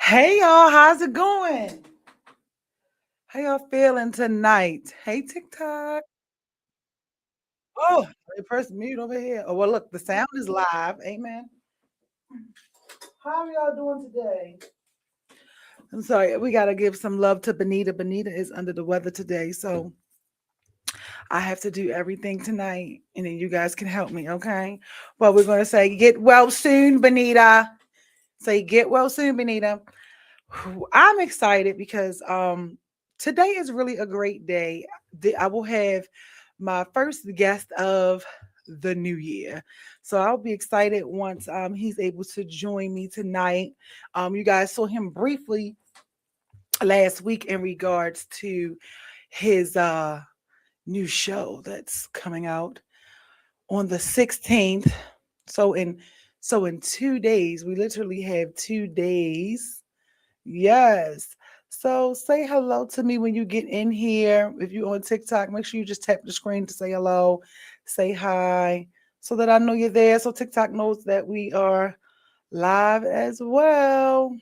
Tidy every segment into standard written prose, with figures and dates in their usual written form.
Hey y'all, how's it going? How y'all feeling tonight? Hey TikTok. Oh, they press mute over here. Oh well, look, the sound is live. Amen. How are y'all doing today? I'm sorry, we gotta give some love to Benita. Benita is under the weather today, so I have to do everything tonight, and then you guys can help me, okay? Well, we're gonna say get well soon, Benita. Say get well soon, Benita. I'm excited because today is really a great day. I will have my first guest of the new year. So I'll be excited once he's able to join me tonight. You guys saw him briefly last week in regards to his new show that's coming out on the 16th. So in so in 2 days, we literally have 2 days. Yes. So say hello to me when you get in here. If you're on TikTok, make sure you just tap the screen to say hello, say hi, so that I know you're there. So TikTok knows that we are live as well.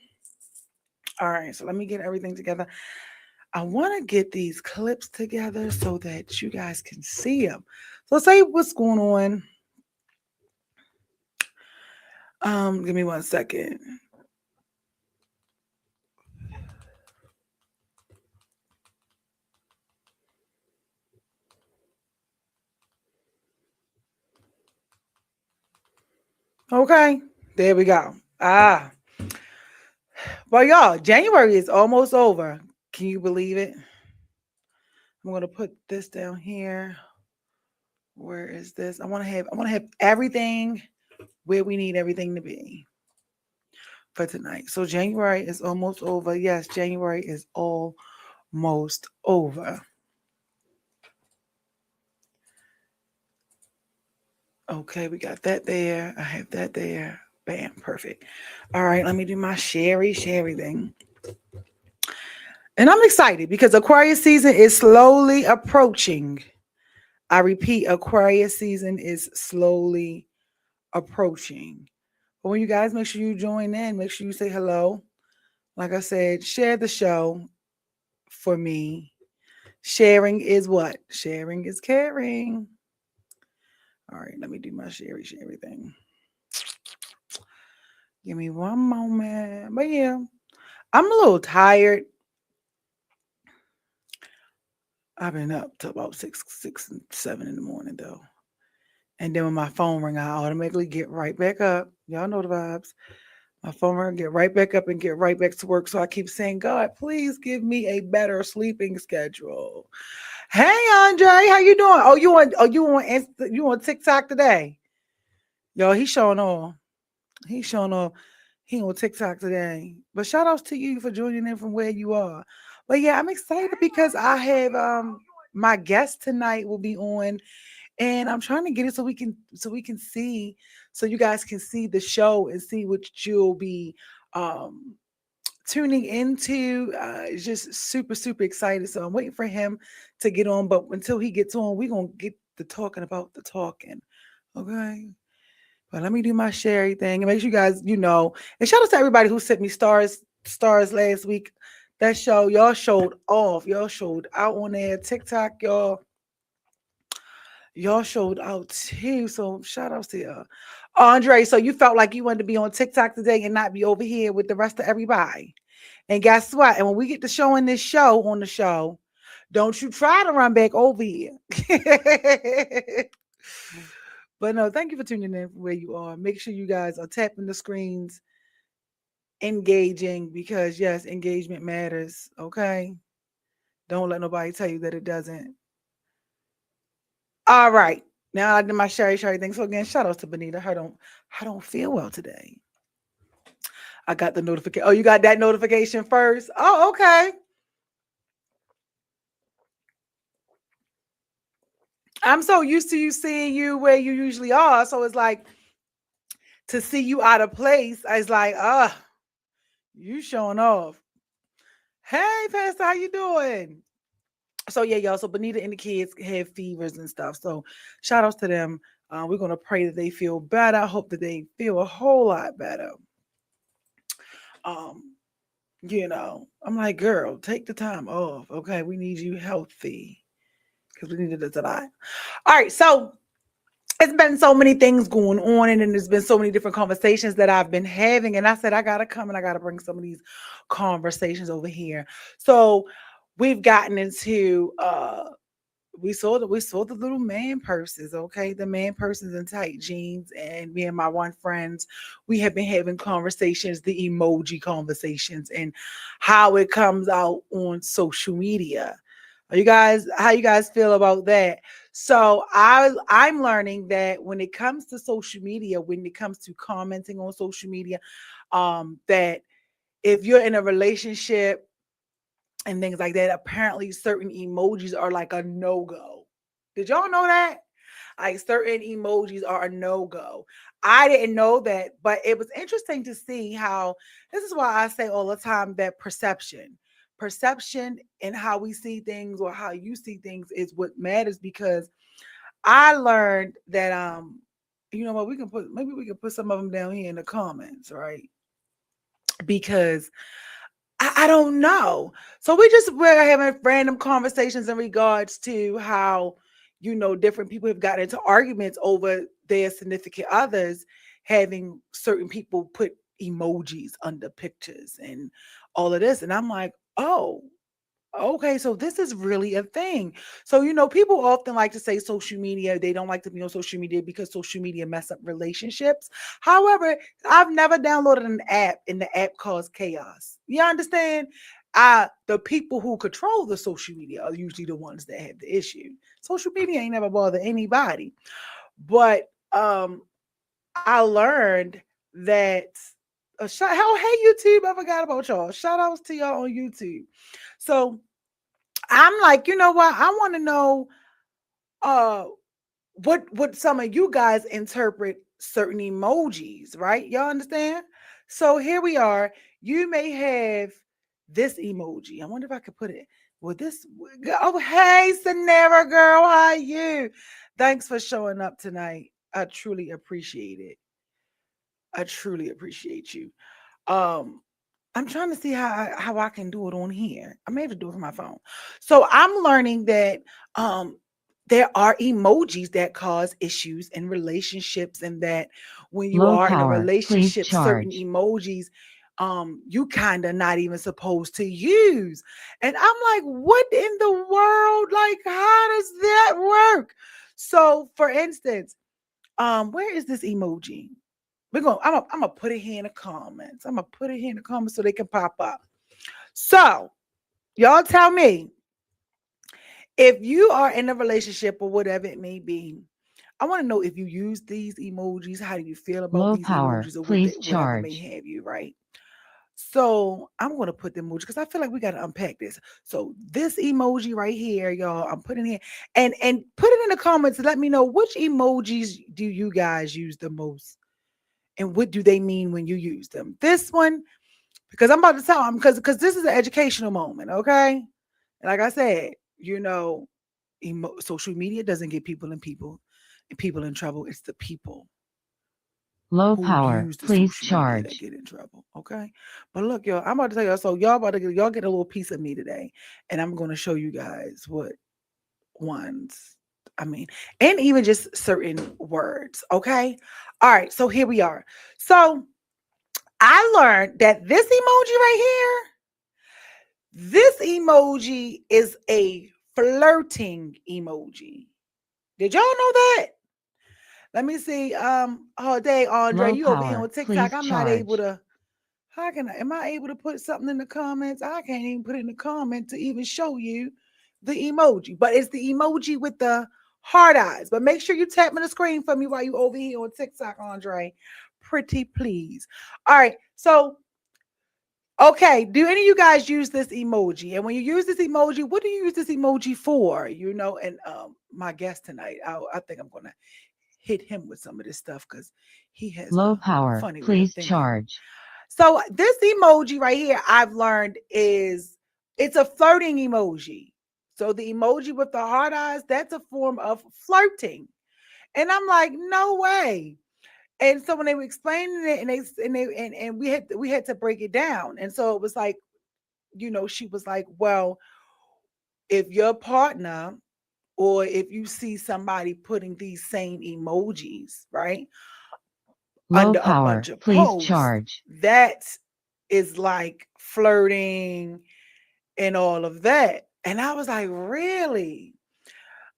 All right, so let me get everything together. I want to get these clips together so that you guys can see them. So say what's going on. Give me 1 second. Okay, there we go. Well, y'all, January is almost over. Can you believe it? I'm gonna put this down here. Where is this? I want to have everything where we need everything to be for tonight. So January is almost over. Yes, January is almost over. Okay, we got that there. I have that there. Bam, perfect. All right, let me do my sherry thing. And I'm excited because Aquarius season is slowly approaching. I repeat, Aquarius season is slowly approaching. But when you guys make sure you join in, make sure you say hello. Like I said, share the show for me. Sharing is what? Sharing is caring. All right, let me do my sherry thing. Give me one moment. But yeah, I'm a little tired. I've been up till about six and 7 in the morning though. And then when my phone ring, I automatically get right back up. Y'all know the vibes. My phone ring, get right back up and get right back to work. So I keep saying, God, please give me a better sleeping schedule. Hey Andre, how you doing? You on TikTok today? Yo, he's showing off. He's showing off. He on TikTok today. But shout outs to you for joining in from where you are. But yeah, I'm excited because I have my guest tonight will be on, and I'm trying to get it so we can see, so you guys can see the show and see what you'll be um tuning into. It's just super excited. So I'm waiting for him to get on. But until he gets on, we're gonna get to talking about the talking. Okay. But let me do my sherry thing and make sure you guys, and shout out to everybody who sent me stars last week. That show, y'all showed off. Y'all showed out on there. TikTok, y'all showed out too. So shout outs to y'all. Andre, so you felt like you wanted to be on TikTok today and not be over here with the rest of everybody. And guess what? And when we get to showing this show on the show, don't you try to run back over here. But no, thank you for tuning in from where you are. Make sure you guys are tapping the screens, engaging, because yes, engagement matters. Okay. Don't let nobody tell you that it doesn't. All right. Now I did my sherry thing. So again, shout out to Benita. I don't feel well today. I got the notification. Oh, you got that notification first? Oh, okay. I'm so used to you seeing you where you usually are. So it's like to see you out of place. It's like, you showing off. Hey, Pastor, how you doing? So yeah, y'all. So Benita and the kids have fevers and stuff. So shout outs to them. We're gonna pray that they feel better. I hope that they feel a whole lot better. Um, I'm like, girl, take the time off. Okay, we need you healthy because we needed it a lot. All right, so it's been so many things going on, and then there's been so many different conversations that I've been having. And I said, I gotta come and I gotta bring some of these conversations over here. So we've gotten into we saw the little man purses, okay? The man purses and tight jeans. And me and my one friends, we have been having conversations, the emoji conversations, and how it comes out on social media. Are you guys, how you guys feel about that? So I'm learning that when it comes to social media, when it comes to commenting on social media, that if you're in a relationship and things like that, apparently certain emojis are like a no-go. Did y'all know that? Like certain emojis are a no-go. I didn't know that, but it was interesting to see how this is why I say all the time that perception and how we see things or how you see things is what matters, because I learned that you know what, we can put, maybe we can put some of them down here in the comments, right? Because I don't know. So we're having random conversations in regards to how, different people have gotten into arguments over their significant others having certain people put emojis under pictures and all of this. And I'm like, oh, okay, so this is really a thing. So, people often like to say social media, they don't like to be on social media because social media mess up relationships. However, I've never downloaded an app and the app caused chaos. You understand? The people who control the social media are usually the ones that have the issue. Social media ain't never bothered anybody. But I learned that hell, hey YouTube, I forgot about y'all. Shout outs to y'all on YouTube. So I'm like, you know what? I want to know uh what some of you guys interpret certain emojis, right? Y'all understand? So here we are. You may have this emoji. I wonder if I could put it. Well, this. Oh, hey, Sanera girl, how are you? Thanks for showing up tonight. I truly appreciate it. I truly appreciate you. Um, I'm trying to see how I can do it on here. I may have to do it from my phone. So I'm learning that um there are emojis that cause issues in relationships, and that when you Low are in a power, please relationship, certain charge. emojis you kind of not even supposed to use. And I'm like, what in the world? Like, how does that work? So for instance, where is this emoji? I'm gonna put it here in the comments. I'm gonna put it here in the comments so they can pop up. So y'all tell me if you are in a relationship or whatever it may be. I want to know if you use these emojis. How do you feel about Low these power, emojis or please whatever may charge. have you, right? So I'm gonna put the emoji because I feel like we gotta unpack this. So this emoji right here, y'all, I'm putting here, and put it in the comments and let me know which emojis do you guys use the most, and what do they mean when you use them. This one, because I'm about to tell them, because this is an educational moment, okay? And like I said, social media doesn't get people in trouble. It's the people Low who power, use the please social media that charge. get in trouble. Okay. But look, y'all, I'm about to tell y'all. So y'all about to y'all get a little piece of me today. And I'm gonna show you guys what ones I mean, and even just certain words. Okay. All right. So here we are. So I learned that this emoji right here, this emoji is a flirting emoji. Did y'all know that? Let me see. All day, Andre, Low you over here on power, TikTok. please I'm not able charge. to. How can I? Am I able to put something in the comments? I can't even put it in the comment to even show you the emoji. But it's the emoji with the heart eyes. But make sure you tap on the screen for me while you over here on TikTok, Andre. Pretty please. All right. So okay, do any of you guys use this emoji? And when you use this emoji, what do you use this emoji for? And my guest tonight, I think I'm gonna hit him with some of this stuff because he has Low a power, funny way of please thinking. charge. So this emoji right here, I've learned is it's a flirting emoji. So the emoji with the hard eyes, that's a form of flirting. And I'm like, no way. And so when they were explaining it, and we had to break it down. And so it was like she was like, well, if your partner or if you see somebody putting these same emojis, right, Low under a power, bunch of please posts, charge. that is like flirting and all of that. And I was like, really?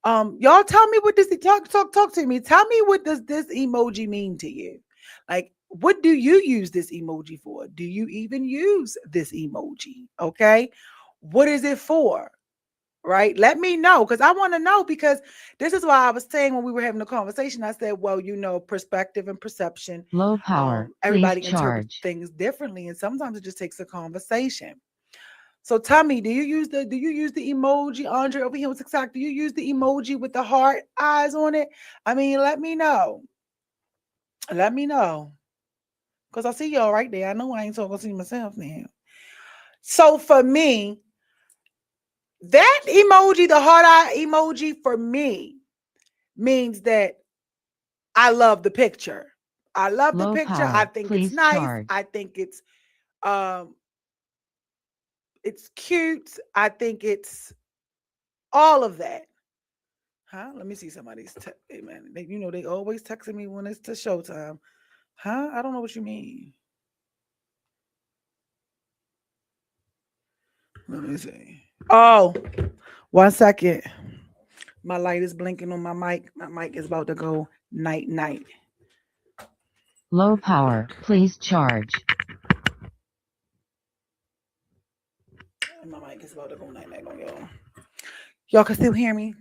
Y'all tell me what this talk to me. Tell me, what does this emoji mean to you? Like, what do you use this emoji for? Do you even use this emoji? Okay. What is it for? Right? Let me know, because I want to know, because this is why I was saying when we were having a conversation, I said, well, perspective and perception, Low power, please everybody interprets charge. things differently, and sometimes it just takes a conversation. So tell me, do you use the emoji, Andre over here on TikTok? Do you use the emoji with the heart eyes on it? I mean, let me know. Let me know. Because I see y'all right there. I know I ain't talking to myself now. So for me, that emoji, the heart eye emoji, for me means that I love the picture. I love the Low picture. I power, think it's please nice. charge. I think um it's cute. I think it's all of that. Huh? Let me see somebody's hey man. They always texting me when it's to showtime. Huh? I don't know what you mean. Let me see. Oh, 1 second. My light is blinking on my mic. My mic is about to go night night. Low power, please charge. My mic is about to go night night on y'all. Y'all can still hear me?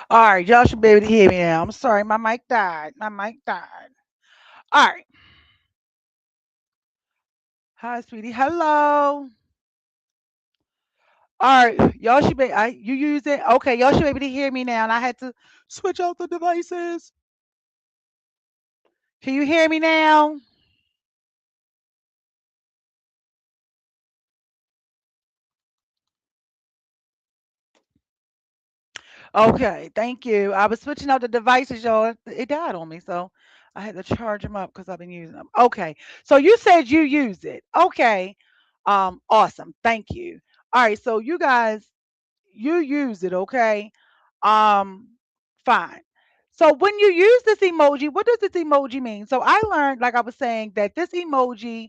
All right, y'all should be able to hear me now. I'm sorry, my mic died. My mic died. All right. Hi, sweetie. Hello. All right, y'all should be. You use it. Okay, y'all should be able to hear me now. And I had to switch out the devices. Can you hear me now? Okay, thank you. I was switching out the devices, y'all. It died on me, so I had to charge them up because I've been using them. Okay, so you said you use it. Okay, awesome. Thank you. All right, so you guys, you use it. Okay, um, fine. So when you use this emoji, what does this emoji mean? So I learned, like I was saying, that this emoji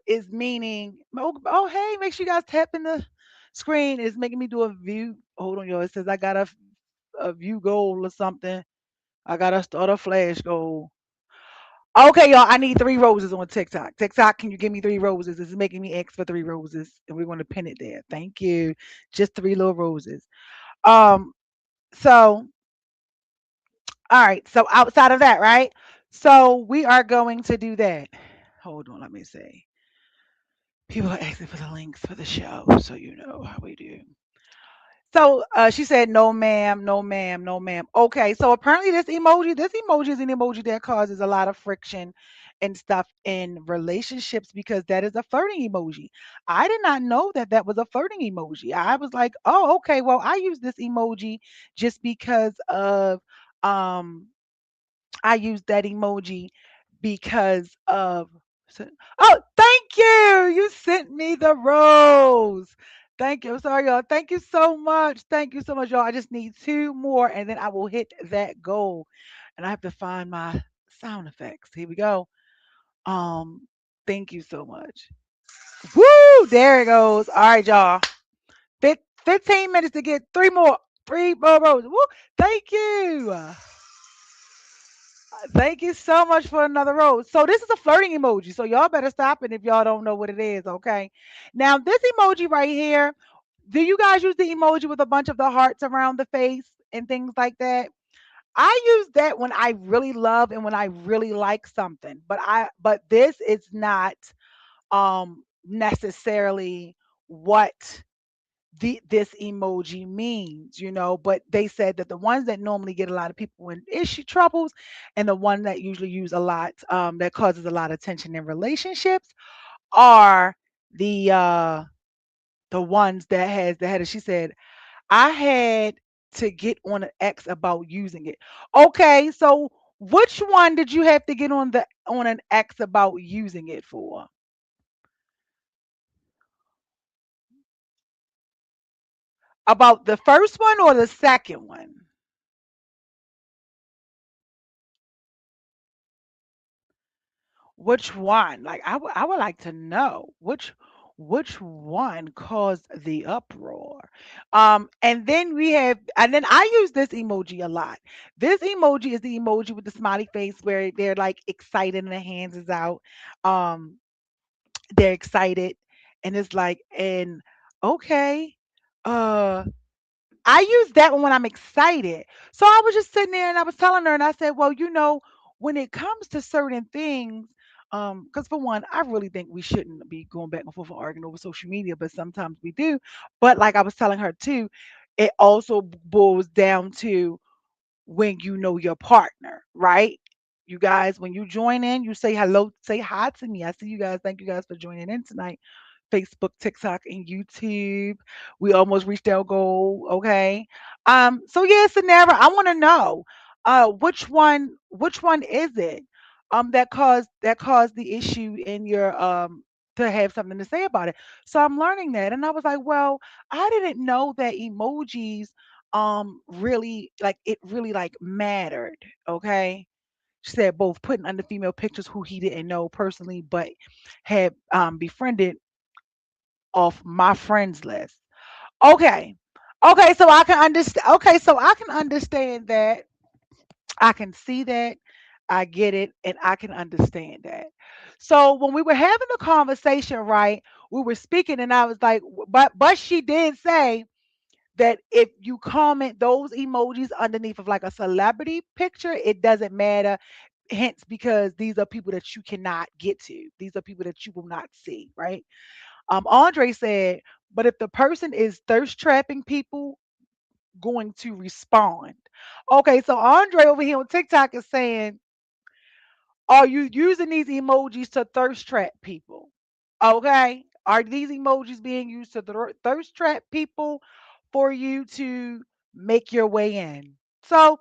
is meaning. Oh, hey, make sure you guys tap in the screen. It's making me do a view. Hold on, y'all. It says I got a view goal or something. I gotta start a flash goal. Okay, y'all, I need 3 roses on TikTok. TikTok, can you give me 3 roses? This is making me ask for 3 roses, and we're gonna pin it there. Thank you. Just 3 little roses. Um, so all right, so outside of that, right? So we are going to do that. Hold on, let me see. People are asking for the links for the show, so you know how we do. So she said, "No, ma'am, no, ma'am, no, ma'am." Okay, so apparently this emoji is an emoji that causes a lot of friction and stuff in relationships because that is a flirting emoji. I did not know that that was a flirting emoji. I was like, "Oh, okay. Well, I use this emoji just because of um I use that emoji because of. Oh, thank you. You sent me the rose. Thank you. I'm sorry, y'all. Thank you so much. Thank you so much, y'all. I just need 2 more and then I will hit that goal. And I have to find my sound effects. Here we go. Um, Thank you so much. Woo! There it goes. All right, y'all. 15 minutes to get 3 more. 3 more roses. Woo! Thank you. Thank you so much for another rose. So this is a flirting emoji. So y'all better stop it if y'all don't know what it is, okay? Now this emoji right here, do you guys use the emoji with a bunch of the hearts around the face and things like that? I use that when I really love and when I really like something. But this is not necessarily what this emoji means, but they said that the ones that normally get a lot of people in issue troubles and the one that usually use a lot that causes a lot of tension in relationships are the ones that has the header. She said, I had to get on an X about using it. Okay, so which one did you have to get on an X about using it for? About the first one or the second one? Which one? Like I would like to know which one caused the uproar. And then I use this emoji a lot. This emoji is the emoji with the smiley face where they're like excited and their hands is out. Um they're excited and it's like and okay. Uh I use that one when I'm excited. So I was just sitting there and I was telling her, and I said, well, when it comes to certain things, because for one, I really think we shouldn't be going back and forth and arguing over social media, but sometimes we do. But like I was telling her too, it also boils down to when you know your partner, right? You guys, when you join in, you say hello, say hi to me. I see you guys. Thank you guys for joining in tonight. Facebook, TikTok, and YouTube. We almost reached our goal. Okay. So yeah, Sanara, I want to know, which one is it, that caused the issue in your to have something to say about it. So I'm learning that, and I was like, well, I didn't know that emojis really like it really like mattered. Okay. She said both putting under female pictures who he didn't know personally, but had befriended off my friends list. Okay. Okay, so I can understand. Okay, so I can understand that. I can see that. I get it and I can understand that. So when we were having the conversation, right, we were speaking and I was like, but she did say that if you comment those emojis underneath of like a celebrity picture, it doesn't matter. Hence, because these are people that you cannot get to. These are people that you will not see, right? Andre said, but if the person is thirst trapping people, going to respond. Okay, so Andre over here on TikTok is saying, are you using these emojis to thirst trap people? Okay, are these emojis being used to thirst trap people for you to make your way in? So,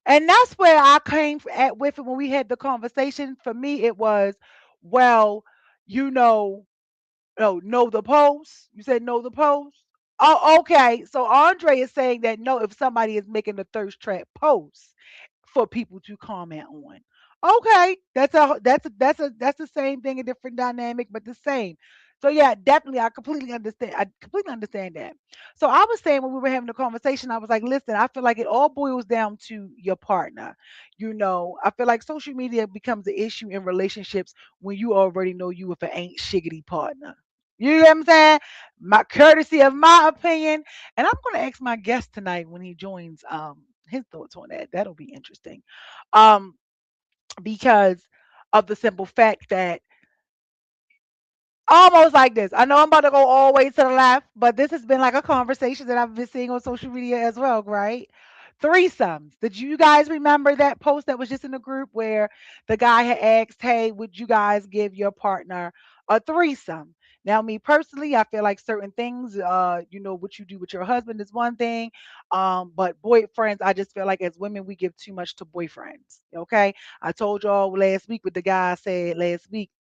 and that's where I came at with it when we had the conversation. For me, it was, well, you know, oh, know the post? You said know the post? Oh, okay. So Andre is saying that no, if somebody is making a thirst trap post for people to comment on. Okay, that's the same thing, a different dynamic, but the same. So yeah, definitely, I completely understand. I completely understand that. So I was saying when we were having the conversation, I was like, listen, I feel like it all boils down to your partner. I feel like social media becomes an issue in relationships when you already know you with an ain't shiggity partner. You know what I'm saying? My courtesy of my opinion, and I'm going to ask my guest tonight when he joins his thoughts on that. That'll be interesting, um, because of the simple fact that almost like this. I know I'm about to go all the way to the left, but this has been like a conversation that I've been seeing on social media as well, right? Threesomes. Did you guys remember that post that was just in the group where the guy had asked, hey, would you guys give your partner a threesome? Now, me personally, I feel like certain things, what you do with your husband is one thing. But boyfriends, I just feel like as women, we give too much to boyfriends. Okay. I told y'all last week what the guy said last week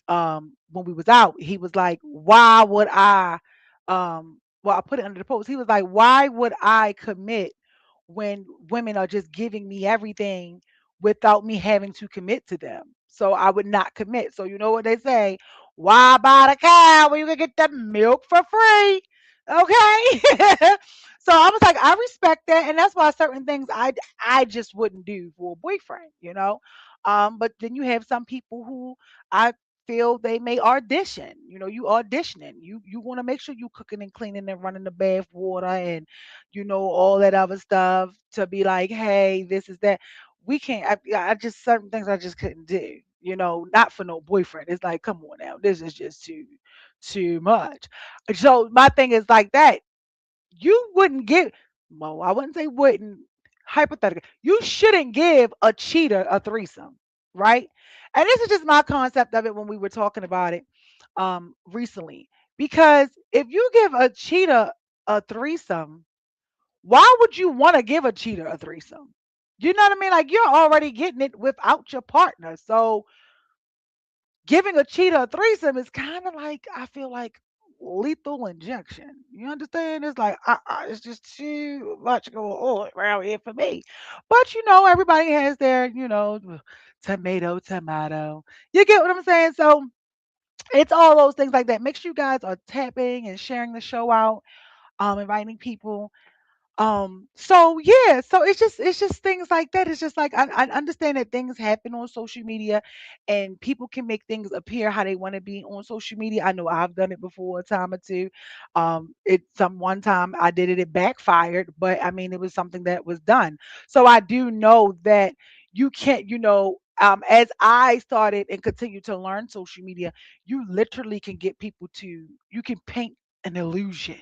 when we was out. He was like, why would I well, I put it under the post. He was like, why would I commit when women are just giving me everything without me having to commit to them? So I would not commit. So you know what they say? Why buy the cow when you can get the milk for free? Okay. So I was like, I respect that, and that's why certain things I just wouldn't do for a boyfriend. But then you have some people who I feel they may audition. You auditioning. You want to make sure you cooking and cleaning and running the bath water and all that other stuff to be like, hey, this is that. We can't. I just certain things I just couldn't do. Not for no boyfriend. It's like, come on now, this is just too much. So my thing is like that. You wouldn't give. Well, I wouldn't say wouldn't. Hypothetical. You shouldn't give a cheater a threesome, right? And this is just my concept of it when we were talking about it recently. Because if you give a cheater a threesome, why would you want to give a cheater a threesome? You know what I mean? Like you're already getting it without your partner. So giving a cheater a threesome is kind of like I feel like lethal injection. You understand? It's like it's just too much going on around here for me. But everybody has their tomato. You get what I'm saying? So it's all those things like that. Make sure you guys are tapping and sharing the show out, inviting people. So yeah, so it's just things like that. It's just like I understand that things happen on social media and people can make things appear how they want to be on social media. I know I've done it before a time or two. It some one time I did it, it backfired, but I mean it was something that was done. So I do know that you can't, as I started and continue to learn social media, you literally can get people to you can paint an illusion,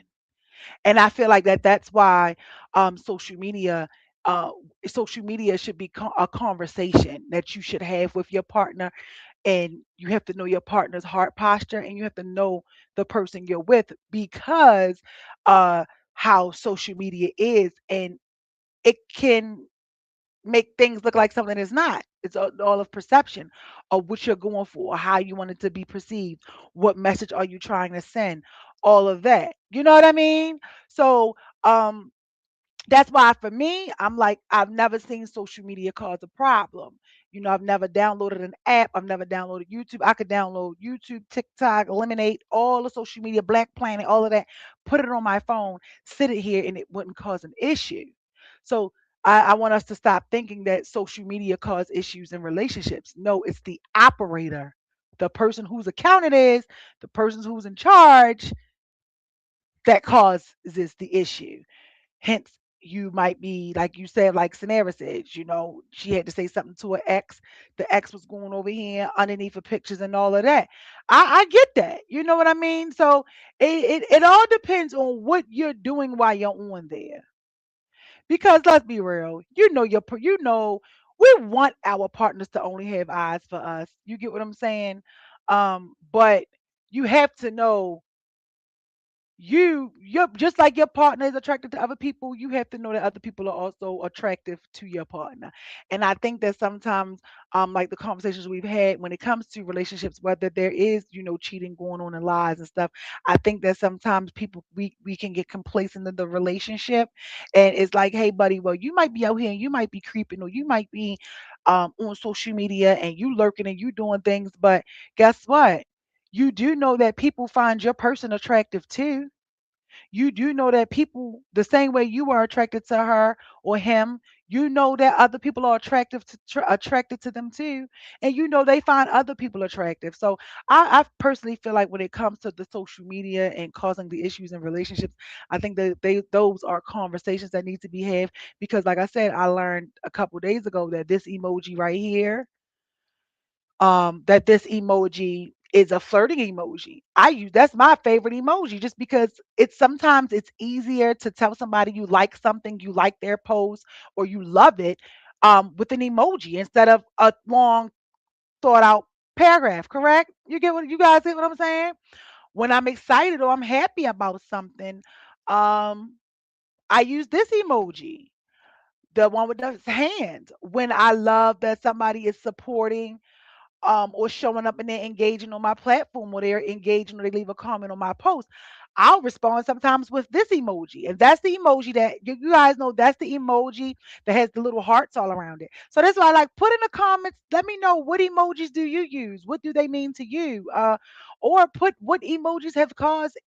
and I feel like that's why social media uh, social media should be a conversation that you should have with your partner, and you have to know your partner's heart posture, and you have to know the person you're with because uh how social media is, and it can make things look like something it's not. It's all of perception of what you're going for, how you want it to be perceived, what message are you trying to send, all of that. You know what I mean? So um that's why for me, I'm like, I've never seen social media cause a problem. I've never downloaded an app. I've never downloaded YouTube. I could download YouTube, TikTok, Eliminate, all the social media, Black Planet, all of that, put it on my phone, sit it here, and it wouldn't cause an issue. So I want us to stop thinking that social media cause issues in relationships. No, it's the operator, the person whose account it is, the person who's in charge that causes the issue. Hence, you might be like you said, like Scenera said, she had to say something to her ex. The ex was going over here underneath her pictures and all of that. I get that. You know what I mean? So it all depends on what you're doing while you're on there. Because let's be real, we want our partners to only have eyes for us. You get what I'm saying? But you have to know you're just like your partner is attracted to other people. You have to know that other people are also attractive to your partner. And I think that sometimes like the conversations we've had when it comes to relationships, whether there is cheating going on and lies and stuff, I think that sometimes people we can get complacent in the relationship, and it's like, hey buddy, well, you might be out here and you might be creeping, or you might be on social media and you lurking and you doing things, but guess what, You do know that people find your person attractive too. You do know that people, the same way you are attracted to her or him, you know that other people are attracted to them too, and you know they find other people attractive. So I personally feel like when it comes to the social media and causing the issues in relationships, I think that those are conversations that need to be had, because, like I said, I learned a couple days ago that this emoji right here, that this emoji is a flirting emoji. I use That's my favorite emoji, just because it's easier to tell somebody you like something, you like their post, or you love it, with an emoji instead of a long thought out paragraph. Correct? You guys get what I'm saying? When I'm excited or I'm happy about something, um, I use this emoji, the one with the hand. When I love that somebody is supporting, or showing up and they're engaging on my platform, or they're engaging, or they leave a comment on my post, I'll respond sometimes with this emoji. And that's the emoji that you guys know, that's the emoji that has the little hearts all around it. So that's why I like, put in the comments, let me know, what emojis do you use? What do they mean to you? Or put what emojis have caused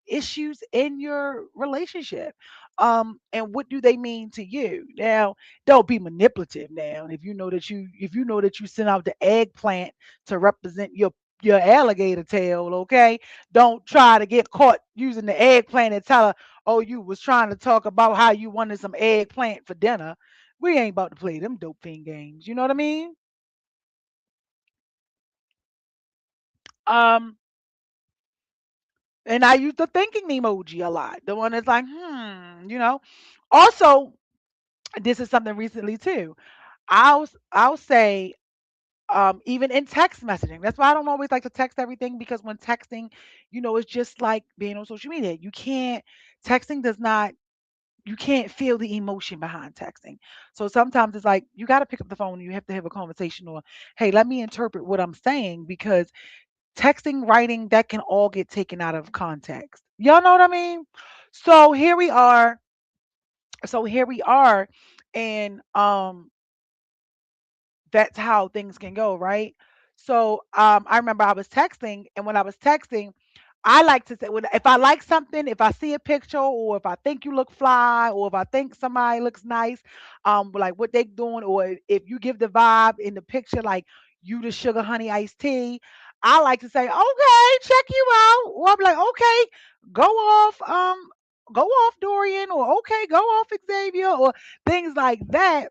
issues in your relationship, and what do they mean to you. Now, don't be manipulative. Now, if you know that you sent out the eggplant to represent your alligator tail, okay, don't try to get caught using the eggplant and tell her, oh, you was trying to talk about how you wanted some eggplant for dinner. We ain't about to play them dope fiend games, you know what I mean? um and I use the thinking emoji a lot, the one that's like, also, this is something recently too. I'll say, even in text messaging. That's why I don't always like to text everything, because when texting, it's just like being on social media. Texting does not, you can't feel the emotion behind texting. So sometimes it's like you got to pick up the phone and you have to have a conversation, or, hey, let me interpret what I'm saying, because texting, writing, that can all get taken out of context. Y'all know what I mean? So here we are. So here we are, and that's how things can go, right? So I remember I was texting, and when I was texting, I like to say, if I like something, if I see a picture, or if I think you look fly, or if I think somebody looks nice, like what they doing, or if you give the vibe in the picture like you the sugar honey iced tea, I like to say, okay, check you out. Or I'm like, okay, go off, go off Dorian, or okay, go off Xavier, or things like that.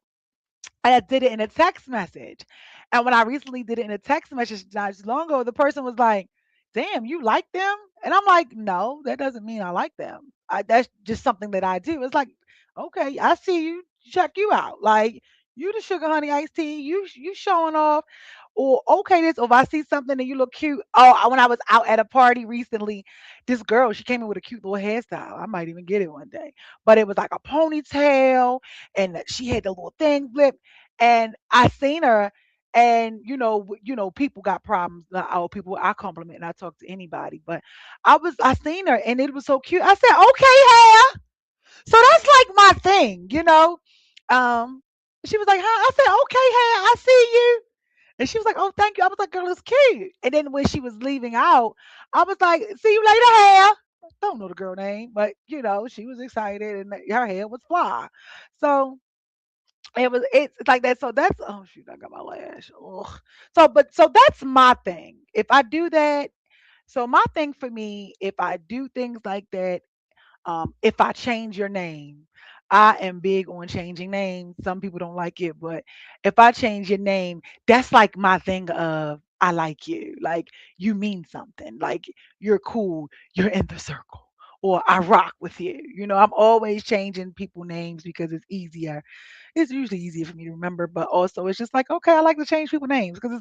I did it in a text message. And when I recently did it in a text message not too long ago, the person was like, damn, you like them? And I'm like, no, that doesn't mean I like them. That's just something that I do. It's like, okay, I see you, check you out. Like, you the sugar honey iced tea, you showing off. Or okay, this, or if I see something and you look cute. Oh, when I was out at a party recently, this girl, she came in with a cute little hairstyle. I might even get it one day. But it was like a ponytail, and she had the little thing flip, and I seen her, and people got problems. Oh, people, I compliment and I talk to anybody, but I seen her, and it was so cute. I said, okay, hair. So that's like my thing. Um, she was like, huh? I said, okay, hair. I see you. And she was like, oh, thank you. I was like, girl, it's cute. And then when she was leaving out, I was like, see you later, hair. Don't know the girl name, but she was excited, and her hair was fly. So it's like that. So that's, oh shoot, I got my lash. Ugh. So that's my thing. If I do that, so my thing for me, if I do things like that, if I change your name, I am big on changing names. Some people don't like it, but if I change your name, that's like my thing of, I like you. Like, you mean something. Like, you're cool. You're in the circle. Or I rock with you. I'm always changing people names because it's easier. It's usually easier for me to remember, but also it's just like, okay, I like to change people names because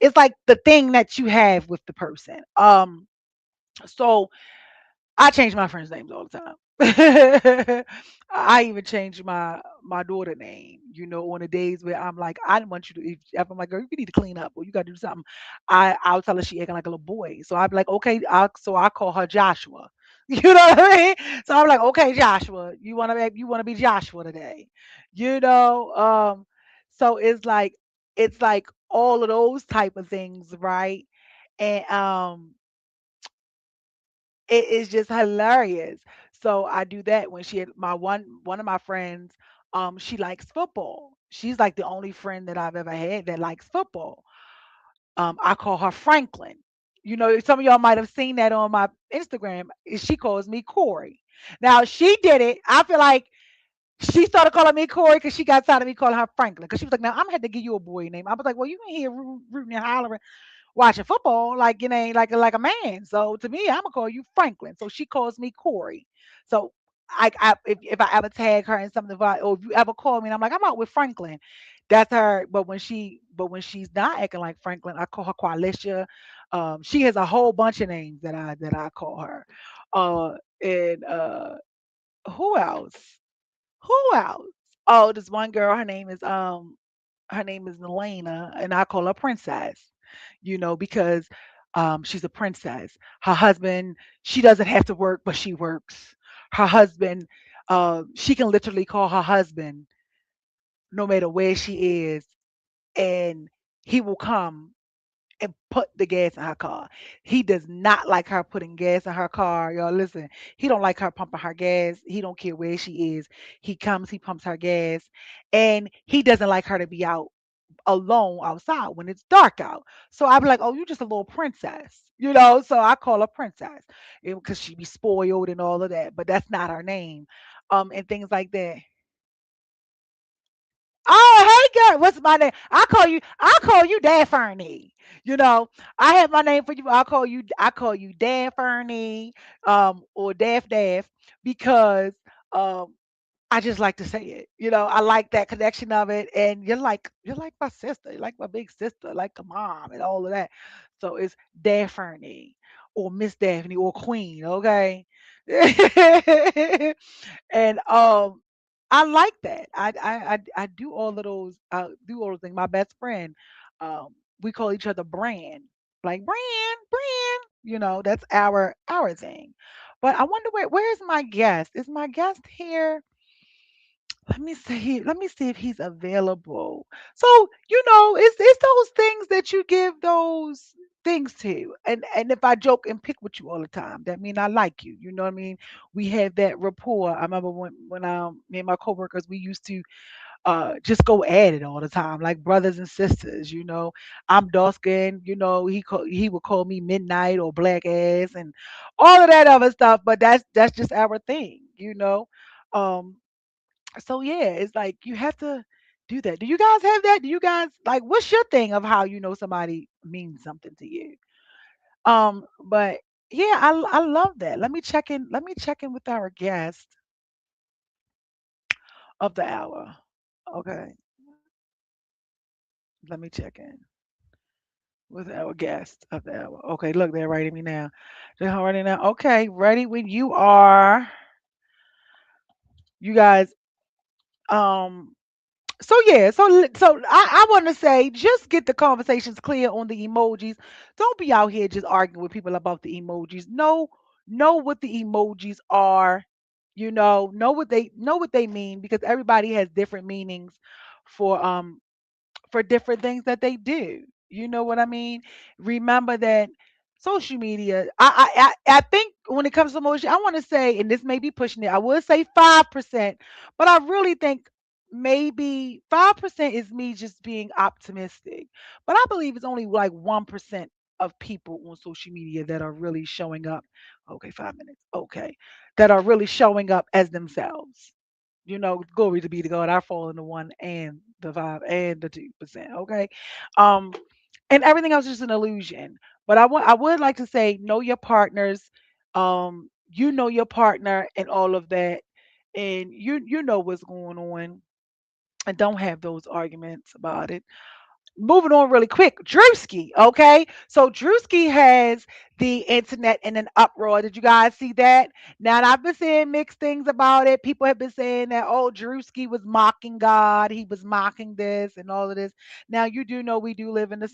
it's like the thing that you have with the person. So I change my friends' names all the time. I even change my daughter name. On the days where I'm like, I didn't want you to. If I'm like, girl, you need to clean up or you got to do something, I'll tell her she acting like a little boy. So I'd be like, okay, I call her Joshua. You know what I mean? So I'm like, okay, Joshua, you want to be Joshua today, you know? So it's like all of those type of things, right? And it is just hilarious. So I do that when she had my one of my friends, she likes football. She's like the only friend that I've ever had that likes football. I call her Franklin. You know, some of y'all might have seen that on my Instagram. She calls me Corey. Now she did it. I feel like she started calling me Corey because she got tired of me calling her Franklin. Because she was like, "Now I'm gonna have to give you a boy name." I was like, "Well, you ain't here rooting and hollering, watching football like you ain't like a man. So to me, I'm gonna call you Franklin." So she calls me Corey. So if I ever tag her in something, or if you ever call me and I'm like, I'm out with Franklin, that's her. But when she's not acting like Franklin, I call her Qualisha. She has a whole bunch of names that I call her. And who else? Who else? Oh, this one girl. Her name is Elena, and I call her Princess. Because she's a princess. Her husband, she doesn't have to work, but she works. Her husband, she can literally call her husband no matter where she is, and he will come and put the gas in her car. He does not like her putting gas in her car. Y'all listen. He don't like her pumping her gas. He don't care where she is. He comes, he pumps her gas, and he doesn't like her to be out alone outside when it's dark out. So I'd be like, "Oh, you just a little princess." So I call her princess because she be spoiled and all of that, but that's not her name. And things like that. Oh, hey girl, what's my name? I call you Daphne. You know, I have my name for you. I call you Daphne, or Daff because um I just like to say it. I like that connection of it. And you're like my sister, you're like my big sister, like a mom and all of that. So it's Daphne or Miss Daphne or Queen, okay? And I like that. I do all of those. Do all those things. My best friend, we call each other Brand, like Brand. That's our thing. But I wonder where's my guest? Is my guest here? Let me see if he's available. So, it's those things that you give those things to. And if I joke and pick with you all the time, that mean I like you. You know what I mean? We have that rapport. I remember when me and my coworkers, we used to just go at it all the time, like brothers and sisters. I'm dark skinned, he would call me midnight or black ass and all of that other stuff, but that's just our thing. Um so yeah, it's like you have to do that. Do you guys have that? Do you guys like what's your thing of how you know somebody means something to you? But yeah, I love that. Let me check in with our guest of the hour. Okay, let me check in with our guest of the hour. Okay, look, they're writing me now. They're writing now. Okay, ready when you are, you guys. Um, so I want to say, just get the conversations clear on the emojis. Don't be out here just arguing with people about the emojis. Know what the emojis are. Know what they mean, because everybody has different meanings for different things that they do. You know what I mean? Remember that social media. I think when it comes to emoji, I want to say, and this may be pushing it. I would say 5%, but I really think maybe 5% is me just being optimistic. But I believe it's only like 1% of people on social media that are really showing up. Okay, 5 minutes. Okay, that are really showing up as themselves. Glory to be to God. I fall in the 1 and the 5 and the 2%. Okay. Um, and everything else is just an illusion. But I would like to say, know your partners. You know your partner and all of that. And you know what's going on. And don't have those arguments about it. Moving on really quick, Drewski. Okay, so Drewski has the internet in an uproar. Did you guys see that? Now, I've been saying mixed things about it. People have been saying that, oh, Drewski was mocking God, he was mocking this and all of this. Now, you do know we do live in the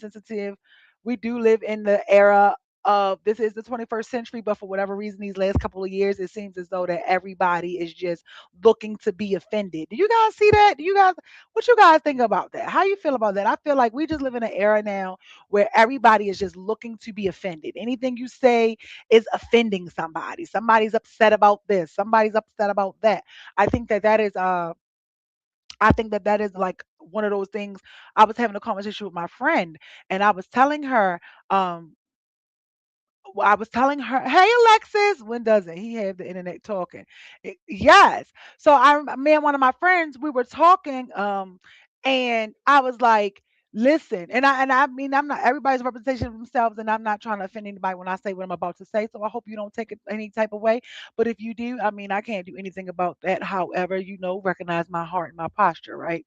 era of this is the 21st century, but for whatever reason, these last couple of years, it seems as though that everybody is just looking to be offended. Do you guys see that? Do you guys, what you guys think about that? How you feel about that? I feel like we just live in an era now where everybody is just looking to be offended. Anything you say is offending somebody. Somebody's upset about this. Somebody's upset about that. I think that that is I think that that is like one of those things. I was having a conversation with my friend, and um, I was telling her, "Hey Alexis, when doesn't he have the internet talking?" Yes. So me and one of my friends, we were talking, and I was like, "Listen," and I mean, I'm not everybody's representation of themselves, and I'm not trying to offend anybody when I say what I'm about to say. So I hope you don't take it any type of way. But if you do, I mean, I can't do anything about that. However, recognize my heart and my posture, right?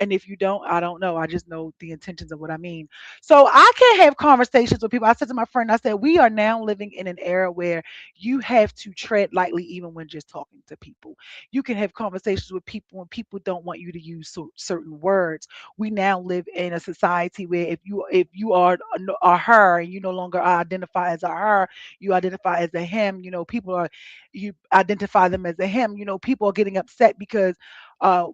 And if you don't, I don't know. I just know the intentions of what I mean. So I can have conversations with people. I said to my friend, I said, we are now living in an era where you have to tread lightly even when just talking to people. You can have conversations with people when people don't want you to use certain words. We now live in a society where if you are her and you no longer identify as a her, you identify as a him. You identify them as a him. People are getting upset because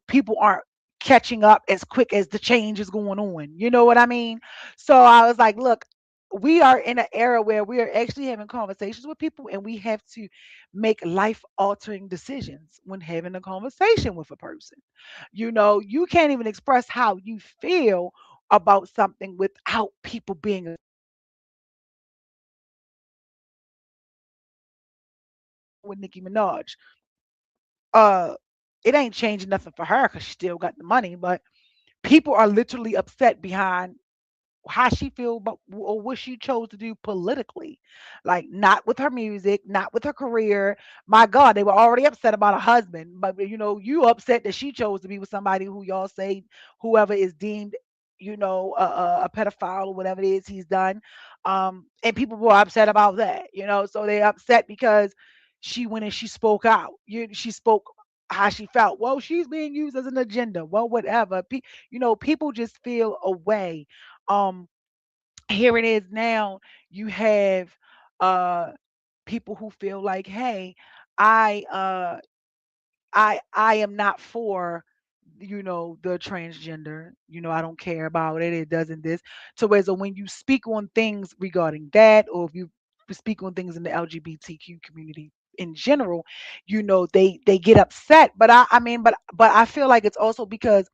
people aren't catching up as quick as the change is going on. You know what I mean? So I was like, look, we are in an era where we are actually having conversations with people and we have to make life altering decisions when having a conversation with a person. You can't even express how you feel about something without people being with Nicki Minaj. Uh it ain't changing nothing for her because she still got the money, but people are literally upset behind how she feel about or what she chose to do politically, like not with her music, not with her career. My God, they were already upset about a husband, but you upset that she chose to be with somebody who y'all say whoever is deemed a pedophile or whatever it is he's done. And people were upset about that, so they're upset because she went and she spoke out. She spoke how she felt. Well, she's being used as an agenda. Well, whatever. People just feel a way. um Here it is now. You have uh people who feel like, hey, I I am not for the transgender. I don't care about it. It doesn't this. So whereas when you speak on things regarding that, or if you speak on things in the LGBTQ community in general, they get upset. But but I feel like it's also because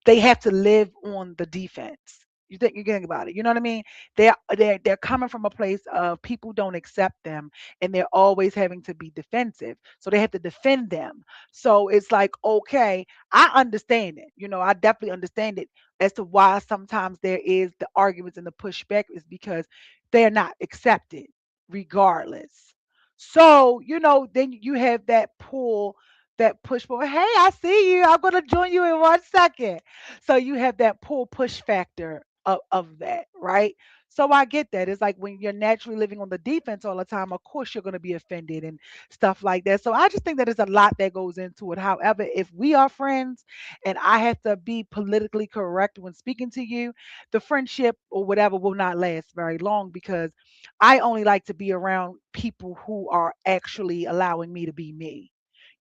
they have to live on the defense. You think about it. You know what I mean? They're coming from a place of people don't accept them, and they're always having to be defensive. So they have to defend them. So it's like, okay, I understand it. I definitely understand it as to why sometimes there is the arguments and the pushback is because they're not accepted regardless. So, then you have that pull, that push for, hey, I see you. I'm going to join you in 1 second. So you have that pull push factor of that, right? So I get that. It's like when you're naturally living on the defense all the time, of course you're going to be offended and stuff like that. So I just think that there's a lot that goes into it. However, if we are friends and I have to be politically correct when speaking to you, the friendship or whatever will not last very long because I only like to be around people who are actually allowing me to be me.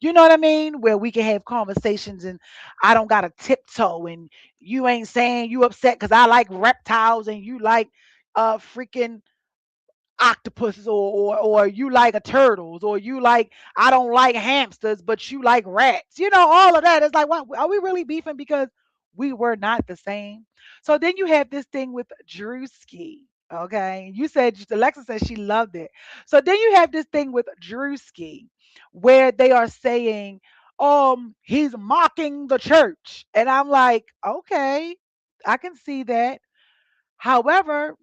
You know what I mean? Where we can have conversations and I don't got to tiptoe and you ain't saying you upset because I like reptiles and you like freaking octopuses or you like a turtles or you like I don't like hamsters but you like rats. All of that is like what are we really beefing because we were not the same. So then you have this thing with Drewski. Okay. You said Alexa said she loved it. So then you have this thing with Drewski where they are saying, he's mocking the church. And I'm like, okay, I can see that. However,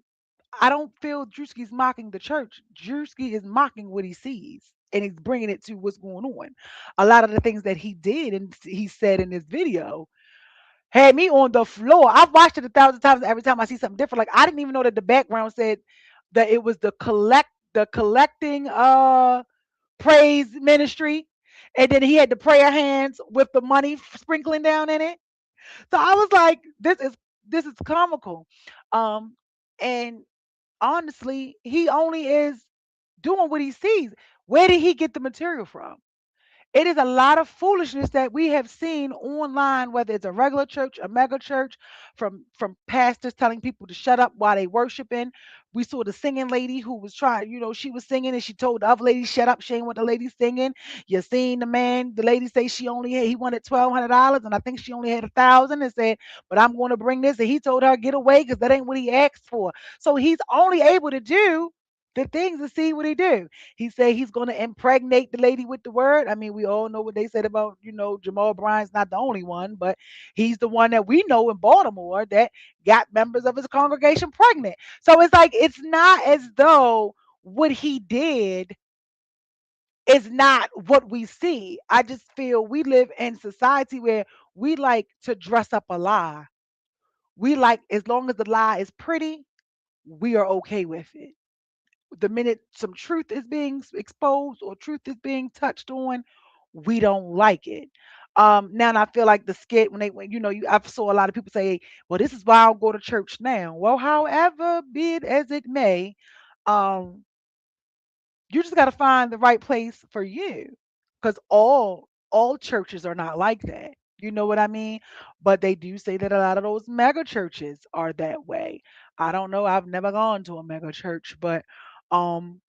I don't feel Drewski's mocking the church. Drewski is mocking what he sees and he's bringing it to what's going on. A lot of the things that he did and he said in this video had me on the floor. I've watched it 1,000 times. Every time I see something different, like I didn't even know that the background said that it was the collecting praise ministry, and then he had the prayer hands with the money sprinkling down in it. So I was like, this is comical. Um, and honestly, he only is doing what he sees. Where did he get the material from? It is a lot of foolishness that we have seen online, whether it's a regular church, a mega church, from pastors telling people to shut up while they worshiping. We saw the singing lady who was trying, she was singing and she told the other lady, shut up, she ain't what the lady singing. You seen the man, the lady say he wanted $1,200 and I think she only had 1,000 and said, but I'm going to bring this. And he told her, get away because that ain't what he asked for. So he's only able to do the things to see what he do. He said he's going to impregnate the lady with the word. I mean, we all know what they said about, Jamal Bryant's not the only one, but he's the one that we know in Baltimore that got members of his congregation pregnant. So it's like, it's not as though what he did is not what we see. I just feel we live in society where we like to dress up a lie. We like, as long as the lie is pretty, we are okay with it. The minute some truth is being exposed or truth is being touched on, we don't like it. Now and I feel like the skit when I saw a lot of people say, "Well, this is why I don't go to church now." Well, however be it as it may, um, you just got to find the right place for you, because all churches are not like that. You know what I mean? But they do say that a lot of those mega churches are that way. I don't know. I've never gone to a mega church, but um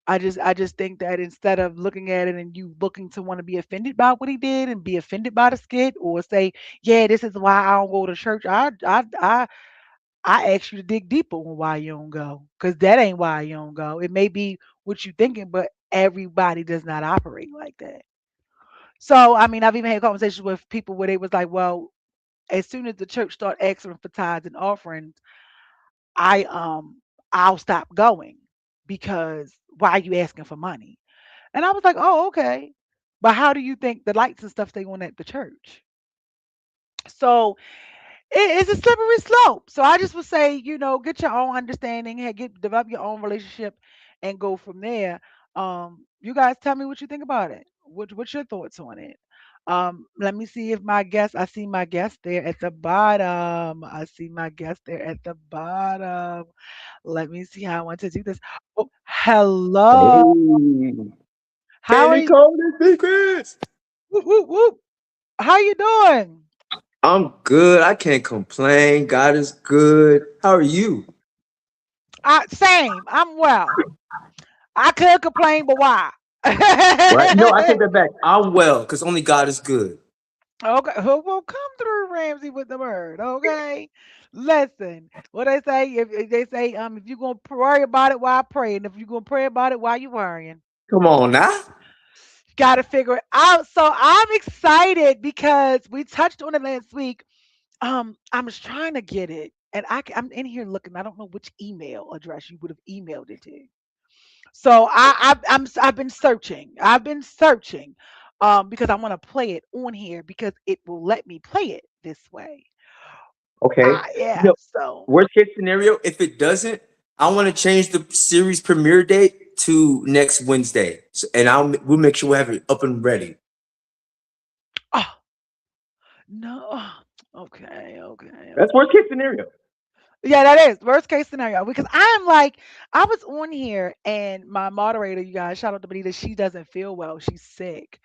I just think that instead of looking at it and you looking to want to be offended by what he did and be offended by the skit or say, yeah, this is why I don't go to church. I ask you to dig deeper on why you don't go. Because that ain't why you don't go. It may be what you thinking, but everybody does not operate like that. So I mean, I've even had conversations with people where they was like, well, as soon as the church start asking for tithes and offerings, I I'll stop going because why are you asking for money? And I was like, "Oh, okay." But how do you think the lights and stuff stay on at the church? So it's a slippery slope. So I just would say, get your own understanding, hey, develop your own relationship, and go from there. You guys tell me what you think about it. What's your thoughts on it? Let me see if my guest. I see my guest there at the bottom. I see my guest there at the bottom. Let me see how I want to do this. Oh, hello. Hey, How are Candy you? Cold and Secrets. Whoop, whoop, whoop. How you doing? I'm good. I can't complain. God is good. How are you? Same. I'm well. I could complain, but why? Right? No, I take that back. I'm well because only God is good. Okay, who will come through Ramsey with the word? Okay, listen. What they say? If they say, if you're gonna worry about it, why pray? And if you're gonna pray about it, why you worrying? Come on now. Got to figure it out. So I'm excited because we touched on it last week. I was trying to get it, and I'm in here looking. I don't know which email address you would have emailed it to. So I've been searching. I've been searching, because I want to play it on here because it will let me play it this way. Okay. You Yeah. know, So worst case scenario, if it doesn't, I want to change the series premiere date to next Wednesday. And we'll make sure we have it up and ready. oh no. Okay. Okay. That's Okay. worst case scenario. Yeah, that is worst case scenario because I'm like I was on here and my moderator, you guys, shout out to Benita, she doesn't feel well. She's sick.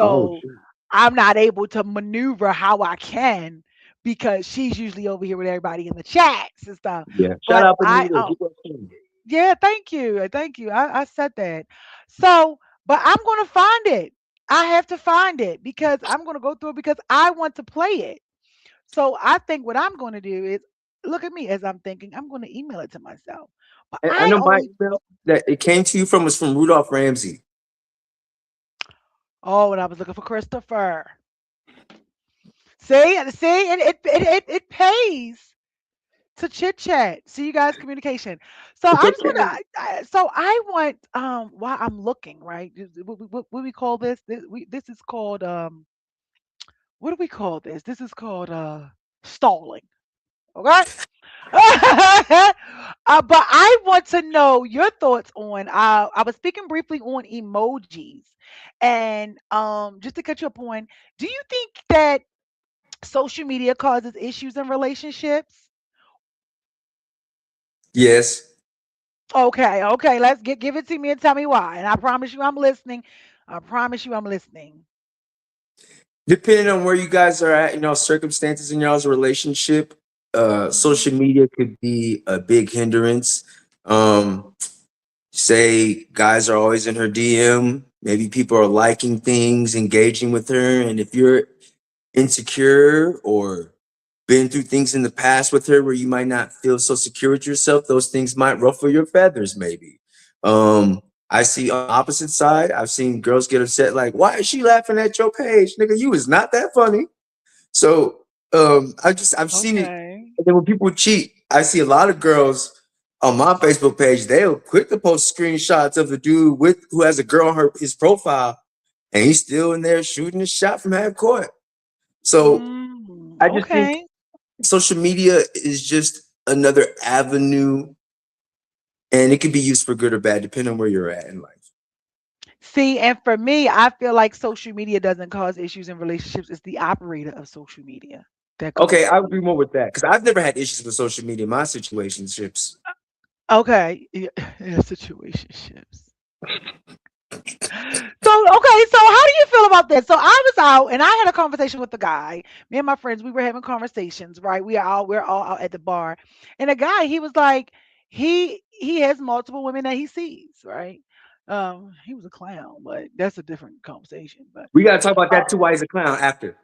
Oh, So shoot. I'm not able to maneuver how I can because she's usually over here with everybody in the chats and stuff. Yeah. Shout But out I Benita. Get well soon. yeah, thank you. Thank you. I said that. So, but I'm gonna find it. I have to find it because I'm gonna go through it because I want to play it. So I think what I'm going to do is look at me as I'm thinking. I'm going to email it to myself. But And I I know my only email that it came to you from was from Rudolph Ramsey. and I was looking for Christopher. See, and it pays to chit chat. See you guys communication. So It's I just okay. want to. So I want while I'm looking right. What we call this? This is called what do we call this? This is called stalling. Okay. But I want to know your thoughts on. I was speaking briefly on emojis, and just to catch you up on, do you think that social media causes issues in relationships? Yes. Okay, okay. Let's give it to me and tell me why. And I promise you, I'm listening. I promise you, I'm listening. Depending on where you guys are at, circumstances in y'all's relationship, Mhm. social media could be a big hindrance. Um, Say guys are always in her DM. Maybe people are liking things, engaging with her, and if you're insecure or been through things in the past with her where you might not feel so secure with yourself, those things might ruffle your feathers, maybe. I see on the opposite side, I've seen girls get upset, like, why is she laughing at your page? Nigga, you is not that funny. So I've seen it. Okay. And then when people cheat, I see a lot of girls on my Facebook page, they'll quick to post screenshots of the dude with who has a girl on his profile, and he's still in there shooting his shot from half court. So I just think Okay. social media is just another avenue, and it can be used for good or bad, depending on where you're at in life. See, and for me, I feel like social media doesn't cause issues in relationships. It's the operator of social media that Okay, causes I the agree more with that because I've never had issues with social media in my situationships. okay. Yeah, yeah, situationships. So okay, so how do you feel about this? So I was out and I had a conversation with the guy. Me and my friends, we were having conversations, right? We're all out at the bar. And the guy, he was like, he has multiple women that he sees, right? He was a clown, but that's a different conversation. But We gotta talk about uh, that too. Why he's a clown after.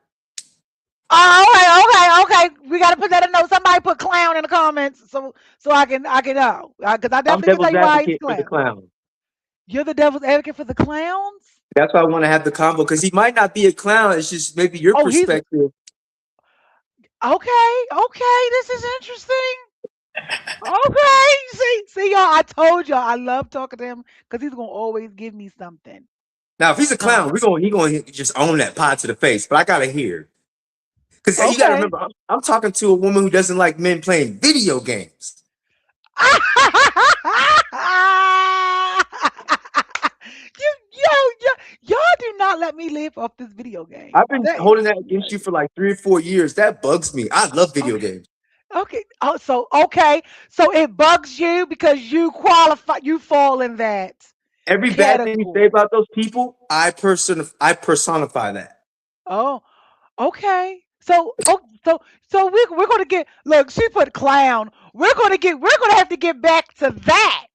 oh, okay. We gotta put that in note. Somebody put clown in the comments so I can know. Because I I'm definitely can tell devil's you why he's a advocate for the clown. clown. You're the devil's advocate for the clowns? That's why I want to have the convo because he might not be a clown. It's just maybe your Oh, he's perspective. okay, okay, this is interesting. Okay, see, y'all. I told y'all I love talking to him because he's gonna always give me something. Now, if he's a Some clown, he gonna just own that pot to the face. But I gotta hear because you gotta okay. remember, I'm talking to a woman who doesn't like men playing video games. Y'all do not let me live off this video game. I've been That is holding that against you crazy. for like 3 or 4 years. That bugs me. I love video Okay, games. okay. Oh, so okay, so it bugs you because you qualify, you fall in that Every bad thing you say category. about those people, I personify that. Oh, okay. So we're gonna get look. She put clown. We're gonna have to get back to that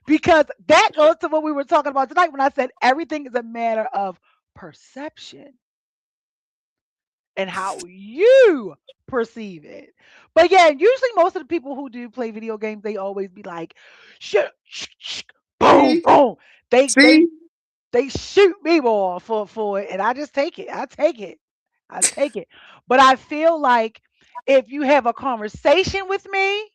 because that goes to what we were talking about tonight when I said everything is a matter of perception and how you perceive it. But yeah, usually most of the people who do play video games, they always be like, shit, boom, See, boom. They they see, they shoot me more for it, and I just take it. I take it. I take it. But I feel like if you have a conversation with me,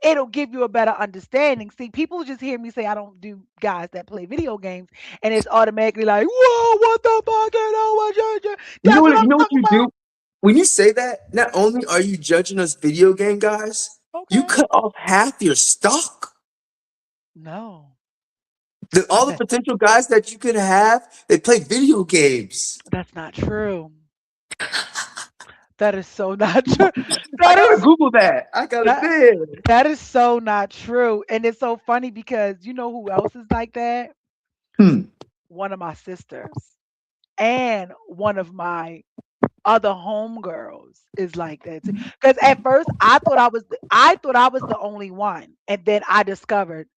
it'll give you a better understanding. See, people just hear me say I don't do guys that play video games, and it's automatically like, whoa, what the fuck? You know what? That's what you I'm know what talking you do when you say that. Not only are you judging us video game guys, about. you Okay. cut off half your stock. No, All the potential guys that you could have, they play video games. that's not true. That is so not true. I That gotta is Google that. I gotta that say. that is so not true. And it's so funny because you know who else is like that? Hmm. One of my sisters and one of my other homegirls is like that too. Because at first I thought I was the only one, and then I discovered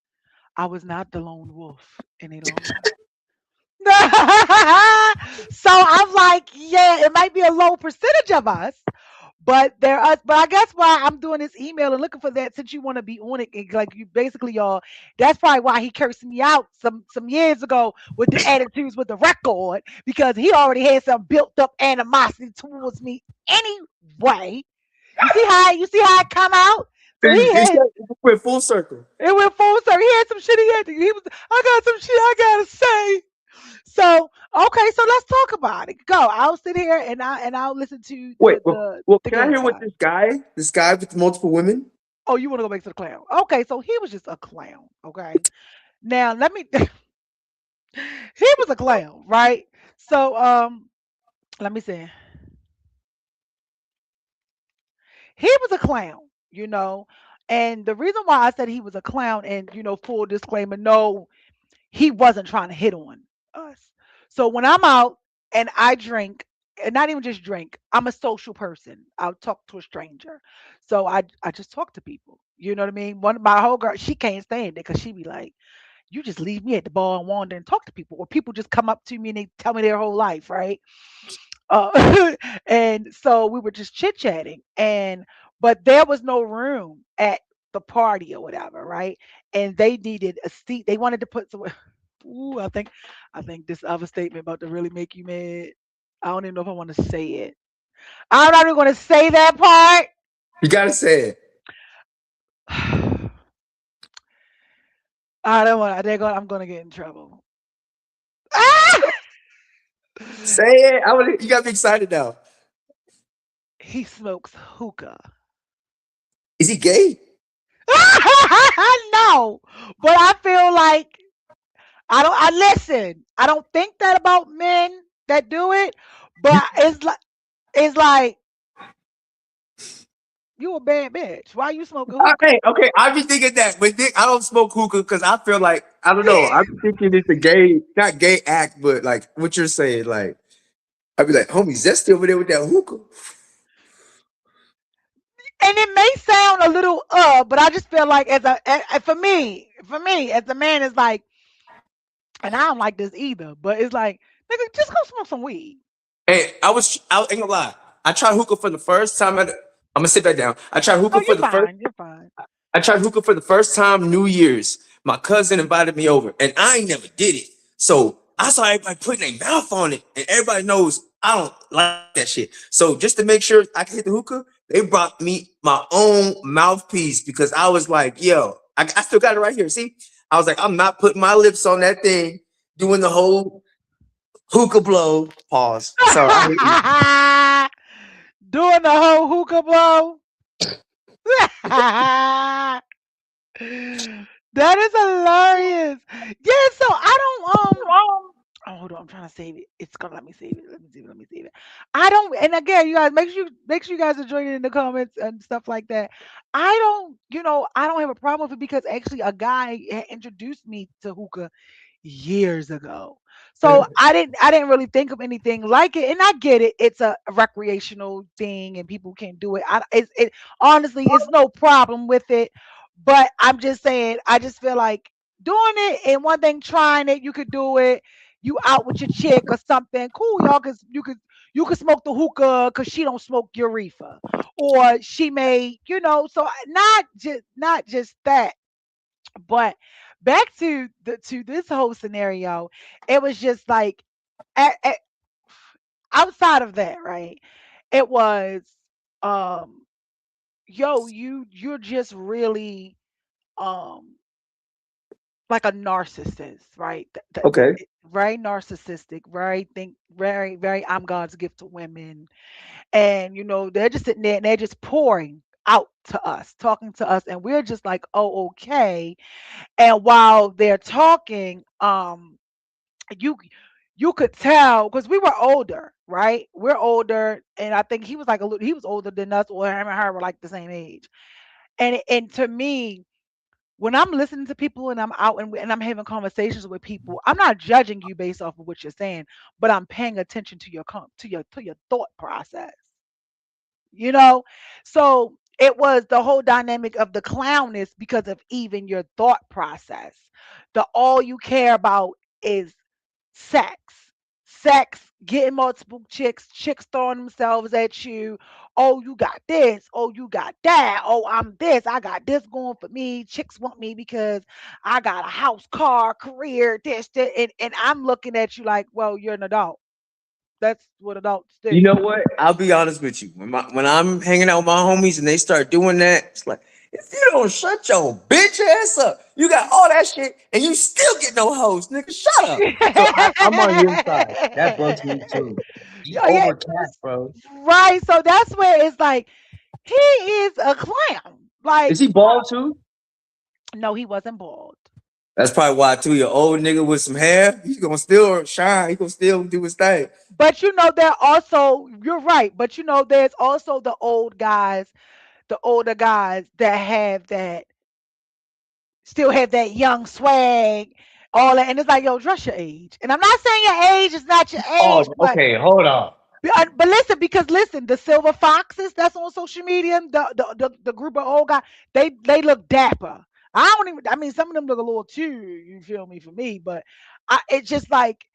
I was not the lone wolf any longer. So I'm like, yeah, it might be a low percentage of us, but there are. But I guess why I'm doing this email and looking for that since you want to be on it, and like you basically y'all. That's probably why he cursed me out some years ago with the attitudes with the record because he already had some built up animosity towards me anyway. You see how it come out. So he had It went full circle. it went full circle. He had some shit he had to. He was. I got some shit I gotta say. So okay, so let's talk about it. Go. I'll sit here and I'll listen to Wait, well, the can I gay hear what side. this guy with multiple women? Oh, you want to go back to the clown? Okay, so he was just a clown. Okay, now let me. He was a clown, right? So let me see. He was a clown, you know, And the reason why I said he was a clown, and full disclaimer, no, he wasn't trying to hit on us. So when I'm out and I drink, and not even just drink, I'm a social person. I'll talk to a stranger. So I just talk to people. You know what I mean? One of my whole girl, she can't stand it because she be like, you just leave me at the bar and wander and talk to people. Or people just come up to me and they tell me their whole life, right? And so we were just chit chatting, but there was no room at the party or whatever, right? And they needed a seat. They wanted to put some. Ooh, I think this other statement about to really make you mad. I don't even know if I want to say it. I'm not even going to say that part. You gotta say it. I don't want. I'm going to get in trouble. Ah! Say it. You got me excited now. He smokes hookah. Is he gay? No, but I feel like I don't. I listen. I don't think that about men that do it, You, but it's like you a bad bitch. Why you smoking hookah? okay. I be thinking that, but Dick, I don't smoke hookah because I feel like I don't know. I'm thinking it's a gay, not gay act, but like what you're saying. Like I'd be like, homie, Zesty over there with that hookah. And it may sound a little but I just feel like for me as a man, it's like, and I don't like this either, but it's like, nigga, just go smoke some weed. Hey, I ain't gonna lie. I tried hookah for the first time. I'm gonna sit back down. Oh, you're fine. You're fine. I tried hookah for the first time New Year's. My cousin invited me over, and I ain't never did it. So I saw everybody putting their mouth on it, and everybody knows I don't like that shit. So just to make sure I could hit the hookah, they brought me my own mouthpiece because I was like, yo, I still got it right here. See, I was like, I'm not putting my lips on that thing, doing the whole hookah blow. Pause. So I hate you. Doing the whole hookah blow. That is hilarious. Yeah, so I don't oh, hold on, I'm trying to save it. It's gonna let me save it. Let me save it. I don't, and again, you guys make sure you guys are joining in the comments and stuff like that. I don't have a problem with it because actually a guy had introduced me to hookah years ago. So I didn't really think of anything like it. And I get it. It's a recreational thing and people can do it. It honestly, it's no problem with it. But I'm just saying, I just feel like doing it and one thing trying it, you could do it. You out with your chick or something. Cool, y'all, cause you could smoke the hookah because she don't smoke urethra. Or she may, so not just that, but back to this whole scenario, it was just like a outside of that, right? It was um yo, you're just really um like a narcissist, right? Okay. Very narcissistic, very I'm God's gift to women. And they're just sitting there and they're just pouring out to us, talking to us, and we're just like, oh, okay. And while they're talking, you you could tell because we were older, right? We're older, and I think he was older than us, or him and her were like the same age. And to me, when I'm listening to people and I'm out and I'm having conversations with people, I'm not judging you based off of what you're saying, but I'm paying attention to your thought process. you know so it was the whole dynamic of the clownness because of even your thought process. The all you care about is sex, getting multiple chicks throwing themselves at you. Oh, you got this. Oh, you got that. Oh, I'm this. I got this going for me. Chicks want me because I got a house, car, career, this, and I'm looking at you like, well, you're an adult. That's what adults You do. know what? I'll be honest with you. When I'm hanging out with my homies and they start doing that, it's like if you don't shut your bitch ass up, you got all that shit and you still get no hoes, nigga. Shut up. So I'm on your side. That bugs me too. You Yeah, yeah, overcast, bro. right. So that's where it's like he is a clown. Is Like, he bald too? no, he wasn't bald. That's probably why too. Your old nigga with some hair, he's gonna still shine. He gonna still do his thing. But you're right. But there's also the old guys the older guys that still have that young swag, all that, and it's like, yo, dress your age. And I'm not saying your age is not your Oh, age, but okay. Hold on. but listen, because listen, the Silver Foxes that's on social media, the group of old guys, they look dapper. I don't even. I mean, some of them look a little too. You feel me for me, but it's just like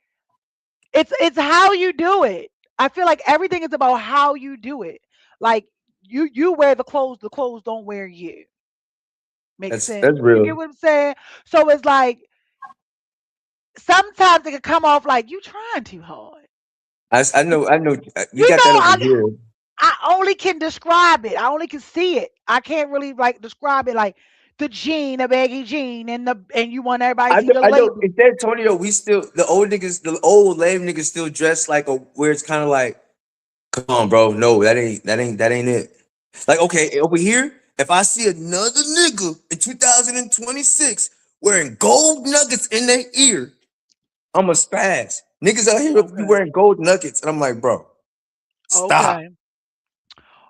it's how you do it. I feel like everything is about how you do it. Like you wear the clothes don't wear you. Makes sense. That's You get real. what I'm saying? So it's like sometimes it can come off like you trying too hard. I know. We You got that know, over here. I only can describe it. I only can see it. I can't really like describe it like the jean, the baggy jean, and you want everybody to I see know. the I know. label. In San Antonio, we still the old lame niggas still dress like a where it's kind of like, come on, bro. No, that ain't it. Like, okay, over here, if I see another nigga in 2026 wearing gold nuggets in their ear, I'm a spaz. Niggas out here be Okay. wearing gold nuggets, and I'm like, bro, stop. Okay.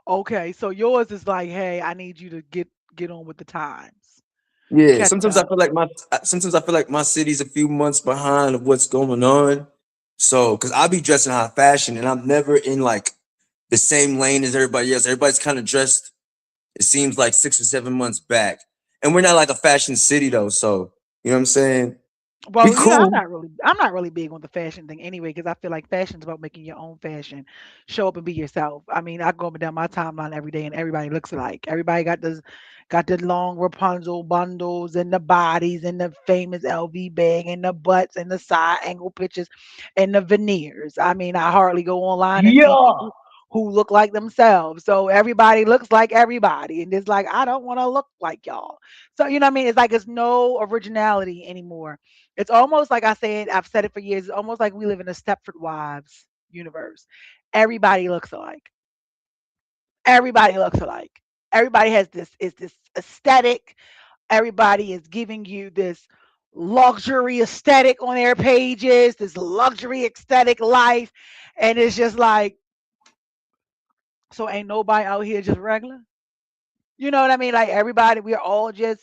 Okay. So yours is like, hey, I need you to get on with the times. Yeah, Catch up. sometimes I feel like my city's a few months behind of what's going on. So, cause I be dressing high fashion, and I'm never in like the same lane as everybody else. Everybody's kind of dressed. It seems like 6 or 7 months back, and we're not like a fashion city though. So, you know what I'm saying? We Well, cool. I'm not really big on the fashion thing anyway, because I feel like fashion's about making your own fashion, show up and be yourself. I mean, I go up and down my timeline every day, and everybody looks alike. Everybody got the long Rapunzel bundles and the bodies and the famous LV bag and the butts and the side angle pictures and the veneers. I mean, I hardly go online and see Yeah. people who look like themselves. So everybody looks like everybody, and it's like I don't want to look like y'all. So you know what I mean? It's like it's no originality anymore. It's almost like I've said it for years. It's almost like we live in a Stepford Wives universe. Everybody looks alike. Everybody looks alike. Everybody has this aesthetic. Everybody is giving you this luxury aesthetic on their pages, this luxury aesthetic life. And it's just like, so ain't nobody out here just regular? You know what I mean? Like everybody, we're all just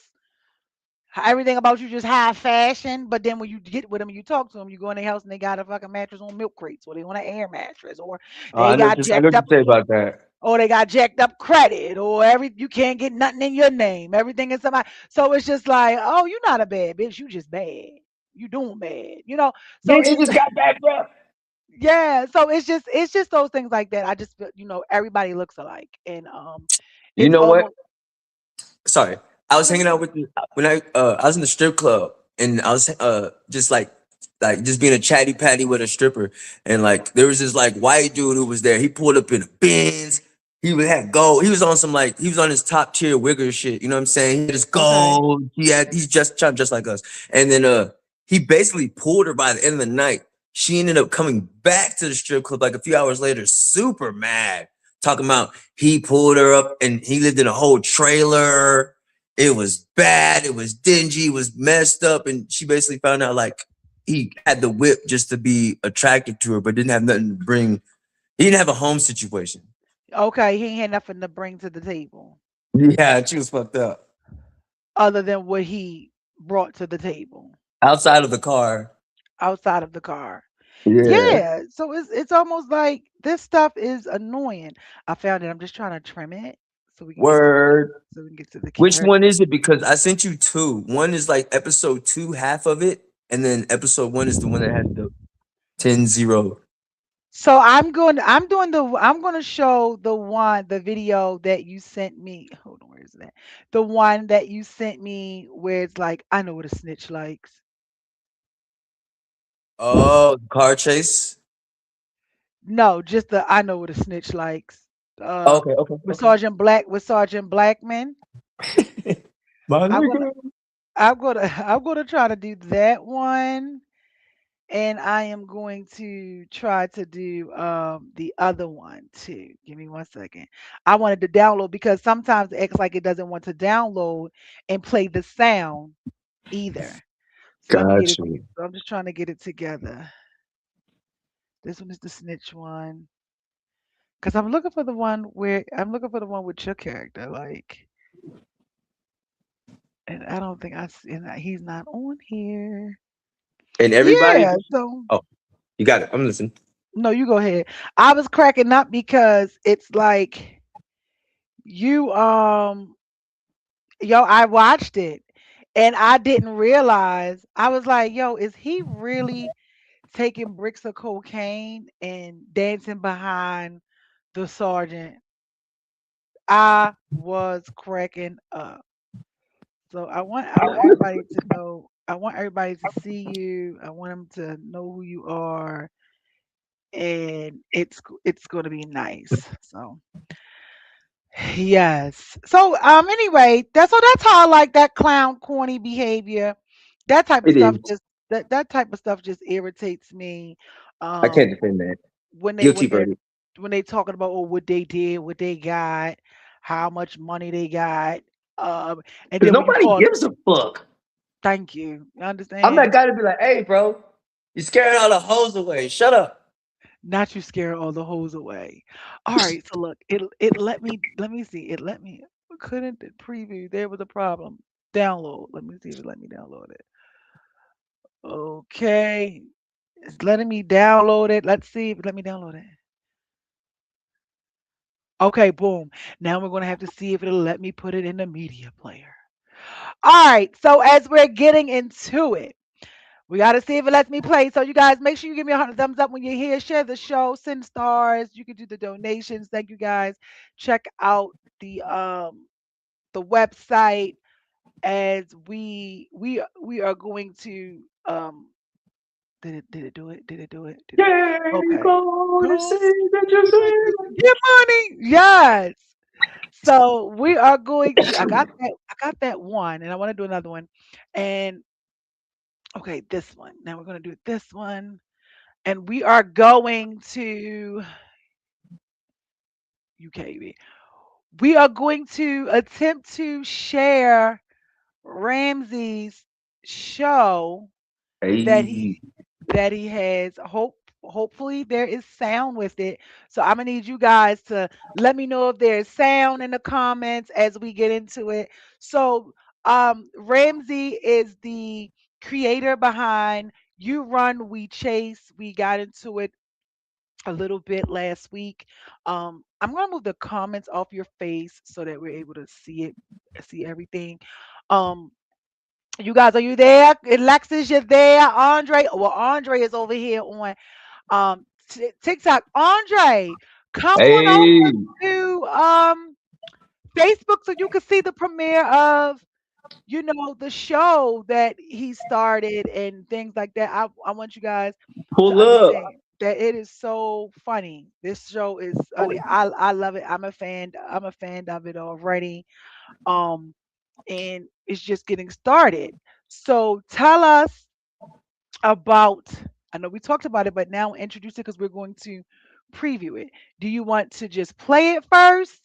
everything about you just high fashion, but then when you get with them and you talk to them, you go in their house and they got a fucking mattress on milk crates, or they want an air mattress, or they got I know jacked what you up, say about that. or they got jacked up credit, or you can't get nothing in your name, everything is somebody. So it's just like, oh, you're not a bad bitch, you just bad, you doing bad, you know. So Bitch, you it's just got back, bro. yeah, so it's just those things like that. I just feel, everybody looks alike, and You it's know what? almost Sorry, I was no, hanging you out good. with when I was in the strip club, and I was just like just being a chatty patty with a stripper, and like there was this like white dude who was there. He pulled up in a Benz. Had gold. He was on some like he was on his top tier wigger shit. You know what I'm saying? He had his Okay, gold. He's just like us. And then he basically pulled her by the end of the night. She ended up coming back to the strip club like a few hours later, super mad, talking about he pulled her up and he lived in a whole trailer. It was bad. It was dingy. It was messed up. And she basically found out like he had the whip just to be attracted to her, but didn't have nothing to bring. He didn't have a home situation. okay, he ain't had nothing to bring to the table Yeah, she was fucked up. other than what he brought to the table Outside of the car. outside of the car. Yeah. Yeah, so it's almost like this stuff is annoying. I found it. I'm just trying to trim it so we can get to Word. the Which character. one is it? Because I sent you two. One is like episode two, half of it, and then episode one is the one that has the 10-0. So I'm going to show the video that you sent me. Hold on, where is that? The one that you sent me where it's like I know what a snitch likes. Oh, car chase. No, just the I know what a snitch likes. Uh, Okay, okay, With Sergeant Blackman. okay. My I'm gonna nigga. I'm gonna try to do that one, and I am going to try to do the other one too. Give me 1 second. I wanted to download because sometimes it acts like it doesn't want to download and play the sound either. So let me get Got it. you. So I'm just trying to get it together. This one is the snitch one. Cause I'm looking for the one with your character, like, and I don't think and he's not on here. And everybody, Yeah, so oh, you got it. I'm listening. no, you go ahead. I was cracking up because it's like you yo, I watched it and I didn't realize. I was like, yo, is he really taking bricks of cocaine and dancing behind the sergeant? I was cracking up. So I want everybody to know. I want everybody to see you. I want them to know who you are, and it's going to be nice. So yes. So anyway, that's how I like that clown corny behavior. That type of It stuff is. just that type of stuff just irritates me. I can't Um defend that. when they Guilty when they're verdict. when they talking about, oh, what they did, what they got, how much money they got. And Because then when you nobody call, gives a fuck. thank you. You I'm that understand? guy to be like, hey, bro, you're scaring all the hoes away. Shut up. Not you scare all the hoes away. All right, so look, it let me see. It let me couldn't it preview. There was a problem. Download. Let me see if it let me download it. Okay. It's letting me download it. Let's see if it let me download it. Okay, boom. Now we're gonna have to see if it'll let me put it in the media player. All right, so as we're getting into it, we got to see if it lets me play. So you guys, make sure you give me a thumbs up when you're here. Share the show, send stars. You can do the donations. Thank you guys. Check out the website as we are going to did it do it? Did it do it? Did it? Yeah, you Okay. gonna say Go that you're get money. Yes. So we are going to. I got that one, and I want to do another one. And okay, this one. Now we're gonna do this one. And we are going to UKB. We are going to attempt to share Ramsey's show that he Hey, that he has. Hopefully there is sound with it. So I'm gonna need you guys to let me know if there's sound in the comments as we get into it. So Ramsey is the creator behind You Run, We Chase. We got into it a little bit last week. I'm gonna move the comments off your face so that we're able to see it, see everything. Um, you guys, are you there? Alexis, you're there. Andre, well, Andre is over here on TikTok. Andre, come on hey, over to Facebook so you can see the premiere of the show that he started and things like that. I want you guys to pull up. understand that it is so funny. This show is I love it. I'm a fan of it already. Um and it's just getting started. So tell us about, I know we talked about it, but now introduce it because we're going to preview it. Do you want to just play it first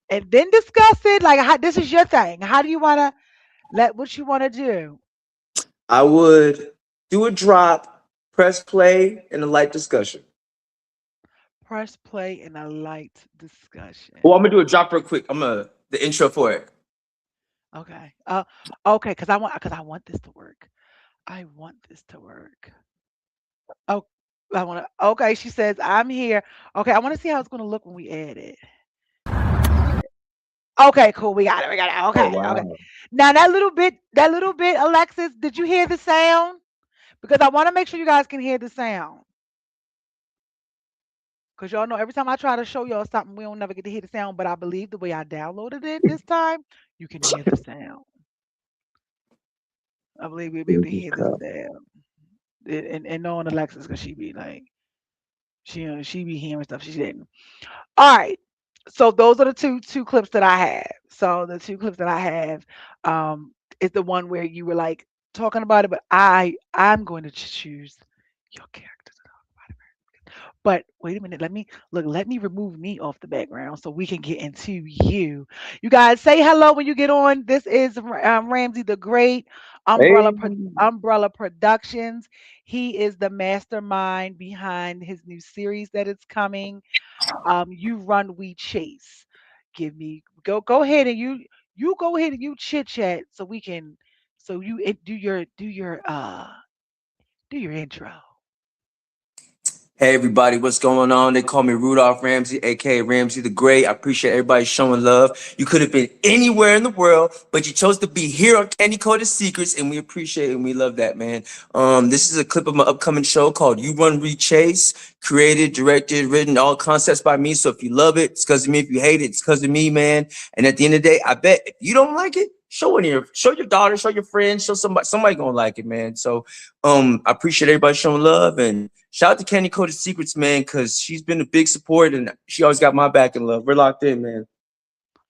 and then discuss it? Like, this is your thing. How do you want to what you want to do? I would do a drop, press play, and a light discussion. Press play in a light Well, I'm gonna discussion. do a drop real quick. I'm gonna the intro for it. Okay. Okay, because I want this to work. I want this to work. Oh, I want to. Okay, she says I'm here. Okay, I want to see how it's going to look when we add it. Okay, cool. We got it. We got it. Oh Okay, okay. wow. Now that little bit, Alexis, did you hear the sound? Because I want to make sure you guys can hear the sound. Because y'all know every time I try to show y'all something, we don't never get to hear the sound. But I believe the way I downloaded it this time, you can hear the sound. I believe we'll be able to hear the sound. And knowing Alexis, because she be like, she be hearing stuff she didn't. All right. So those are the two clips that I have. So the two clips that I have is the one where you were like talking about it, but I'm going to choose your character. But wait a minute, let me remove me off the background so we can get into you. You guys say hello when you get on. This is Ramsey the Great, Hey, Umbrella Productions. He is the mastermind behind his new series that is coming. You run, we chase. Give me go ahead and you go ahead and you chit chat so we can so you do your intro. Hey everybody, what's going on? They call me Rudolph Ramsey, aka Ramsey the Great. I appreciate everybody showing love. You could have been anywhere in the world, but you chose to be here on Candy Coated Secrets, and we appreciate it and we love that, man. This is a clip of my upcoming show called You Run We Chase, created, directed, written, all concepts by me. So if you love it, it's because of me. If you hate it, it's because of me, man. And at the end of the day, I bet if you don't like it, show your daughter, show your friends, show somebody gonna like it, man. So I appreciate everybody showing love and shout out to Candy Coated Secrets, man, because she's been a big support and she always got my back and love. We're locked in, man.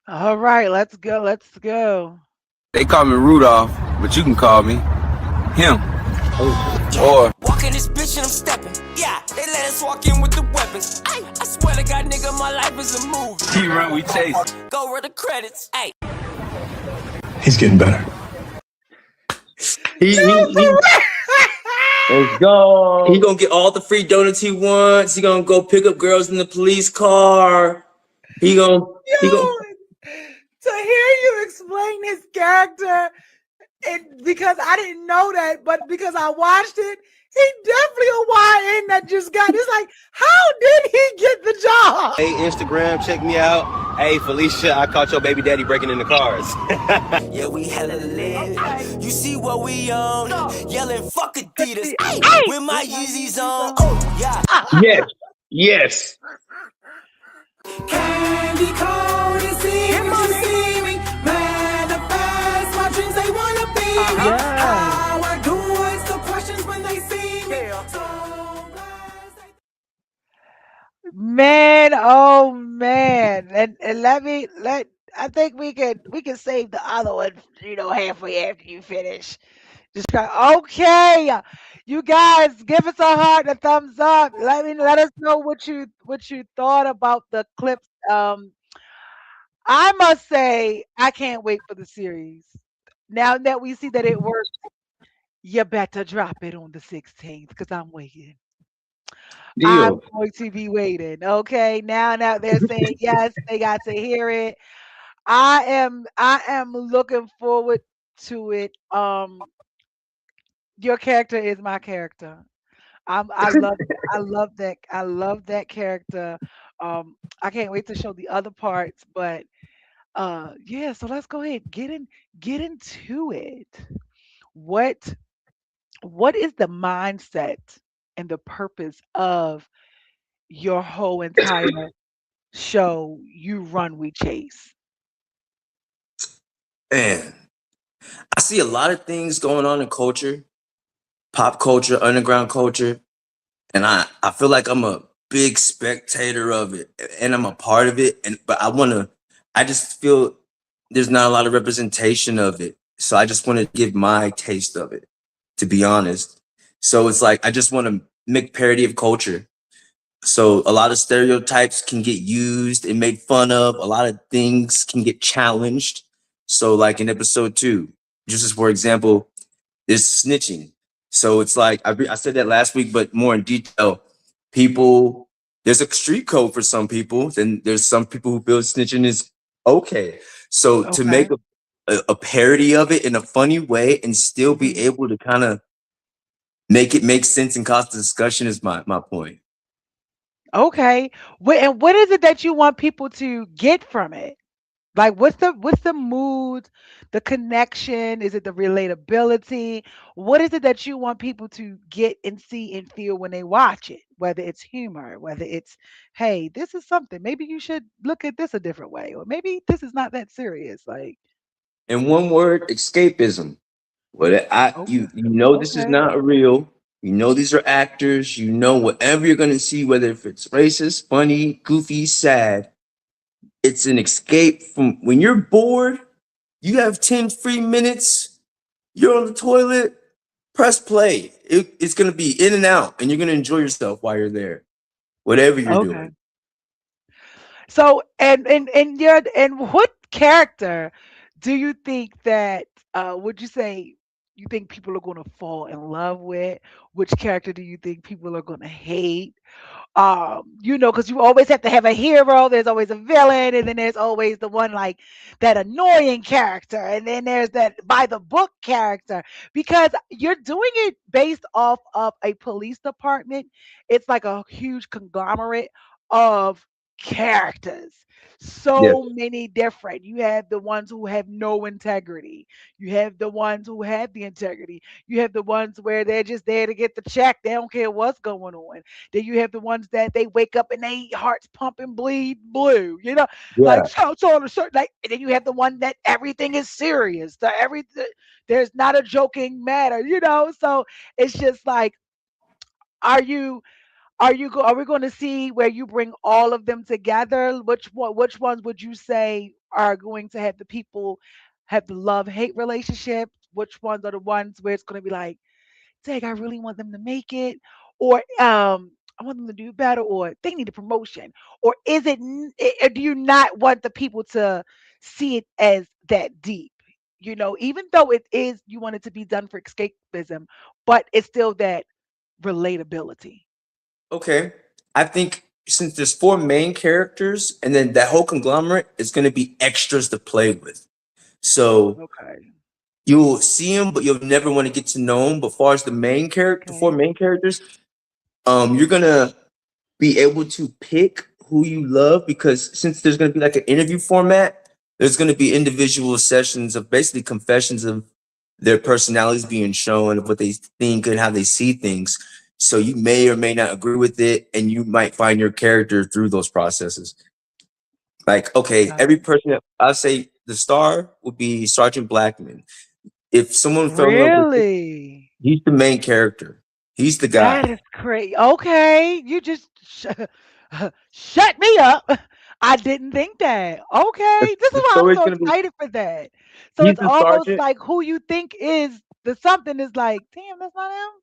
All right, let's go. Let's go. They call me Rudolph, but you can call me him. Or walking this bitch and I'm stepping. Yeah, they let us walk in with the weapons. Ay, I swear to God, nigga, my life is a movie. you run, we chase. Go where the credits. Ay. He's getting better. He Let's go. He gonna get all the free donuts he wants. He gonna go pick up girls in the police car. He gonna to hear you explain his character, and because I didn't know that, but because I watched it, he definitely a YN that just got. It's like, how did he get the job? Hey, Instagram, check me out. Hey, Felicia, I caught your baby daddy breaking in the cars. Yeah, we hella lit. Okay. You see what we on? Yelling fuck Adidas. Ay, Ay, with my Yeezys on. Oh, yeah. Yes. Candy coated secrets, you see me. Manifest my dreams, they wanna be me. Yeah. How I do is the questions when they see me. So blessed. Man, oh man. And I think we can save the other one, halfway after you finish. Just try okay. You guys give us a heart, a thumbs up. Let us know what you thought about the clips. I must say I can't wait for the series. Now that we see that it works, you better drop it on the 16th because I'm waiting. I'm deal. going to be waiting. Okay. Now they're saying yes, they got to hear it. I am looking forward to it. Your character is my character. I love that character. I can't wait to show the other parts, but yeah, so let's go ahead. Get into it. What what is the mindset and the purpose of your whole entire show, You Run, We Chase? Man, I see a lot of things going on in culture, pop culture, underground culture, and I feel like I'm a big spectator of it and I'm a part of it. And but I just feel there's not a lot of representation of it. So I just want to give my taste of it, to be honest. So it's like I just want to make parody of culture. So a lot of stereotypes can get used and made fun of. A lot of things can get challenged. So like in episode 2, just as for example, there's snitching. So it's like I said that last week, but more in detail. People, there's a street code for some people. Then there's some people who feel snitching is okay. So to Okay. make a parody of it in a funny way and still be Mhm. able to kind of make it make sense and cause discussion is my point. Okay. And what is it that you want people to get from it? Like what's the mood, the connection? Is it the relatability? What is it that you want people to get and see and feel when they watch it? Whether it's humor, whether it's, hey, this is something. Maybe you should look at this a different way, or maybe this is not that serious. Like, In one word, escapism. What okay, you know this is okay, not real. You know these are actors. You know whatever you're gonna see, whether if it's racist, funny, goofy, sad, it's an escape from when you're bored. You have 10 free minutes. You're on the toilet. Press play. It's gonna be in and out, and you're gonna enjoy yourself while you're there, whatever you're okay. doing. So, and what character do you think that would you say you think people are going to fall in love with? Which character do you think people are going to hate? Because you always have to have a hero, there's always a villain, and then there's always the one like that annoying character, and then there's that by the book character. Because you're doing it based off of a police department, it's like a huge conglomerate of characters. Yes. So many different. You have the ones who have no integrity. You have the ones who have the integrity. You have the ones where they're just there to get the check. They don't care what's going on. Then you have the ones that they wake up and they hearts pump and bleed blue, like Yeah. shouts on a shirt. Like, and then you have the one that everything is serious. There's not a joking matter. So it's just like, are you are we going to see where you bring all of them together? Which ones would you say are going to have the people have the love hate relationship? Which ones are the ones where it's going to be like, dang, I really want them to make it, or I want them to do better, or they need a promotion, or is it? Do you not want the people to see it as that deep? Even though it is, you want it to be done for escapism, but it's still that relatability. Okay. I think since there's four main characters and then that whole conglomerate is going to be extras to play with. So Okay. you'll see them, but you'll never want to get to know them. But far as the main character, the four Okay. main characters, you're gonna be able to pick who you love because since there's gonna be like an interview format, there's gonna be individual sessions of basically confessions of their personalities being shown of what they think and how they see things. So you may or may not agree with it, and you might find your character through those processes. Like, okay, Got every it. person that I say the star would be Sergeant Blackman. If someone fell in love with him, Really? he's the main character. He's the That guy. is crazy. Okay, you just shut me up. I didn't think that. The, Okay, this is the why I'm story's so gonna be excited for that. So he's it's the almost sergeant, like who you think is the something is like, damn, that's not him.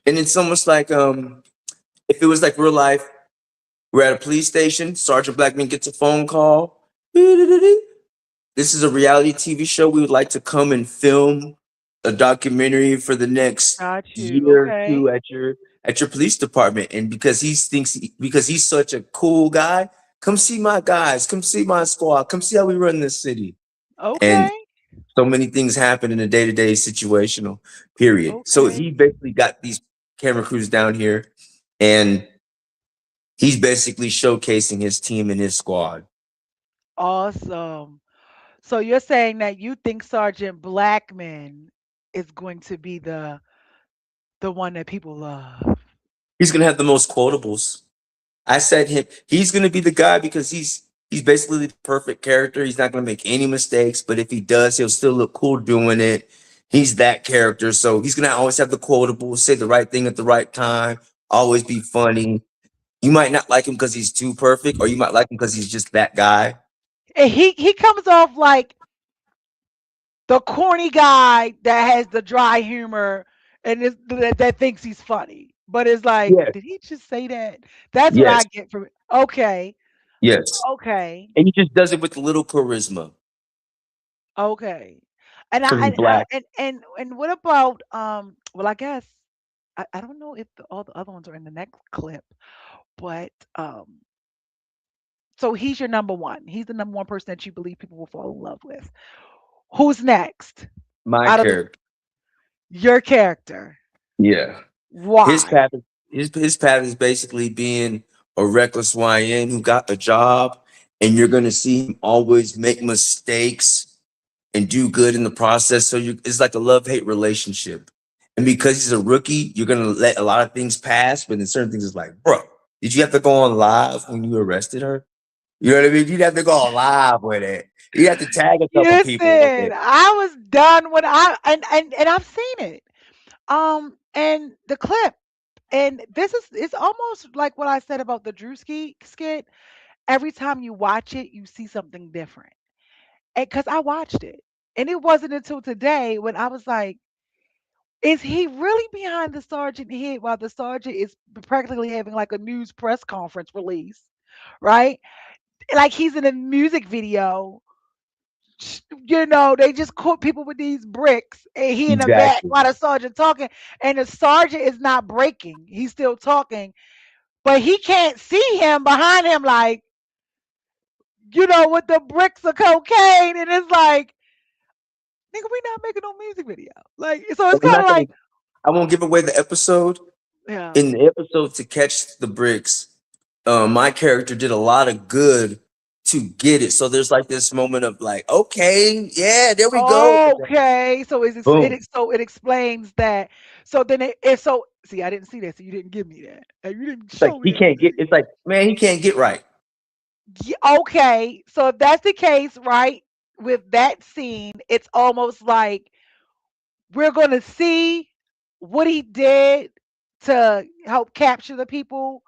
and it's almost like if it was like real life, we're at a police station, Sergeant Blackman gets a phone call. This is a reality TV show. We would like to come and film a documentary for the next Got you. year or two Okay. at your police department. And because because he's such a cool guy, come see my guys, come see my squad, come see how we run this city. And Okay. so many things happen in a day-to-day situational period. So he Okay. basically got these camera crews down here and he's basically showcasing his team and his squad. Awesome. So you're saying that you think Sergeant Blackman is going to be the one that people love. He's gonna have the most quotables. I said he's gonna be the guy because he's basically the perfect character. He's not gonna make any mistakes, but if he does, he'll still look cool doing it. He's that character, so he's gonna always have the quotables, say the right thing at the right time, always be funny. You might not like him because he's too perfect, or you might like him because he's just that guy. And he comes off like the corny guy that has the dry humor and that thinks he's funny. But it's like, Yes, did he just say that? That's what yes, I get from it. Okay. yes. Okay. And he just does it with a little charisma Okay. And because he's black. and what about well, I guess I don't know if all the other ones are in the next clip, but so he's your number one. He's the number one person that you believe people will fall in love with. Who's next? My Out of the character. your character. Yeah. His Why? path is his path is basically being a reckless YN who got a job, and you're gonna see him always make mistakes and do good in the process. So it's like a love-hate relationship. And because he's a rookie, you're gonna let a lot of things pass, but then certain things is like, bro, did you have to go on live when you arrested her? You know what I mean? You'd have to go on live with it. You have to tag a couple people with Listen, it. I was done when I and I've seen it. And the clip, and this is it's almost like what I said about the Drewski skit. Every time you watch it, you see something different. And because I watched it, and it wasn't until today when I was like, is he really behind the sergeant head while the sergeant is practically having like a news press conference release, right? Like he's in a music video they just caught people with these bricks, and he in the back Exactly. while the sergeant talking, and the sergeant is not breaking. He's still talking, but he can't see him behind him, like, with the bricks of cocaine, and it's like, nigga, we not making no music video. Like, so it's I'm kind of not gonna, like, I won't give away the episode. yeah. In the episode to catch the bricks, my character did a lot of good to get it. So there's like this moment of like, okay, yeah, there we go. Okay, so Boom. so it explains that. So then see, I didn't see that, so you didn't give me that. And you didn't It's like show me he that. can't get. It's like, man, he can't get right. Okay, so if that's the case, right, with that scene, it's almost like we're gonna see what he did to help capture the people,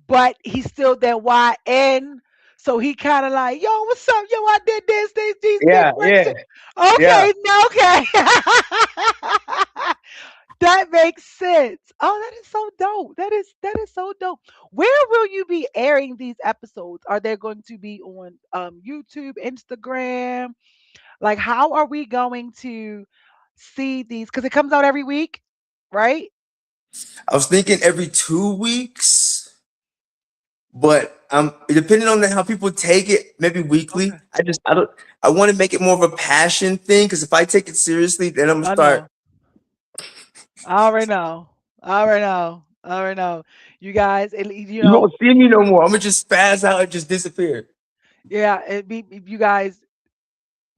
but he's still that YN. So he kind of like, yo, what's up? Yo, I did this, these big Yeah, bricks. yeah, yeah. Okay, okay. That makes sense. Oh, that is so dope. That is so dope. Where will you be airing these episodes? Are they going to be on YouTube, Instagram? Like, how are we going to see these? Because it comes out every week, right? I was thinking every 2 weeks, but depending on how people take it, maybe weekly. Okay. I want to make it more of a passion thing, because if I take it seriously, then I'm gonna I start. know. I already know. I already know. You guys, You won't see me no more. I'm gonna just spaz out and just disappear. yeah, you guys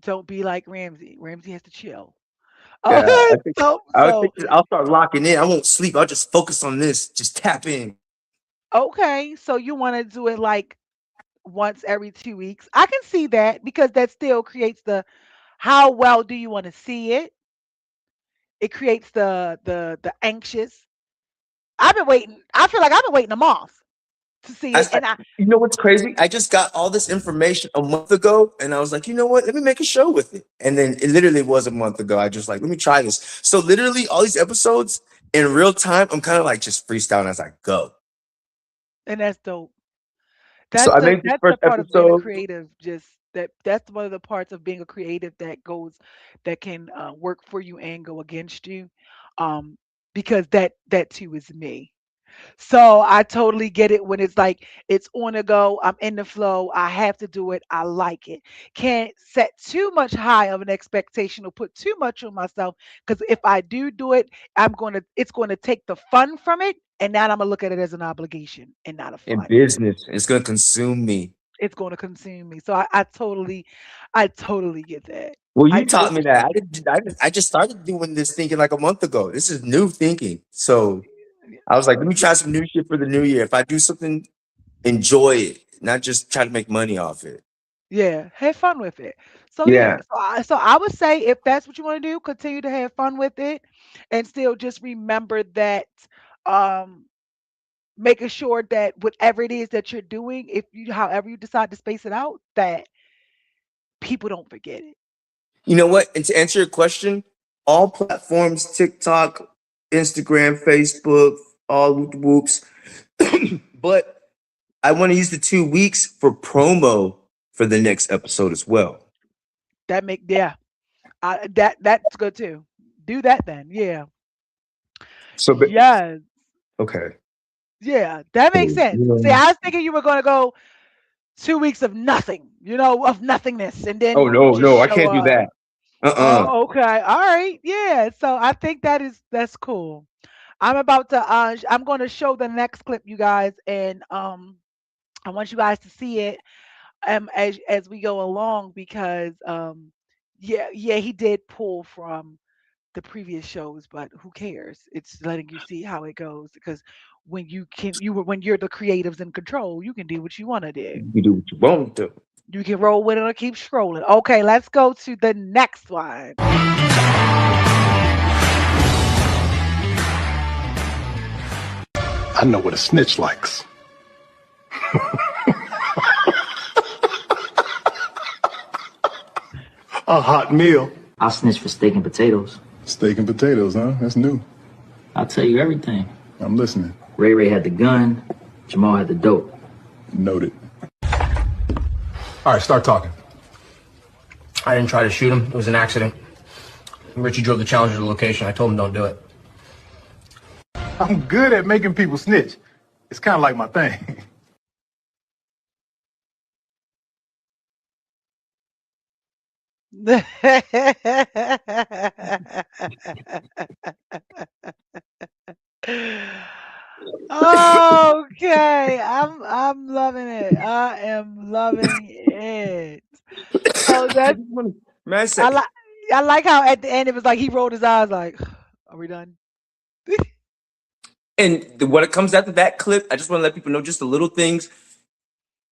don't be like Ramsey. Ramsey has to chill. Yeah, Okay, I think I'll start locking in. I won't sleep. I'll just focus on this. Just tap in. okay, so you want to do it like once every 2 weeks. I can see that because that still creates how well do you want to see it? It creates the anxious. I've been waiting. I feel like I've been waiting a month to see it, and You know what's crazy? I just got all this information a month ago, and I was like, you know what? Let me make a show with it. And then it literally was a month ago. I just like, let me try this. So literally, all these episodes in real time, I'm kind of like just freestyling as I go. and that's dope. So I made this That's the first part of being a episode. creative. Just that's one of the parts of being a creative that can work for you and go against you, um, because that too is me. So I totally get it when it's like it's on the go. I'm in the flow. I have to do it. I like it. Can't set too much high of an expectation or put too much on myself because if I do it, it's going to take the fun from it, and now I'm gonna look at it as an obligation and not a In fun. business, it's gonna consume me. It's going to consume me. So I totally get that. Well, I you taught to- me that. I just started doing this thinking like a month ago. This is new thinking. So I was like, let me try some new shit for the new year. If I do something, enjoy it, not just try to make money off it. Yeah, have fun with it. So Yeah. yeah, so I would say if that's what you want to do, continue to have fun with it, and still just remember that, um, making sure that whatever it is that you're doing, if you however you decide to space it out, that people don't forget it. You know what? And to answer your question, all platforms, TikTok, Instagram, Facebook, all whoops. But I want to use the 2 weeks for promo for the next episode as well. That's good too. Do that then. Yeah. So, Yes. okay. Yeah, that makes sense. See, I was thinking you were gonna go 2 weeks of nothing, of nothingness, and then Oh just no, I show can't do up. that. Oh, okay. All right. Yeah. So I think that's cool. I'm going to show the next clip, you guys, and I want you guys to see it as we go along because yeah, he did pull from the previous shows, but who cares? It's letting you see how it goes because when when you're the creatives in control, you can do what you want to do. You do what you want to. You can roll with it or keep scrolling. Okay, let's go to the next one. I know what a snitch likes. A hot meal. I'll snitch for steak and potatoes. Steak and potatoes, huh? That's new. I'll tell you everything. I'm listening. Ray Ray had the gun, Jamal had the dope. Noted. All right, start talking. I didn't try to shoot him. It was an accident. Richie drove the Challenger to the location. I told him don't do it. I'm good at making people snitch. It's kind of like my thing. Okay, I'm loving it. I am loving it. So that's Man, I like how at the end it was like he rolled his eyes like, are we done? and what it comes after that clip, I just want to let people know just the little things.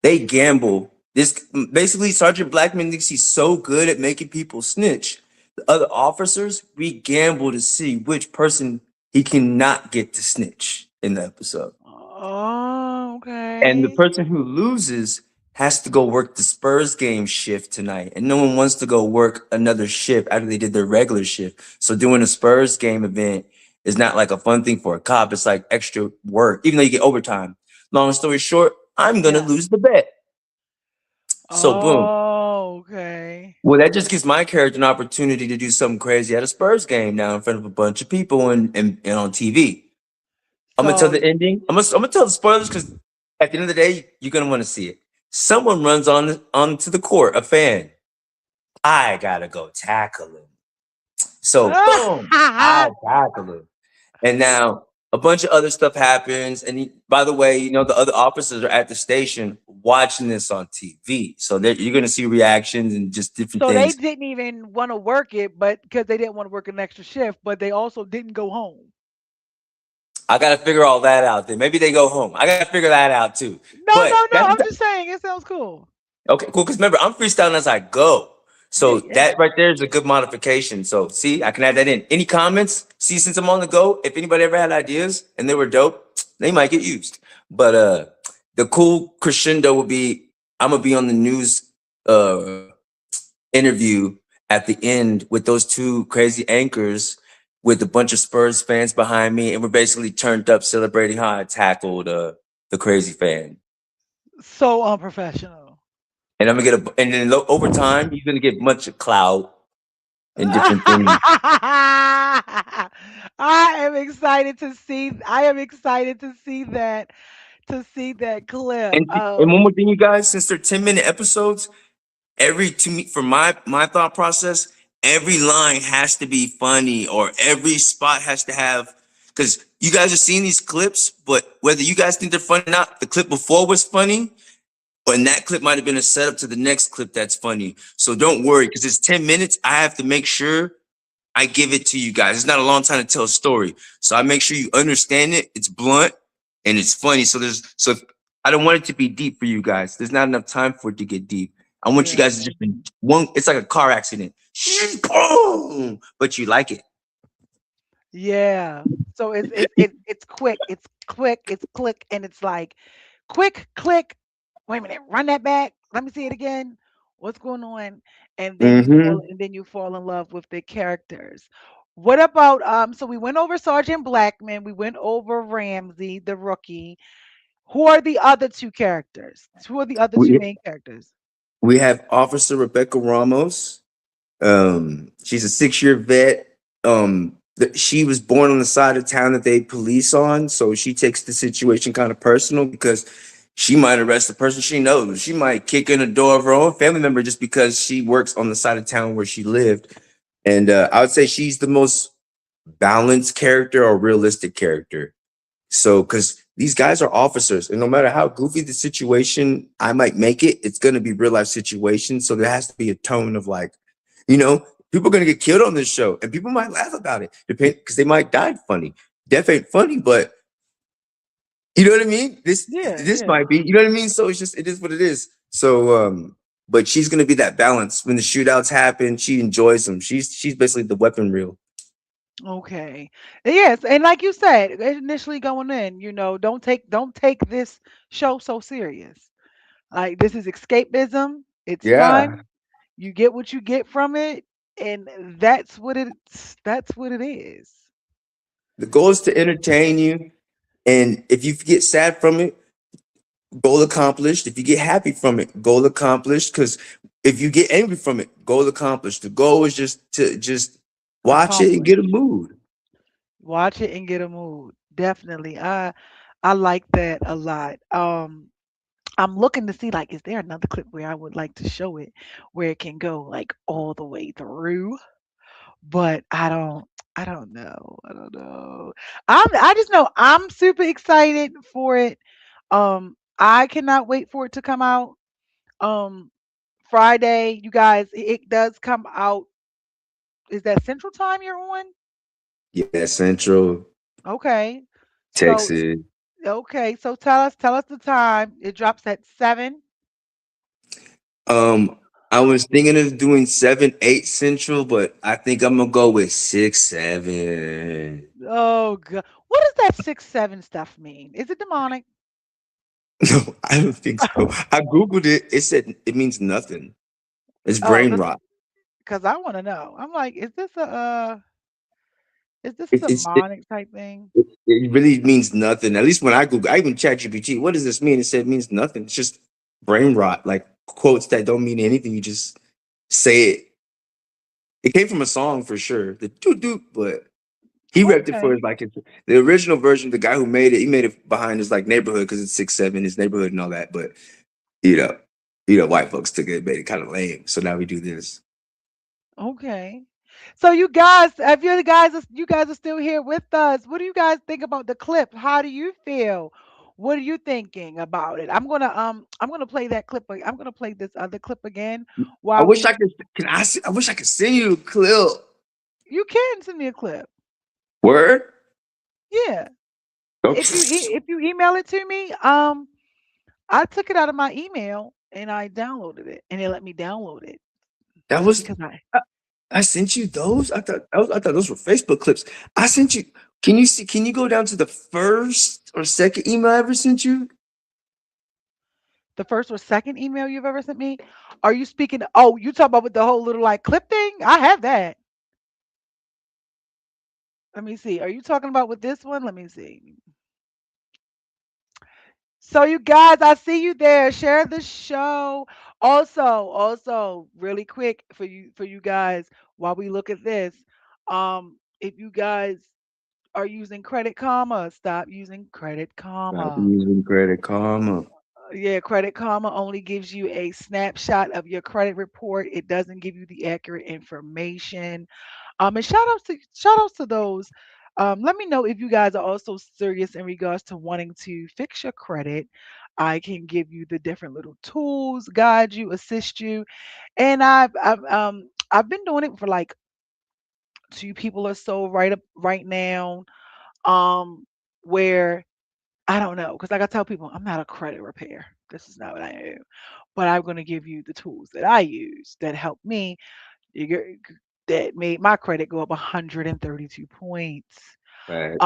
They gamble. This basically Sergeant Blackman thinks he's so good at making people snitch. The other officers, we gamble to see which person he cannot get to snitch in the episode. Oh, And the okay. person who loses has to go work the Spurs game shift tonight. And no one wants to go work another shift after they did their regular shift. So doing a Spurs game event is not like a fun thing for a cop. It's like extra work, even though you get overtime. Long story short, I'm going to lose the bet. So boom. Oh, okay. Well, that just gives my character an opportunity to do something crazy at a Spurs game now in front of a bunch of people and on TV. I'm gonna tell the ending. I'm gonna tell the spoilers because at the end of the day, you're gonna want to see it. Someone runs onto the court, a fan. I gotta go tackle him. So boom, I tackle him. And now a bunch of other stuff happens. And by the way, you know, the other officers are at the station watching this on TV. So you're gonna see reactions and just different So things. they didn't even want to work it, but because they didn't want to work an extra shift, but they also didn't go home. I gotta figure all that out then. Maybe they go home. I gotta figure that out too. No, But no, no. that's- I'm just saying it sounds cool. Okay, cool. Because remember, I'm freestyling as I go. So that right there is a good modification. So see, I can add that in. Any comments? See, since I'm on the go, if anybody ever had ideas and they were dope, they might get used. But the cool crescendo will be I'm gonna be on the news interview at the end with those two crazy anchors with a bunch of Spurs fans behind me, and we're basically turned up celebrating how I tackled the crazy fan. So unprofessional. And I'm gonna get and then over time, you're gonna get much of clout and different things. I am excited to see. I am excited to see that. To see that clip. And one more thing, you guys, since they're 10-minute episodes, for my thought process, every line has to be funny or every spot has to have, because you guys are seeing these clips, but whether you guys think they're funny or not, the clip before was funny. And that clip might have been a setup to the next clip that's funny. So don't worry, because it's 10 minutes. I have to make sure I give it to you guys. It's not a long time to tell a story. So I make sure you understand it. It's blunt and it's funny. So I don't want it to be deep for you guys. There's not enough time for it to get deep. I want you guys to just be one. It's like a car accident. Boom, but you like it. Yeah. So it's quick. It's quick. It's click, and it's like quick click. Wait a minute, run that back. Let me see it again. What's going on? And then you fall in love with the characters. What about so we went over Sergeant Blackman, we went over Ramsey, the rookie. Who are the other two characters? Who are the other two main characters? We have Officer Rebecca Ramos. She's a 6-year vet. She was born on the side of town that they police on, so she takes the situation kind of personal because she might arrest the person she knows. She might kick in the door of her own family member just because she works on the side of town where she lived. And I would say she's the most balanced character or realistic character. So, because these guys are officers, and no matter how goofy the situation I might make it, it's going to be real life situation. So there has to be a tone of like, you know, people are going to get killed on this show, and people might laugh about it because they might die funny. Death ain't funny, but you know what I mean? This might be, you know what I mean? So it's just, it is what it is. So, but she's going to be that balance. When the shootouts happen, she enjoys them. She's basically the weapon reel. Okay. Yes, and like you said, initially going in, you know, don't take this show so serious. Like this is escapism. It's fun. You get what you get from it, and that's what it is. The goal is to entertain you. And if you get sad from it, goal accomplished. If you get happy from it, goal accomplished. Because if you get angry from it, goal accomplished. The goal is just to just watch it and Accomplish. get a mood. Watch it and get a mood. Definitely. I like that a lot. I'm looking to see like is there another clip where I would like to show it where it can go like all the way through, but I don't know. I don't know. I just know I'm super excited for it. I cannot wait for it to come out. Um Friday, you guys, it does come out. Is that Central Time you're on? Yeah, Central, Okay. So Texas. okay, so tell us the time. It drops at 7. I was thinking of doing 7, 8 Central, but I think I'm gonna go with 6, 7. Oh god. What does that 6 7 stuff mean? Is it demonic? No, I don't think so. I googled it. It said it means nothing. It's Oh, brain rot. because I want to know. I'm like, is this a It, it's it, demonic type thing? it really means nothing. At least when I Google, I even ChatGPT. What does this mean? It said it means nothing. It's just brain rot, like quotes that don't mean anything. You just say it. It came from a song for sure. The doo doo, but he repped it for Okay. his like the original version. The guy who made it, he made it behind his like neighborhood because it's 6 7, his neighborhood and all that. But you know, white folks took it, made it kind of lame. So now we do this. Okay. So you guys, if you guys are still here with us, what do you guys think about the clip? How do you feel? What are you thinking about it? I'm gonna play that clip. I'm gonna play this other clip again I while wish we I could. Can I? I wish I could send you a clip. you can send me a clip. Word. Yeah. If you Okay. if you email it to me, I took it out of my email and I downloaded it and it let me download it That was. because I I sent you those. I thought those were Facebook clips. I sent you. Can you see? Can you go down to the first or second email I ever sent you? the first or second email you've ever sent me. Are you speaking? Oh, you talk about with the whole little like clip thing? I have that. Let me see. Are you talking about with this one? Let me see. So you guys, I see you there. Share the show. Also, really quick for you guys, while we look at this, if you guys are using Credit Karma, stop using Credit Stop Karma. using Credit Karma. Yeah, Credit Karma only gives you a snapshot of your credit report. It doesn't give you the accurate information. And shout outs to those. Let me know if you guys are also serious in regards to wanting to fix your credit. I can give you the different little tools, guide you, assist you, and I've been doing it for like 2 people or so right now. Um, where I don't know, because like I tell people, I'm not a credit repair. This is not what I am. But I'm going to give you the tools that I use that help me, you that made my credit go up 132 points. Right.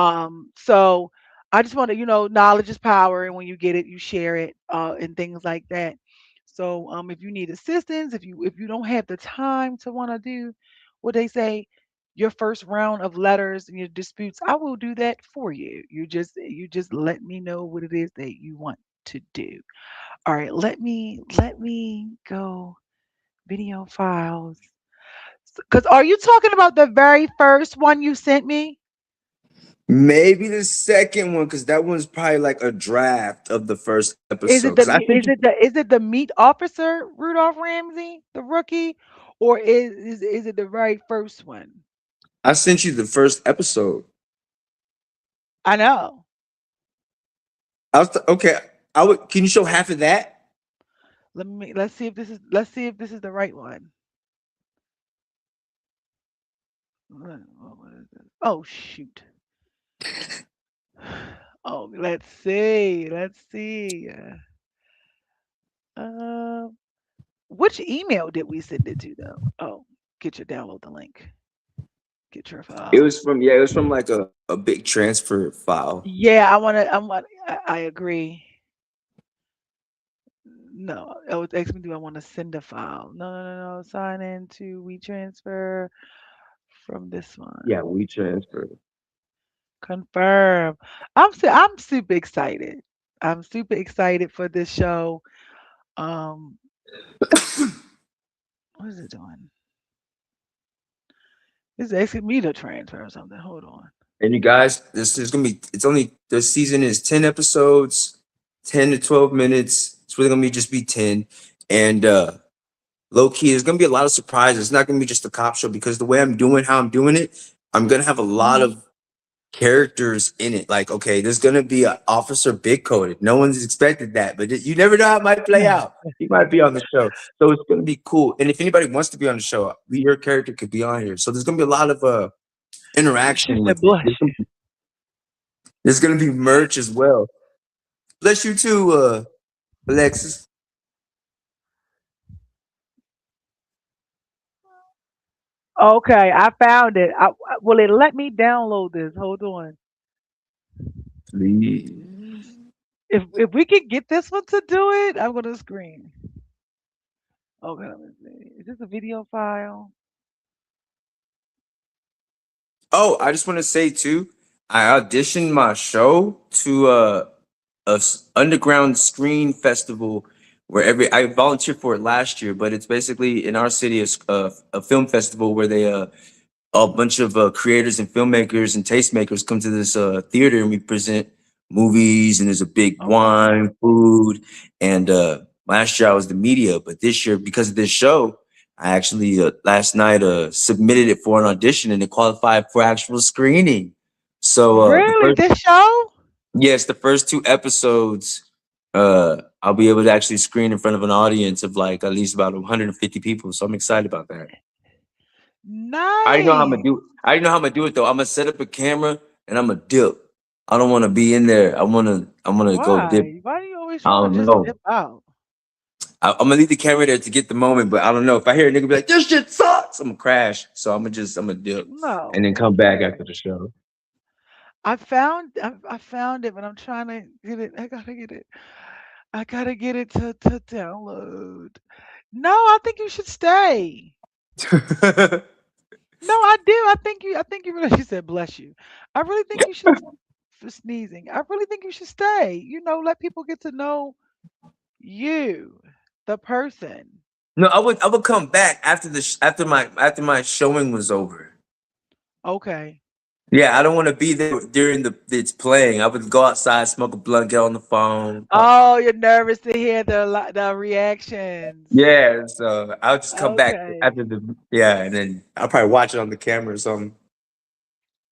So I just want to, knowledge is power, and when you get it, you share it, and things like that. So if you need assistance, if you don't have the time to want to do what they say, your first round of letters and your disputes, I will do that for you. You just let me know what it is that you want to do. All right, let me go video files. Because are you talking about the very first one you sent me? Maybe the second one, because that one's probably like a draft of the first Is episode. it the Because I me- think is it the meat officer Rudolph Ramsey, the rookie, or is it the very first one? I sent you the first episode. I know. Okay. I would. Can you show half of that? Let's see if this is the right one. What is this? Oh shoot. Oh, let's see. Let's see. Uh, which email did we send it to though? Oh, download the link. Get your It file. was from it was from like a big transfer file. Yeah, I agree. No, it was asking me, do I want to send a file? No, no, no, no. Sign in to WeTransfer from this Yeah, one. we transferred. Confirm. I'm super excited. I'm super excited for this show. Um, what is it doing? It's asking me to transfer or something. Hold on. And you guys, this is gonna be. It's only this season is 10 episodes, 10 to 12 minutes. It's really gonna be just be 10, and low key, there's gonna be a lot of surprises. It's not gonna be just a cop show because the way I'm doing how I'm doing it, I'm gonna have a lot Mhm. of characters in it. Like, okay, there's gonna be an officer big coded. No one's expected that, but you never know how it might play out. He might be on the show, so it's gonna be cool. And if anybody wants to be on the show, your character could be on here. So there's gonna be a lot of She interaction said with it. blush. There's gonna be merch as well. Bless you too, Alexis. Okay, I found it. Will it let me download this? Hold on. Please. If we can get this one to do it, I'm gonna scream. Okay, let me see. Is this a video file? Oh, I just want to say too, I auditioned my show to underground screen festival where I volunteered for it last year, but it's basically in our city a film festival where they a bunch of creators and filmmakers and tastemakers come to this theater and we present movies and there's a big Okay. wine, food, and last year I was the media, but this year because of this show, I actually last night submitted it for an audition and it qualified for actual screening. So Really? This show? yes, the first 2 episodes, I'll be able to actually screen in front of an audience of like at least about 150 people. So I'm excited about that. I know how I'm gonna Nice. do. I know how I'm gonna do it though. I'm gonna set up a camera and I'm gonna dip. I don't want to be in there. I'm gonna go dip. Why? Why do you always I want to don't just know. dip out? I'm gonna leave the camera there to get the moment, but I don't know if I hear a nigga be like, "This shit sucks," I'm gonna crash. So I'm gonna dip and then No. come back after the show. I found it, but I'm trying to get it. I gotta get it. I gotta get it to download. No, I think you should stay. No, I do. I think you really she said bless you. I really think you should for sneezing. I really think you should stay. Let people get to know you, the person. No, I would come back after after my showing was over. Okay. Yeah, I don't want to be there during it's playing. I would go outside, smoke a blunt, get on the phone. Oh, you're nervous to hear the reactions. Yeah, so I'll just come back Okay. after and then I'll probably watch it on the camera or something.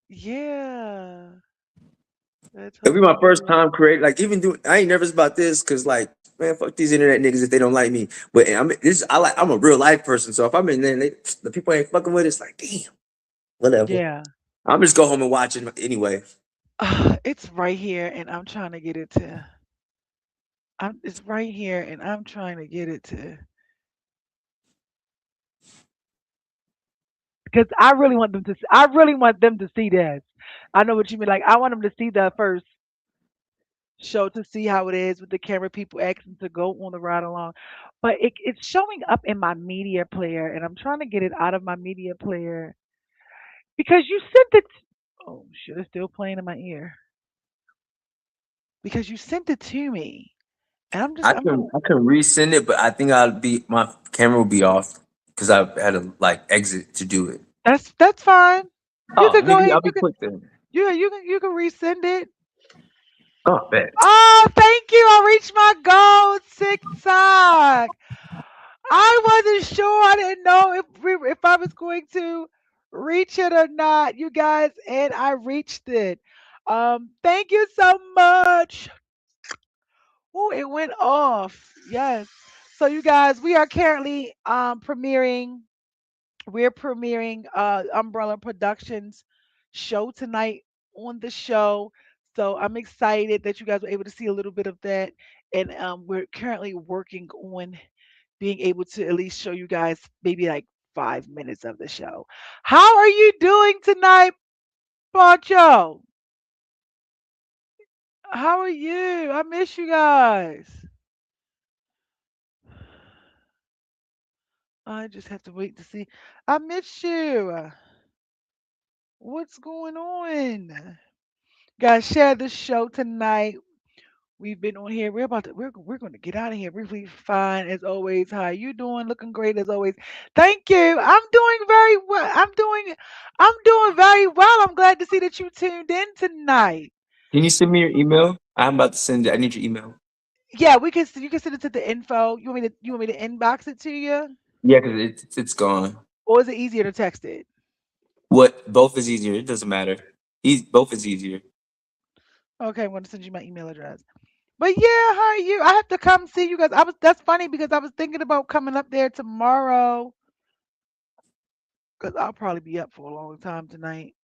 Yeah. That's It'll be my first hilarious. time create like even doing. I ain't nervous about this because like man, fuck these internet niggas if they don't like me. But I'm a real life person, so if I'm in there and the people ain't fucking with it, it's like damn, whatever. Yeah. I'm just go home and watch it anyway. It's right here, and I'm trying to get it to. It's right here, and I'm trying to get it to. Because I really want them to. I really want them to see this. I know what you mean. Like I want them to see the first show to see how it is with the camera people asking to go on the ride along. But it's showing up in my media player, and I'm trying to get it out of my media player because you sent it. Oh shit! It's still playing in my ear because you sent it to me, and I'm gonna. I can resend it, but I think my camera will be off because I had to like exit to do it. That's fine. You Oh, could go ahead. I'll be quick then. You can resend it. Oh, bet. Oh, thank you. I reached my goal, TikTok. I wasn't sure. I didn't know if I was going to reach it or not, you guys, and I reached it. Thank you so much. Oh, it went off. Yes. So you guys, we are currently premiering. We're premiering Umbrella Productions show tonight on the show. So I'm excited that you guys were able to see a little bit of that. And we're currently working on being able to at least show you guys maybe like 5 minutes of the show. How are you doing tonight, Poncho? How are you? I miss you guys. I just have to wait to see. I miss you. What's going on? Guys, share the show tonight. We've been on here. We're going to get out of here. Really fine as always. How you doing? Looking great as always. Thank you. I'm doing very well. I'm doing very well. I'm glad to see that you tuned in tonight. Can you send me your email? I'm about to send it. I need your email. Yeah, you can send it to the info. You want me to inbox it to you? Yeah, because it's gone. Or is it easier to text it? What? Both is easier. It doesn't matter. Both is easier. Okay, I'm gonna send you my email address. But yeah, how are you? I have to come see you guys. That's funny because I was thinking about coming up there tomorrow because I'll probably be up for a long time tonight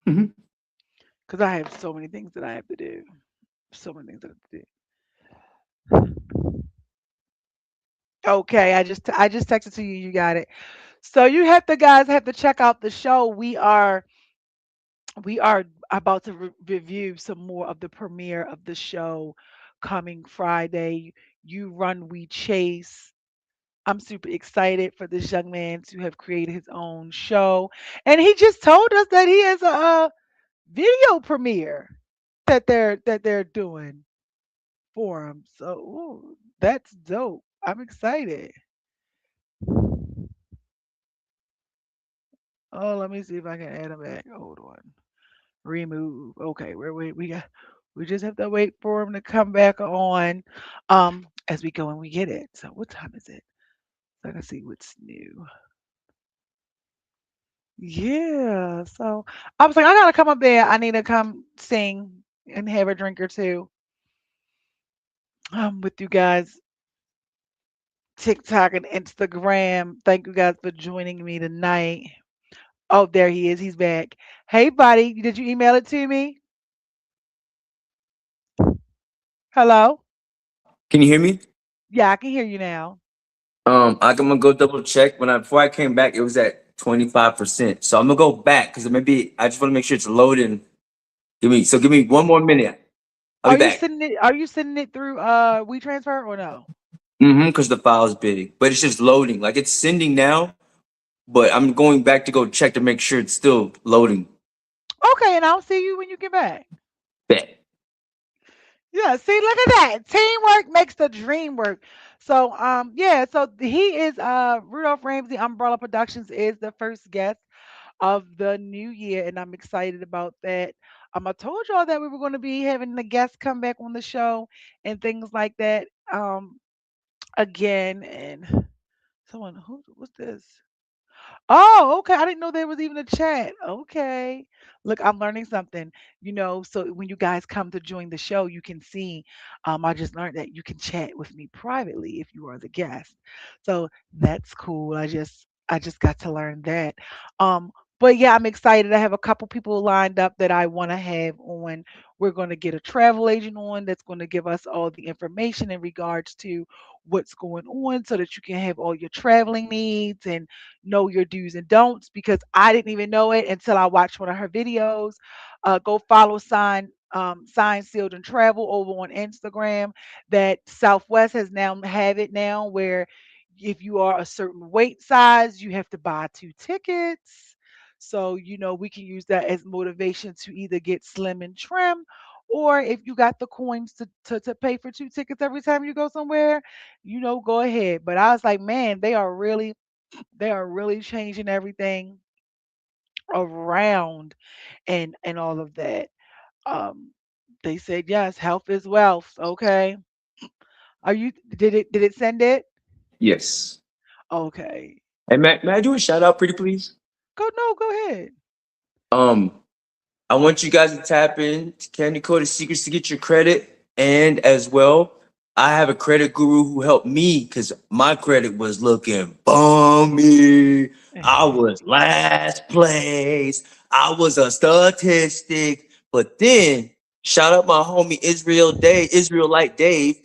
Mhm. because I have so many things that I have to do. So many things that I have to do. Okay, I just texted to you. You got it. So guys have to check out the show. We are about to review some more of the premiere of the show coming Friday. You Run, We Chase. I'm super excited for this young man to have created his own show. And he just told us that he has a video premiere that they're doing for him. So that's dope. I'm excited. Oh, let me see if I can add him back. Hold on. Remove. Okay, we just have to wait for him to come back on as we go and we get it. So what time is it? So I can see what's new. Yeah. So I was like, I gotta come up there. I need to come sing and have a drink or two with you guys. TikTok and Instagram. Thank you guys for joining me tonight. Oh, there he is. He's back. Hey, buddy. Did you email it to me? Hello? Can you hear me? Yeah, I can hear you now. I'm gonna go double check. Before I came back, it was at 25%. So I'm gonna go back because maybe I just want to make sure it's loading. Give me one more minute. I'll be back. Are you sending it through WeTransfer or no? Because the file is big, but it's just loading. Like it's sending now, but I'm going back to go check to make sure it's still loading. Okay, and I'll see you when you get back. Bet. Yeah, see, look at that. Teamwork makes the dream work. So, yeah, so he is Rudolph Ramsey Umbrella Productions is the first guest of the new year, and I'm excited about that. I told y'all that we were going to be having the guests come back on the show and things like that. Again, and someone what's this? Oh, okay. I didn't know there was even a chat. Okay. Look, I'm learning something. So when you guys come to join the show, you can see, I just learned that you can chat with me privately if you are the guest. So that's cool. I just got to learn that. But yeah, I'm excited. I have a couple people lined up that I want to have on. We're going to get a travel agent on that's going to give us all the information in regards to what's going on so that you can have all your traveling needs and know your do's and don'ts because I didn't even know it until I watched one of her videos. Go follow Sign Sealed and Travel over on Instagram. That Southwest has now have it now where if you are a certain weight size, you have to buy 2 tickets. So we can use that as motivation to either get slim and trim, or if you got the coins to pay for 2 tickets every time you go somewhere, go ahead. But I was like, man, they are really changing everything around and all of that. Um, they said yes, health is wealth. Okay. Did it send it? Yes. Okay. Hey, may I do a shout out, pretty please? Go ahead. Um, I want you guys to tap in to Candy Coated Secrets to get your credit. And as well, I have a credit guru who helped me because my credit was looking bummy. I was last place. I was a statistic. But then, shout out my homie Israelite Dave.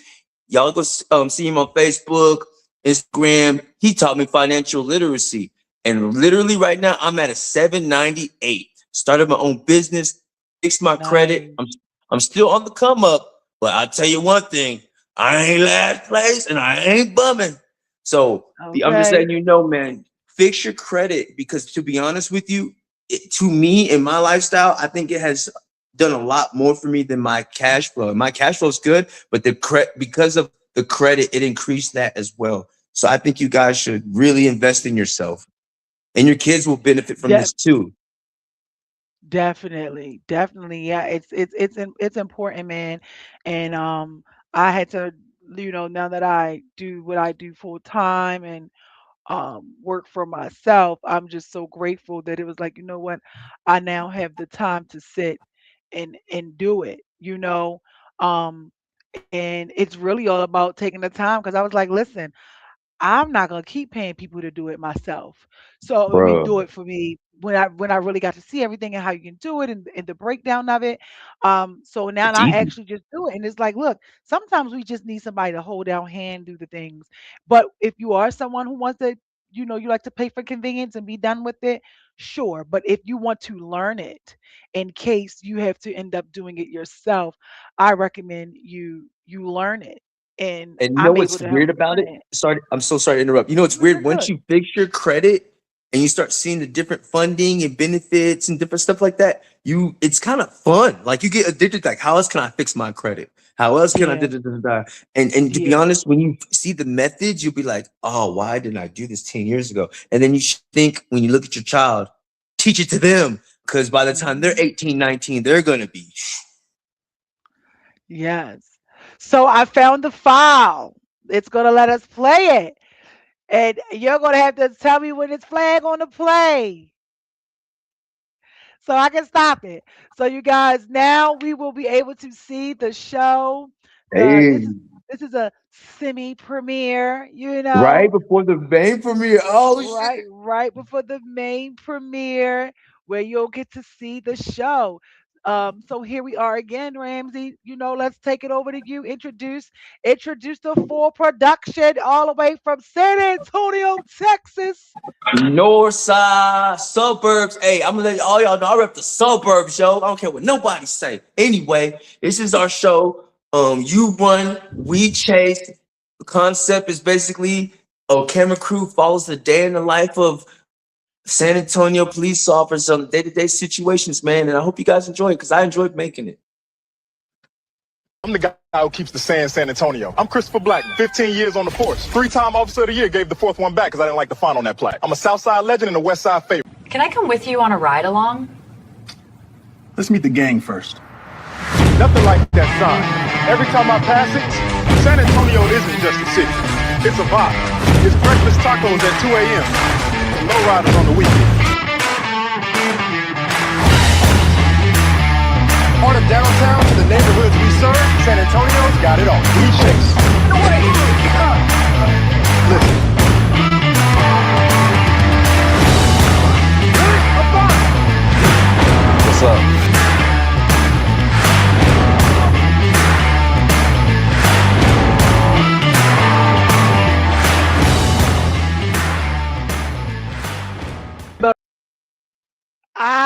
Y'all go see him on Facebook, Instagram. He taught me financial literacy. And literally right now, I'm at a 798. Started my own business, fixed my credit. I'm still on the come up, but I'll tell you one thing: I ain't last place and I ain't bumming. So I'm just letting you know, man, fix your credit because to be honest with you, to me in my lifestyle, I think it has done a lot more for me than my cash flow. And my cash flow is good, but because of the credit, it increased that as well. So I think you guys should really invest in yourself, and your kids will benefit from this too. Definitely, definitely. Yeah, it's important, man. And I had to, now that I do what I do full time and work for myself, I'm just so grateful that it was like, you know what, I now have the time to sit and do it, Um, and it's really all about taking the time because I was like, listen, I'm not gonna keep paying people to do it myself. So do Bro. it for me when I really got to see everything and how you can do it and the breakdown of it. So now It's I easy. actually just do it. And it's like, look, sometimes we just need somebody to hold our hand, do the things. But if you are someone who wants to, you like to pay for convenience and be done with it, sure. But if you want to learn it in case you have to end up doing it yourself, I recommend you learn it. And And you know I'm able what's to help weird you about learn it? it. Sorry, I'm so sorry to interrupt. You know what's No, you're weird? Once good. you fix your credit and you start seeing the different funding and benefits and different stuff like that, it's kind of fun. Like you get addicted. Like, how else can I fix my credit? How else can I Yeah, And to be yeah. honest, when you see the methods, you'll be like, oh, why didn't I do this 10 years ago? And then you should think when you look at your child, teach it to them. Because by the time they're Mhm. 18, 19, they're gonna be Yes. So I found the file. It's gonna let us play it. And you're gonna have to tell me when it's flag on the play so I can stop it. So you guys, now we will be able to see the show. The hey, this is a semi premiere, right before the main premiere. Oh shit. right before the main premiere where you'll get to see the show. So here we are again, Ramsey. Let's take it over to you. Introduce the full production all the way from San Antonio, Texas. North side suburbs. Hey, I'm gonna let all y'all know I rep the suburbs, yo. I don't care what nobody say. Anyway, this is our show. You run, we chase. The concept is basically a camera crew follows the day in the life of San Antonio police officers on day-to-day situations, man. And I hope you guys enjoy it because I enjoyed making it. I'm the guy who keeps the sand San Antonio. I'm Christopher Blackman, 15 years on the force. 3-time Officer of the Year, gave the 4th one back because I didn't like the font on that plaque. I'm a Southside legend and a Westside favorite. Can I come with you on a ride along? Let's meet the gang first. Nothing like that sign. Every time I pass it, San Antonio isn't just a city. It's a vibe. It's breakfast tacos at 2 a.m. and lowriders on the weekend. Part of downtown to the neighborhoods we serve, San Antonio's got it all. We chase. Listen. What's up?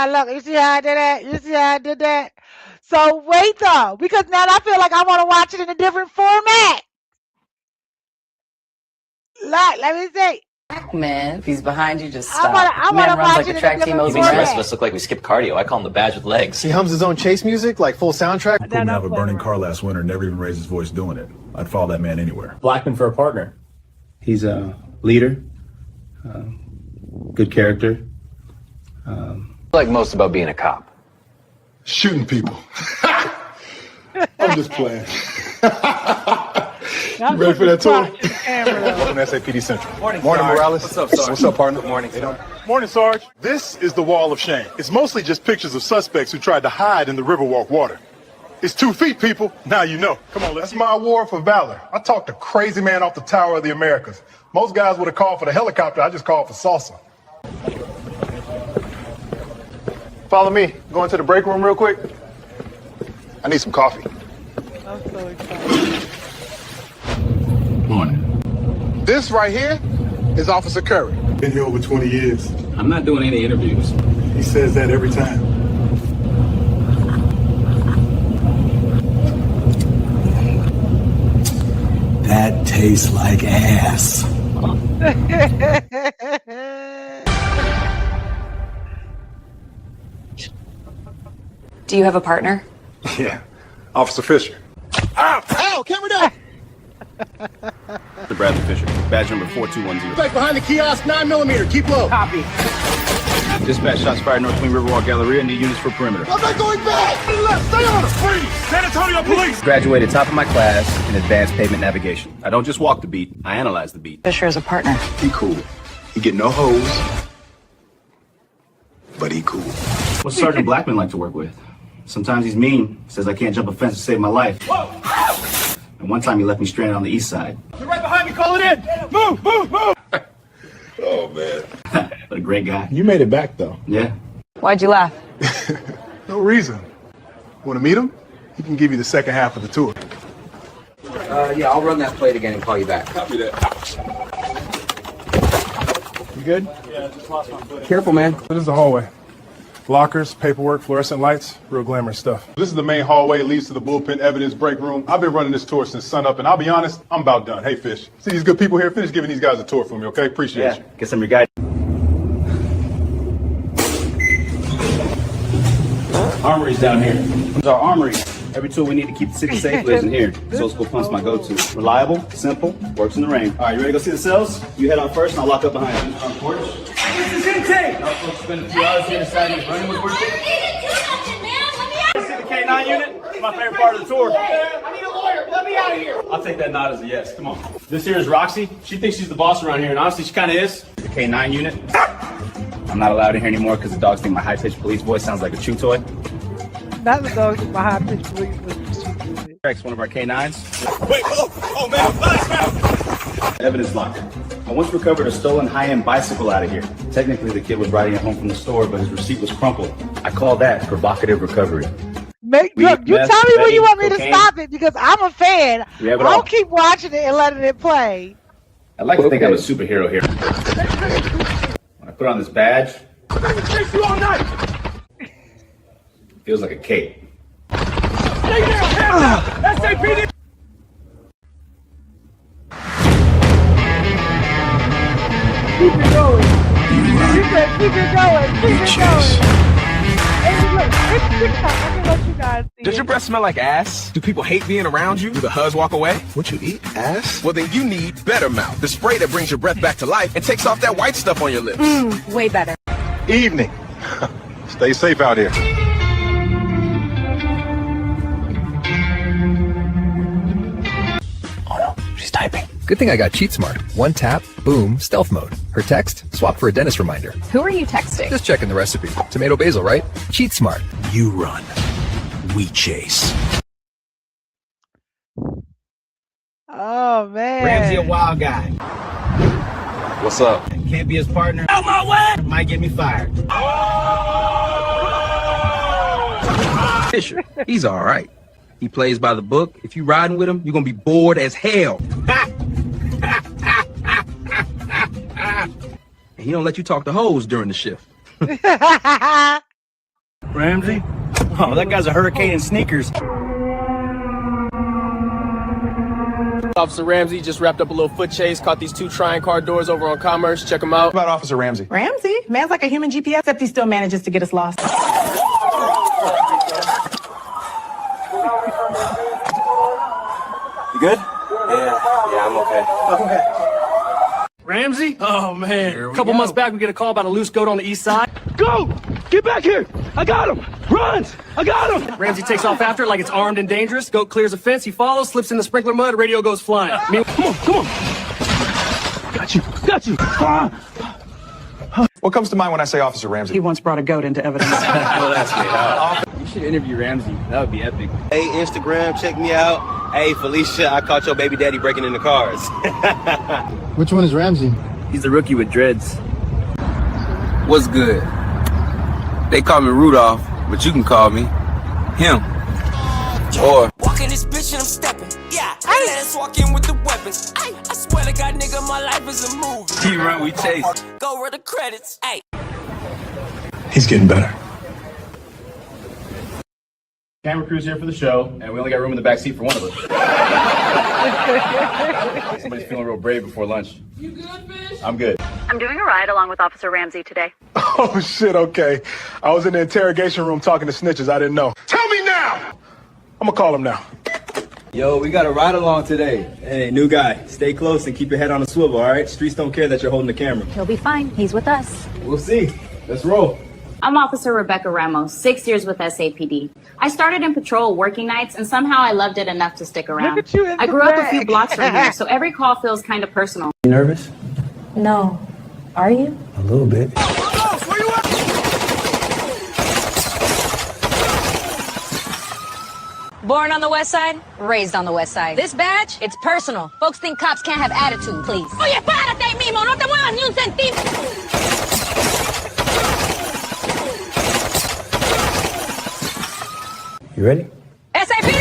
Look, you see how I did that? You see how I did that? So wait though, because now I feel like I want to watch it in a different format. Look, let me see. Man, if he's behind you, just I stop. wanna Man runs watch like it a in track a team different over He makes the format. rest of us look like we skipped cardio. I call him the badge with legs. He hums his own chase music, like full soundtrack. Now, Put him don't have a play burning around. car last winter and never even raised his voice doing it. I'd follow that man anywhere. Blackman for a partner. He's a leader, good character. Like most about being a cop. Shooting people. I'm just playing. Now, ready for that tour? crotch in the camera, though. Welcome to SAPD Central. Morning, Morning, Sarge. Morales. What's up, Sarge? What's up, partner? Good morning, Sarge. Morning, Sarge. This is the Wall of Shame. It's mostly just pictures of suspects who tried to hide in the Riverwalk water. It's 2 feet, people. Now you know. Come on, that's my award for valor. I talked a crazy man off the Tower of the Americas. Most guys would have called for the helicopter. I just called for salsa. Follow me. Go into the break room real quick. I need some coffee. I'm so excited. Morning. This right here is Officer Curry. Been here over 20 years. I'm not doing any interviews. He says that every time. That tastes like ass. Do you have a partner? Yeah, Officer Fisher. Ow! Camera down! The Bradley Fisher, badge number 4210. Back behind the kiosk, 9mm. Keep low. Copy. Dispatch, shots fired North Wing Riverwalk Galleria. Need units for perimeter. I'm not going back! To the left, stay on him! Freeze! San Antonio Police! Graduated top of my class in advanced pavement navigation. I don't just walk the beat, I analyze the beat. Fisher is a partner. He cool. He get no hoes, but he cool. What's Sergeant Blackman like to work with? Sometimes he's mean, says I can't jump a fence to save my life. Whoa! And one time he left me stranded on the east side. You're right behind me, call it in! Move, move, move! Oh, man. But a great guy. You made it back, though. Yeah. Why'd you laugh? No reason. Want to meet him? He can give you the second half of the tour. Yeah, I'll run that plate again and call you back. Copy that. You good? Yeah, just lost my foot. Careful, man. This is the hallway. Lockers, paperwork, fluorescent lights, real glamorous stuff. This is the main hallway. It leads to the bullpen evidence break room. I've been running this tour since sunup, and I'll be honest, I'm about done. Hey, Fish, see these good people here? Finish giving these guys a tour for me, okay? Appreciate you. Guess I'm your guy. Armory's down here. This is our armory. Every tool we need to keep the city safe lives in here. So school pump's my go-to. Reliable, simple, works in the rain. All right, you ready to go see the cells? You head on first, and I'll lock up behind you. On porch. This is intake! Our folks spend a few hours here deciding if running was worth it. See the K9 unit? It's my favorite part of the tour. I need a lawyer. Let me out of here. I'll take that nod as a yes. Come on. This here is Roxy. She thinks she's the boss around here, and honestly, she kind of is. The K9 unit. I'm not allowed in here anymore because the dogs think my high-pitched police voice sounds like a chew toy. Not the dog with my high-pitched police. One of our K9s. Wait, oh man, nice man. Evidence locker. I once recovered a stolen high-end bicycle out of here. Technically, the kid was riding it home from the store, but his receipt was crumpled. I call that provocative recovery. Look, you tell me when you want me to stop it because I'm a fan. I'll keep watching it and letting it play. I like to think I'm a superhero here. When I put on this badge, Chase you all night! feels like a cape. Stay down, hands up! SAPD! Keep it going. You said keep it going. Keep it going. Hey, look, it's TikTok. Let me let you guys see. Does your breath smell like ass? Do people hate being around you? Do the hugs walk away? What you eat, ass? Well, then you need Better Mouth, the spray that brings your breath back to life and takes off that white stuff on your lips. Way better. Evening. Stay safe out here. Oh no, she's typing. Good thing I got Cheat Smart. One tap, boom, stealth mode. Her text, swap for a dentist reminder. Who are you texting? Just checking the recipe. Tomato basil, right? Cheat Smart. You run. We chase. Oh, man. Ramsey a wild guy. What's up? Can't be his partner. Out my way! Might get me fired. Fisher, he's all right. He plays by the book. If you riding with him, you're gonna be bored as hell. And he don't let you talk to hoes during the shift. Ramsey? Oh, that guy's a hurricane in sneakers. Officer Ramsey just wrapped up a little foot chase, caught these two trying car doors over on Commerce. Check them out. What about Officer Ramsey? Ramsey? Man's like a human GPS, except he still manages to get us lost. You good? Yeah, I'm okay. Ramsey? Oh, man. A couple months back, we get a call about a loose goat on the east side. Go! Get back here! I got him! Runs! I got him! Ramsey takes off after it like it's armed and dangerous. Goat clears a fence, he follows, slips in the sprinkler mud, radio goes flying. Come on! Got you! What comes to mind when I say Officer Ramsey? He once brought a goat into evidence. Well, that's good. You should interview Ramsey. That would be epic. Hey, Instagram, check me out. Hey, Felicia, I caught your baby daddy breaking into cars. Which one is Ramsey? He's the rookie with dreads. What's good? They call me Rudolph, but you can call me him. Or Walking this bitch and I'm stepping. Yeah, they let us walk in with the weapons. I swear to God, nigga, my life is a movie. he run, we chase. Go where the credits. Ay. He's getting better. Camera crew's here for the show, and we only got room in the back seat for one of us. Somebody's feeling real brave before lunch. You good, Fish? I'm good. I'm doing a ride along with Officer Ramsey today. Oh, shit, okay. I was in the interrogation room talking to snitches. I didn't know. Tell me now! I'm gonna call him now. Yo, we got a ride along today. Hey, new guy, stay close and keep your head on a swivel, all right? Streets don't care that you're holding the camera. He'll be fine. He's with us. We'll see. Let's roll. I'm Officer Rebecca Ramos, 6 years with SAPD. I started in patrol working nights, and somehow I loved it enough to stick around. Look at you in I the grew up a back. few blocks from here, so every call feels kind of personal. You nervous? No. Are you? A little bit. Born on the west side, raised on the west side. This badge, it's personal. Folks think cops can't have attitude, please. Oye, párate ahí mismo, no te muevas ni un centímetro. You ready? SAPD!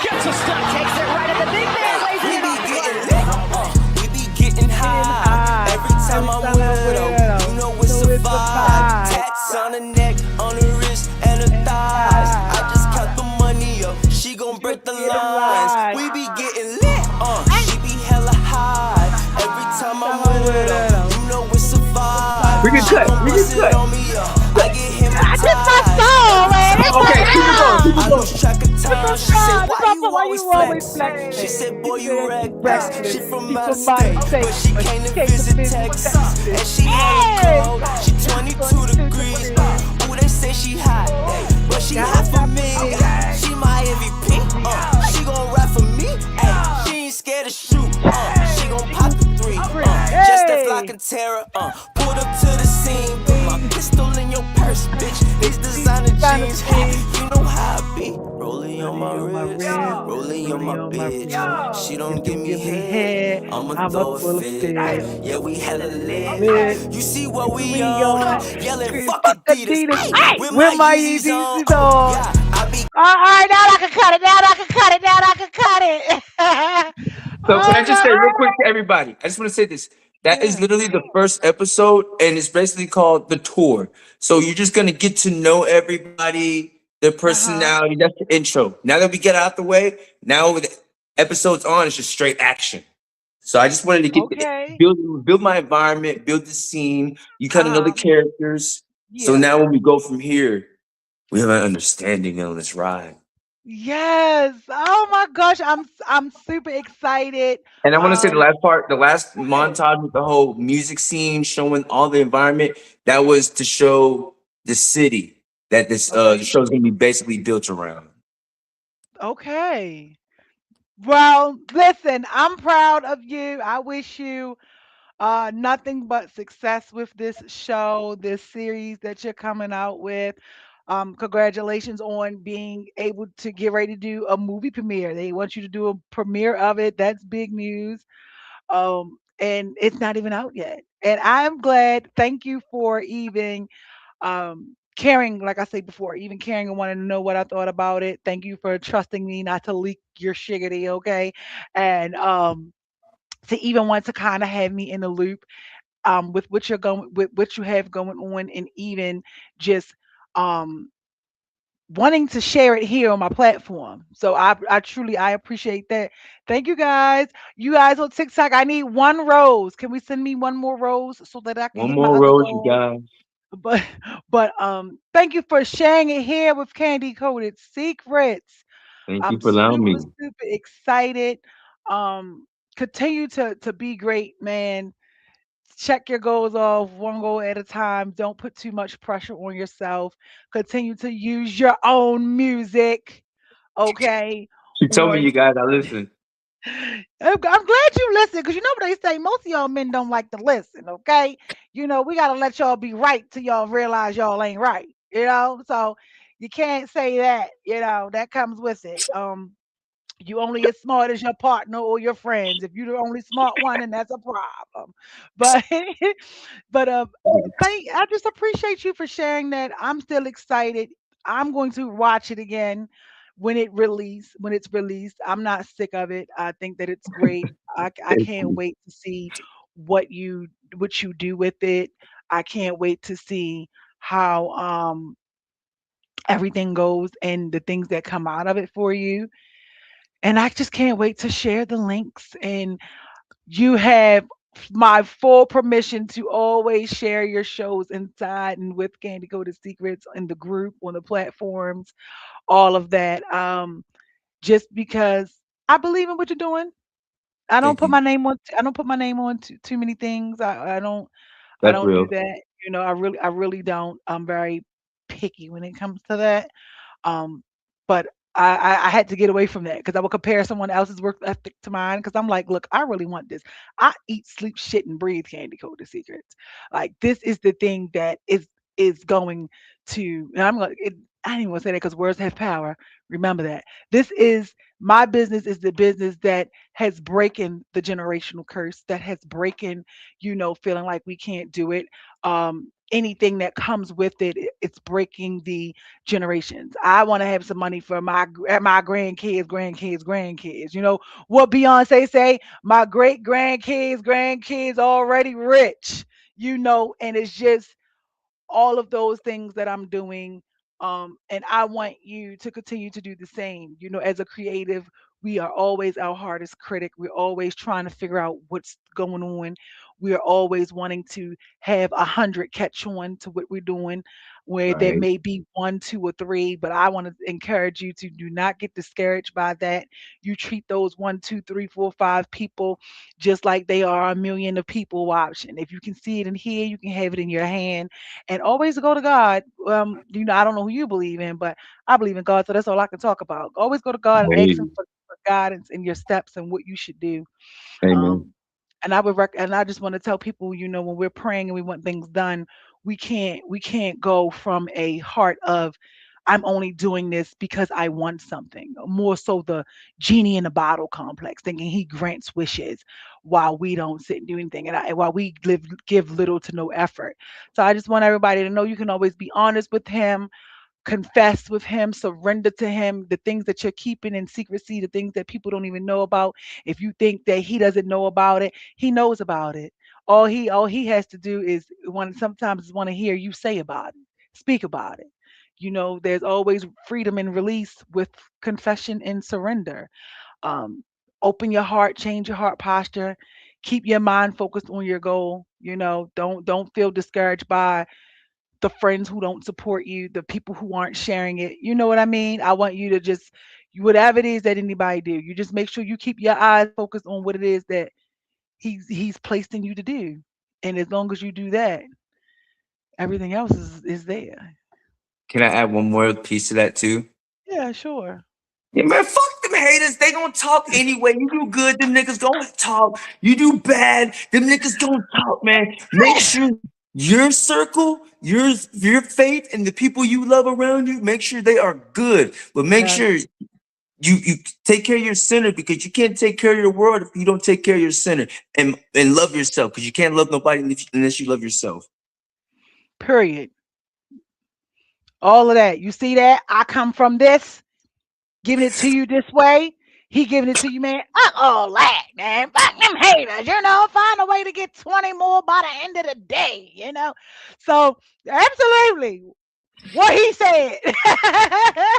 Gets a stop. Takes it right at the big man. We be getting high. Every time I'm with her, you know it's a vibe. Tats on the neck, on the wrist, and the thighs. I just count the money up. She gon' break the lines. We be getting lit. She be hella high. Every time I'm with her, you know it's a vibe. We can cut. We can cut. I get him a That's my song, man. That's Okay, my keep it going. Keep it I going. lose track of time. She said, Why why you always flex? She said, boy, you reckless. She from out of state, but she came to visit Texas. And she hella cold. She 22 degrees. Ooh, they say she hot, but she hot for me. She my MVP. She gon' rap for me. She ain't scared to shoot. She gon' pop the three. Just that flock and terror. Pulled up to the scene. Put my pistol in your purse, bitch. These designer jeans. You know how I be. Rolling on my wrist, rolling on my bitch. She don't give me head, I'ma throw a fit. Yeah, we hella lit. You see what we on? Yelling fuck Adidas. With my Yeezys on. Yeah, I be All right, now I can cut it. Now I can cut it. Now I can cut it. So can I just say real quick to everybody? I just want to say this. That is literally the first episode, and it's basically called The Tour. So you're just gonna get to know everybody, their personality. That's the intro. Now that we get out the way, now with the episodes on, it's just straight action. So I just wanted to get build my environment, build the scene. You kind of know the characters. So now when we go from here, we have an understanding on this ride. Yes. Oh my gosh, I'm super excited. And I want to say the last part, the last montage with the whole music scene showing all the environment, that was to show the city that this the show is going to be basically built around. Okay. Well, listen, I'm proud of you. I wish you nothing but success with this show, this series that you're coming out with. Congratulations on being able to get ready to do a movie premiere. They want you to do a premiere of it. That's big news. And it's not even out yet. And I'm glad. Thank you for even caring, like I said before, even caring and wanting to know what I thought about it. Thank you for trusting me not to leak your shiggity, okay? And to even want to kind of have me in the loop with what you're going with what you have going on, and even just wanting to share it here on my platform. So I truly I appreciate that. Thank you guys. You guys on TikTok, I need one rose. Can we send me one more rose so that I can One hit my more other rose, you goal? guys. But thank you for sharing it here with Candy Coated Secrets. Thank you I'm for allowing me. super excited. Continue to be great, man. Check your goals off one goal at a time. Don't put too much pressure on yourself. Continue to use your own music. Okay. She told me, On you guys, I listen. I'm glad you listen, because you know what they say, most of y'all men don't like to listen, okay? You know, we gotta let y'all be right till y'all realize y'all ain't right, you know? So you can't say that, you know, that comes with it. You only as smart as your partner or your friends. If you're the only smart one, then that's a problem. But but I just appreciate you for sharing that. I'm still excited. I'm going to watch it again when it's released. I'm not sick of it. I think that it's great. I Thank can't you. wait to see what you do with it. I can't wait to see how everything goes and the things that come out of it for you. And I just can't wait to share the links. And you have my full permission to always share your shows inside and with Candy Coated Secrets in the group, on the platforms, all of that. Just because I believe in what you're doing. I don't Thank put you. my name on I don't put my name on too many things. I That's don't do real. that. I really don't. I'm very picky when it comes to that. Um, but I had to get away from that because I would compare someone else's work ethic to mine because I'm like, look, I really want this. I eat, sleep, shit, and breathe Candy Coated Secrets. Like this is the thing that is going to, and I'm like, I didn't even want to say that because words have power. Remember that. This is my business is the business that has breaking the generational curse, that has breaking, feeling like we can't do it. Anything that comes with it, it's breaking the generations. I want to have some money for my grandkids. You know what Beyonce say? My great grandkids already rich. And it's just all of those things that I'm doing. And I want you to continue to do the same. As a creative, we are always our hardest critic. We're always trying to figure out what's going on. We are always wanting to have 100 catch on to what we're doing, where there Right. may be one, two, or three. But I want to encourage you to do not get discouraged by that. You treat those one, two, three, four, five people just like they are a million of people watching. If you can see it in here, you can have it in your hand and always go to God. I don't know who you believe in, but I believe in God, so that's all I can talk about. Always go to God and ask Him Amen. for guidance in your steps and what you should do. Amen. Um, and and I just want to tell people, when we're praying and we want things done, we can't go from a heart of I'm only doing this because I want something. More so the genie in the bottle complex, thinking he grants wishes while we don't sit and do anything, and while we give little to no effort. So I just want everybody to know you can always be honest with him, confess with him, surrender to him the things that you're keeping in secrecy, the things that people don't even know about. If you think that he doesn't know about it, he knows about it. All he has to do is want to hear you say about it, speak about it. There's always freedom and release with confession and surrender. Um, Open your heart, change your heart posture, keep your mind focused on your goal. Don't feel discouraged by the friends who don't support you, the people who aren't sharing it. You know what I mean? I want you to just whatever it is that anybody do, you just make sure you keep your eyes focused on what it is that he's placed in you to do. And as long as you do that, everything else is there. Can I add one more piece to that too? Yeah, sure. Yeah, man, fuck them haters. They gonna talk anyway. You do good, them niggas gonna talk. You do bad, them niggas gonna talk, man. Make sure your circle, your faith, and the people you love around you, make sure they are good. But make Yes. sure you take care of your center, because you can't take care of your world if you don't take care of your center and love yourself, because you can't love nobody unless you love yourself. Period. All of that. You see that? I come from this, giving it to you this way. He giving it to you, man. Fuck all that, man. Fuck them haters, Find a way to get 20 more by the end of the day, So, absolutely. What he said.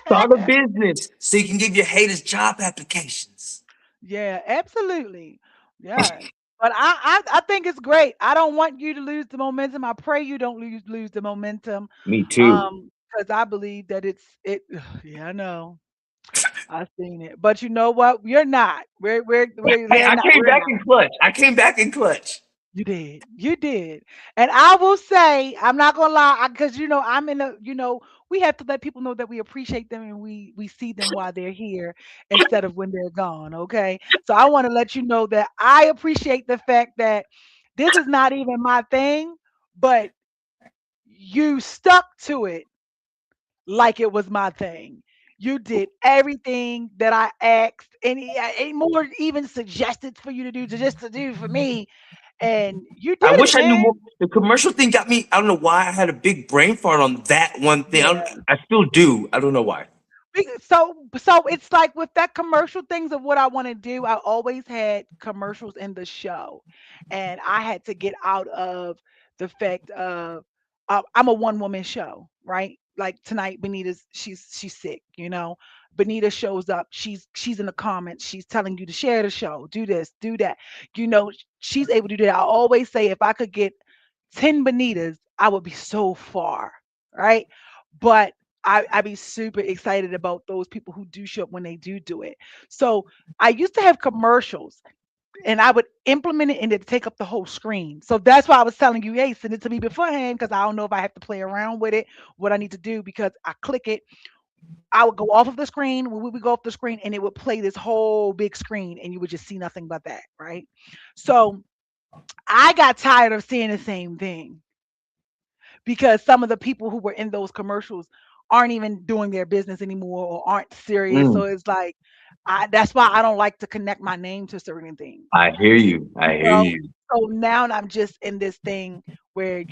Start a business so you can give your haters job applications. Yeah, absolutely. Yeah. But I think it's great. I don't want you to lose the momentum. I pray you don't lose the momentum. Me too. Because I believe that yeah, I know. I've seen it. But you know what? You're not. We're Hey, they're I not. came We're back not. in clutch. I came back in clutch. You did. You did. And I will say, I'm not gonna lie, because I'm in a, we have to let people know that we appreciate them and we see them while they're here instead of when they're gone. Okay. So I want to let you know that I appreciate the fact that this is not even my thing, but you stuck to it like it was my thing. You did everything that I asked, any more even suggested for you to do, to do for me, and you I did it, wish I knew man. more. The commercial thing got me. I don't know why I had a big brain fart on that one thing. Yeah. I still do. I don't know why. So it's like with that commercial things of what I want to do, I always had commercials in the show. And I had to get out of the fact of I'm a one woman show, right? Like tonight, Benita's she's sick, you know. Benita shows up, she's in the comments, she's telling you to share the show, do this, do that. You know, she's able to do that. I always say if I could get 10 Benitas, I would be so far, right? But I'd be super excited about those people who do show up when they do it. So I used to have commercials and I would implement it and it'd take up the whole screen. So that's why I was telling you, hey, send it to me beforehand because I don't know if I have to play around with it, what I need to do because I click it. I would go off of the screen when we would go off the screen and it would play this whole big screen and you would just see nothing but that, right? So I got tired of seeing the same thing because some of the people who were in those commercials aren't even doing their business anymore or aren't serious. So it's like that's why I don't like to connect my name to certain things. I hear you. I You hear know? you. So now I'm just in this thing where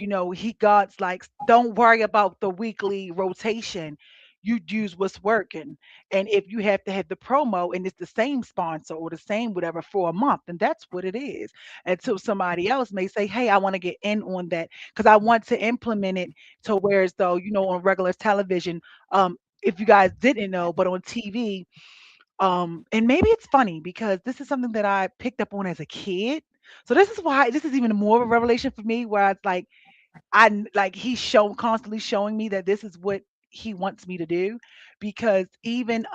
God's like, don't worry about the weekly rotation. You use what's working. And if you have to have the promo and it's the same sponsor or the same whatever for a month, then that's what it is. Until somebody else may say, hey, I want to get in on that because I want to implement it to where as though, on regular television, if you guys didn't know, but on TV, and maybe it's funny because this is something that I picked up on as a kid. So this is why this is even more of a revelation for me, where it's like he's constantly showing me that this is what he wants me to do. Because even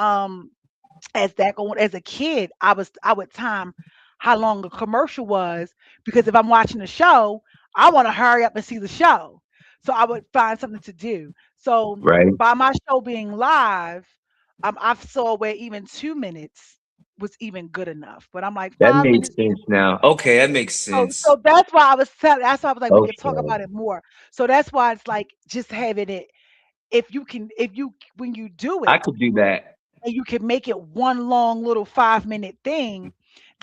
as a kid, I would time how long a commercial was because if I'm watching a show, I want to hurry up and see the show. So I would find something to do. So Right. by my show being live, I saw where even 2 minutes was even good enough. But I'm like That 5 minutes. makes sense now. Okay, that makes So, sense. so that's why I was telling. That's why I was like, we could talk Okay. about it more. So that's why it's like just having it. If you when you do I it could do that. and you can make it one long little 5 minute thing,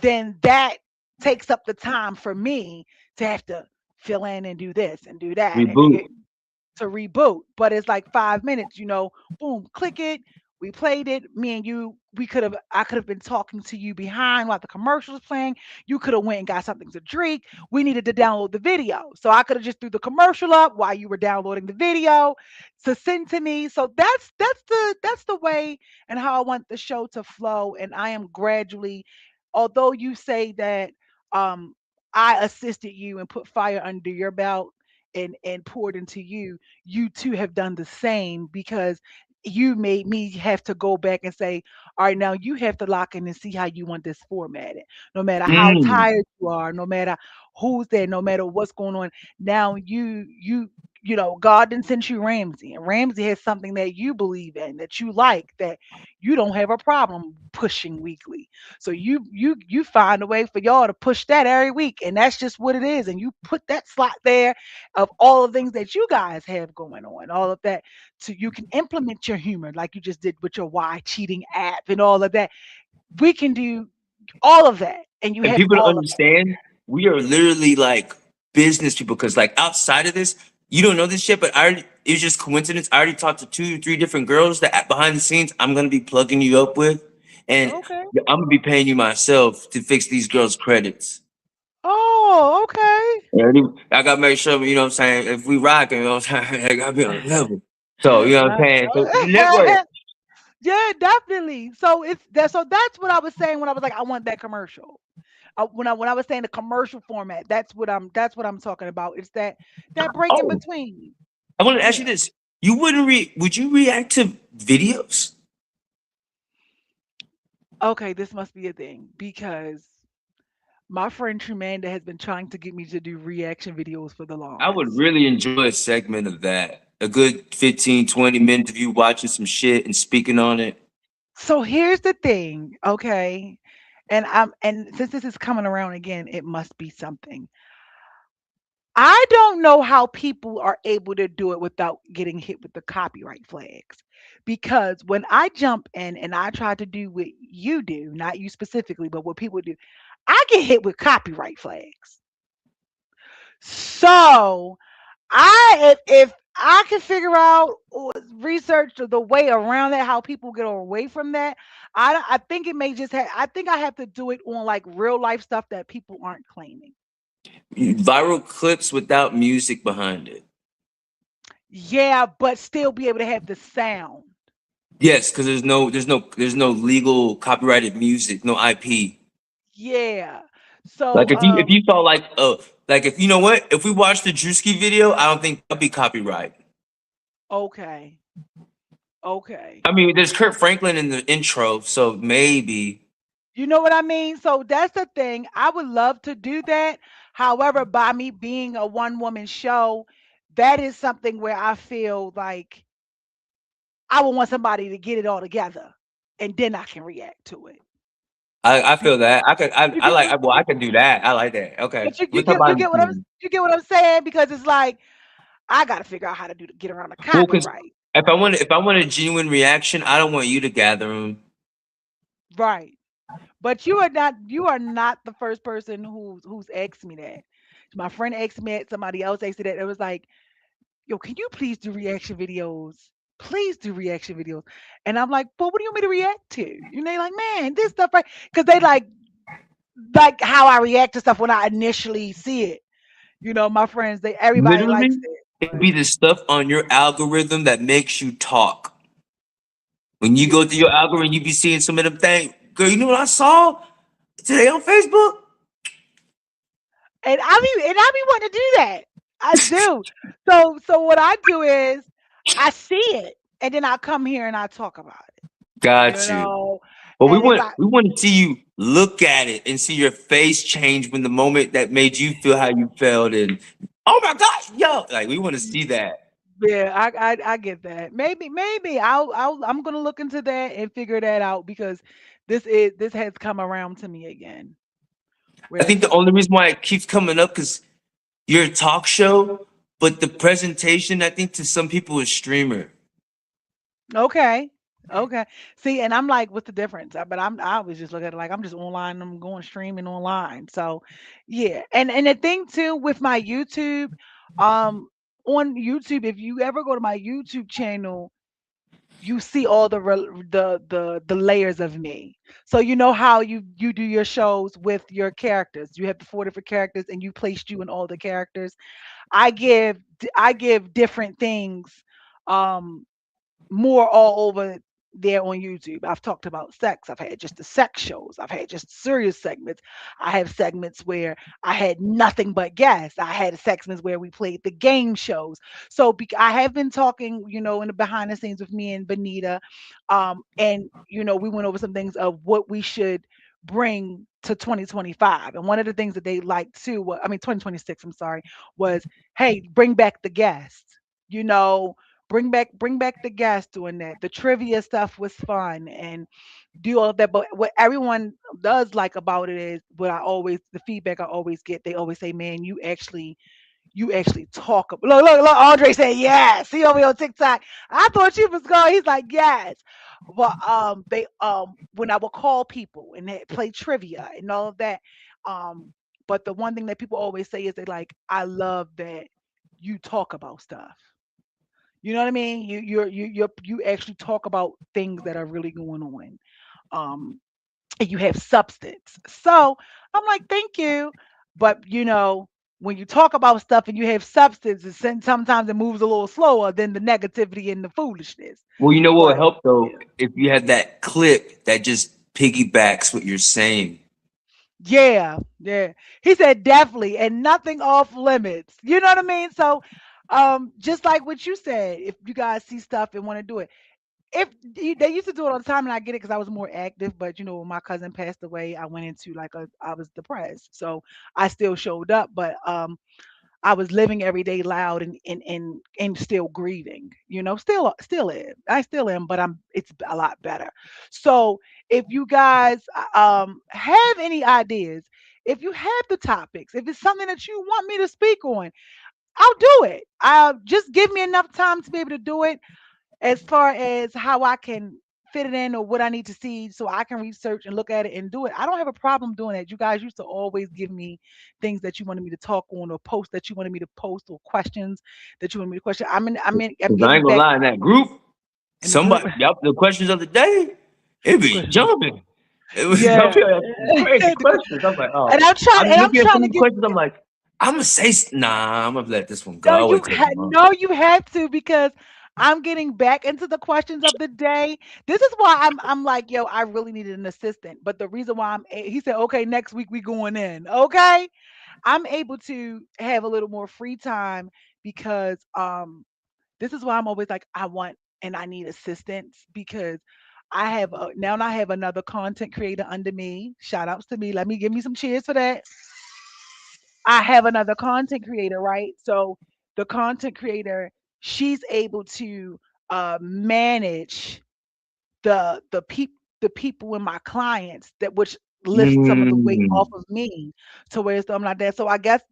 then that takes up the time for me to have to fill in and do this and do that and Reboot. to reboot. But it's like 5 minutes, boom, click it. We played it. Me and you, I could have been talking to you behind while the commercial was playing. You could have went and got something to drink. We needed to download the video. So I could have just threw the commercial up while you were downloading the video to send to me. So that's the way and how I want the show to flow. And I am gradually, although you say that I assisted you and put fire under your belt and poured into you, you too have done the same because you made me have to go back and say, all right, now you have to lock in and see how you want this formatted. No matter how tired you are, no matter who's there, no matter what's going on. Now God didn't send you Ramsey, and Ramsey has something that you believe in, that you like, that you don't have a problem pushing weekly. So you find a way for y'all to push that every week, and that's just what it is. And you put that slot there of all the things that you guys have going on, all of that, so you can implement your humor like you just did with your why cheating app and all of that. We can do all of that, and you And have people don't all of that. understand, we are literally like business people because like outside of this, you don't know this shit, but it was just coincidence. I already talked to 2 or 3 different girls that behind the scenes I'm gonna be plugging you up with, and Okay. I'm gonna be paying you myself to fix these girls' credits. Oh, okay. I gotta make sure, you know what I'm saying, if we rocking, you know what I'm saying, I gotta be on the level. So, you know what I'm saying? So network. Yeah, definitely. So that's what I was saying when I was like, I want that commercial. When I was saying the commercial format, that's what I'm talking about. It's that break in Oh, between. I want to ask you this. Would you react to videos? Okay, this must be a thing because my friend Tremanda has been trying to get me to do reaction videos for the I would longest. really enjoy a segment of that. A good 15, 20 minutes of you watching some shit and speaking on it. So here's the thing, okay? And since this is coming around again, it must be something. I don't know how people are able to do it without getting hit with the copyright flags. Because when I jump in and I try to do what you do, not you specifically, but what people do, I get hit with copyright flags. So if I can figure out researched the way around that, how people get away from that. I think it may just have. I think I have to do it on like real life stuff that people aren't claiming. Viral clips without music behind it. Yeah, but still be able to have the sound. Yes, because there's no legal copyrighted music, no IP. Yeah. So Like if you saw like if you know what, if we watched the Drewski video, I don't think that'd be copyright. Okay. Okay. I mean, there's Kurt Franklin in the intro, so maybe. You know what I mean? So that's the thing. I would love to do that. However, by me being a one-woman show, that is something where I feel like I would want somebody to get it all together, and then I can react to it. I feel that. I could do that. I like that. Okay. But you get what I'm saying? Because it's like I gotta figure out how to get around the Well, 'cause copyright. if I want a genuine reaction, I don't want you to gather them. Right. But you are not the first person who's asked me that. My friend asked me that, somebody else asked me that. It was like, yo, can you please do reaction videos? Please do reaction videos. And I'm like, well, what do you want me to react to? And they like, man, this stuff, right? Because they like how I react to stuff when I initially see it. You know, my friends, everybody Literally, likes it. it'd be the stuff on your algorithm that makes you talk. When you go through your algorithm, you be seeing some of them things. Girl, you know what I saw today on Facebook? And I be wanting to do that. I do. So what I do is I see it and then I come here and I talk about it. Got You you. know? But we And want to see you look at it and see your face change when the moment that made you feel how you felt, and oh my gosh, yo, like we want to see that. yeah, I get that. Maybe I'm gonna look into that and figure that out because this has come around to me again. I think the only reason why it keeps coming up because you're a talk show, but the presentation, I think, to some people is streamer. Okay. See, and I'm like, what's the difference? But I was just looking at it like I'm just online. I'm going streaming online. So, yeah. And the thing too with my YouTube, on YouTube, if you ever go to my YouTube channel, you see all the layers of me. So you know how you do your shows with your characters. You have the 4 different characters, and you placed you in all the characters. I give different things. More all over there on YouTube. I've talked about sex. I've had just the sex shows. I've had just serious segments. I have segments where I had nothing but guests. I had segments where we played the game shows. So I have been talking, in the behind the scenes with me and Benita, and we went over some things of what we should bring to 2025. And one of the things that they liked too, 2026, I'm sorry, was, hey, bring back the guests. Bring back the guests doing that. The trivia stuff was fun and do all of that. But what everyone does like about it is the feedback I always get, they always say, man, you actually talk. Look, Andre said yes. He over here on TikTok. I thought you was going. He's like, yes. But they when I would call people and they play trivia and all of that. But the one thing that people always say is they like, I love that you talk about stuff. You know what I mean? You actually talk about things that are really going on. And you have substance. So I'm like, thank you. But when you talk about stuff and you have substance, sometimes it moves a little slower than the negativity and the foolishness. Well, you know what would help though? If you had that clip that just piggybacks what you're saying. Yeah. He said definitely, and nothing off limits. You know what I mean? So just like what you said, if you guys see stuff and want to do it, if they used to do it all the time, and I get it because I was more active, but when my cousin passed away, I went into I was depressed, so I still showed up, but I was living every day loud and still grieving, still am. I still am, but it's a lot better. So if you guys have any ideas, if you have the topics, if it's something that you want me to speak on, I'll do it. Just give me enough time to be able to do it as far as how I can fit it in or what I need to see so I can research and look at it and do it. I don't have a problem doing that. You guys used to always give me things that you wanted me to talk on or post that you wanted me to post or questions that you wanted me to question. I ain't gonna lie, in that group, Somebody, yep, the questions of the day, it be jumping. It was Yeah. crazy questions. I'm like, oh, And I'm trying looking at some to of the get. questions. I'm like, I'm gonna say, nah, I'm gonna let this one go. I'll wait till tomorrow. No, you had to, because I'm getting back into the questions of the day. This is why I'm like, yo, I really needed an assistant. But the reason why he said, okay, next week we going in. Okay. I'm able to have a little more free time because this is why I'm always like, I want and I need assistance, because now I have another content creator under me. Shout outs to me. Let me give me some cheers for that. I have another content creator, right? So the content creator, she's able to manage the people and my clients, that which lift some of the weight off of me to where it's something like that. So I guess,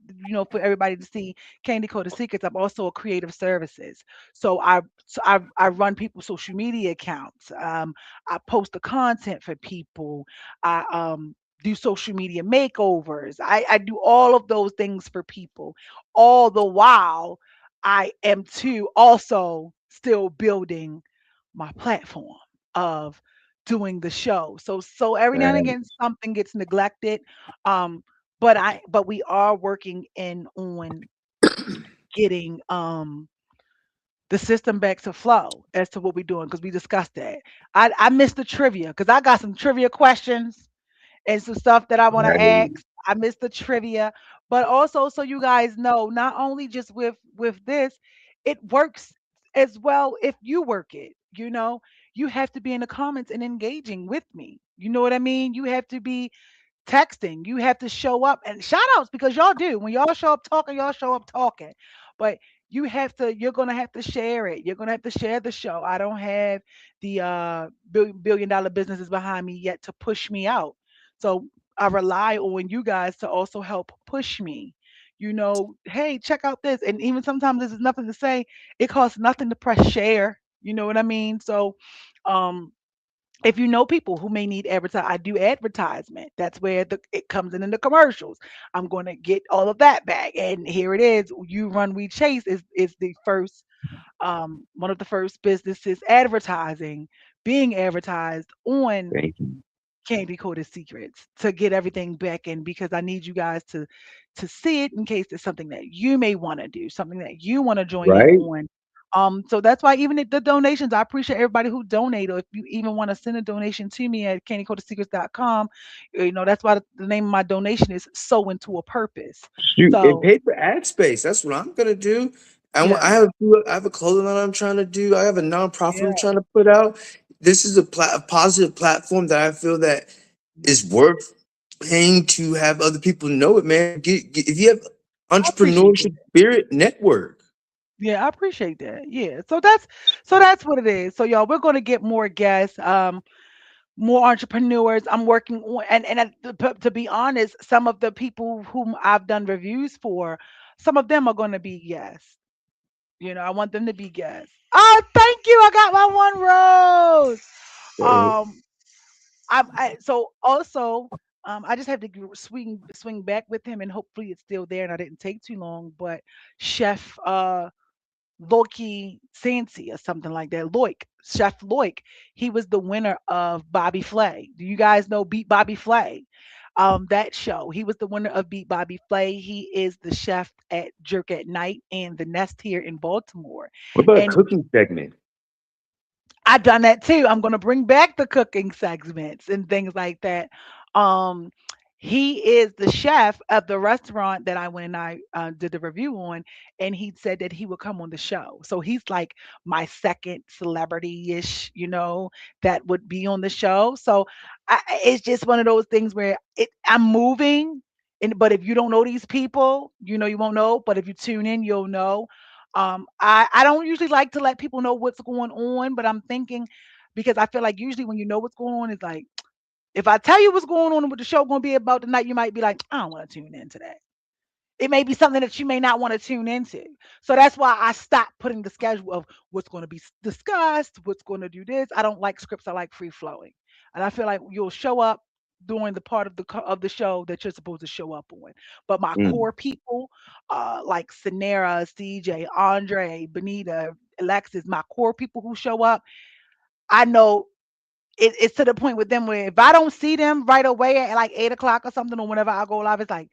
for everybody to see, Candy Coated Secrets, I'm also a creative services. So I run people's social media accounts. I post the content for people. I do social media makeovers. I do all of those things for people. All the while I am too also still building my platform of doing the show. So every now and Right. again something gets neglected. But we are working in on getting the system back to flow as to what we're doing, because we discussed that. I missed the trivia because I got some trivia questions and some stuff that I want to Right. ask. I missed the trivia, but also so you guys know, not only just with this, it works as well if you work it. You have to be in the comments and engaging with me. You know what I mean? You have to be texting. You have to show up, and shout outs, because y'all do. When y'all show up talking, y'all show up talking. But you're gonna have to share it. You're gonna have to share the show. I don't have the billion dollar businesses behind me yet to push me out. So I rely on you guys to also help push me. Hey, check out this. And even sometimes this is nothing to say. It costs nothing to press share. You know what I mean? So um if you know people who may need advertise, I do advertisement. That's where it comes in the commercials. I'm going to get all of that back, and here it is. You Run We Chase is the first one of the first businesses being advertised on Thank you. Candy Coated Secrets, to get everything back in, because I need you guys to see it in case it's something that you may want to do, something that you want to join in Right. on. So that's why even the donations, I appreciate everybody who donate. Or if you even want to send a donation to me at candycoatedsecrets.com, that's why the name of my donation is Sow Into a Purpose. Shoot, it So paid for ad space. That's what I'm gonna do. yeah, I have a clothing line I'm trying to do. I have a nonprofit I'm yeah, trying to put out. This is a positive platform that I feel that is worth paying to have other people know it, man. If you have I appreciate that. entrepreneurship spirit, network. Yeah, I appreciate that. Yeah. So that's what it is. So y'all, we're gonna get more guests. More entrepreneurs. I'm working on, to be honest, some of the people whom I've done reviews for, some of them are going to be guests. I want them to be guests. Oh, thank you. I got my one rose. Um, so also, I just have to swing back with him, and hopefully it's still there, and I didn't take too long. But Chef Loki Sansi or something like that. Chef Loik. He was the winner of Bobby Flay. Do you guys know Beat Bobby Flay? That show. He was the winner of Beat Bobby Flay. He is the chef at Jerk at Night and the Nest here in Baltimore. What about a And cooking segment? I done that too. I'm gonna bring back the cooking segments and things like that. Um, he is the chef of the restaurant that I went and I did the review on, and he said that he would come on the show. So he's like my second celebrity-ish, that would be on the show. So it's just one of those things where I'm moving, but if you don't know these people, you won't know. But if you tune in, you'll know. I don't usually like to let people know what's going on, but I'm thinking, because I feel like usually when you know what's going on, it's like, if I tell you what's going on and what the show going to be about tonight, you might be like, I don't want to tune into that. It may be something that you may not want to tune into. So that's why I stopped putting the schedule of what's going to be discussed, what's going to do this. I don't like scripts. I like free flowing. And I feel like you'll show up during the part of the show that you're supposed to show up on. But my Mm. core people, like Sanera, CJ, Andre, Benita, Alexis, my core people who show up, I know it's to the point with them where if I don't see them right away at like 8 o'clock or something, or whenever I go live, it's like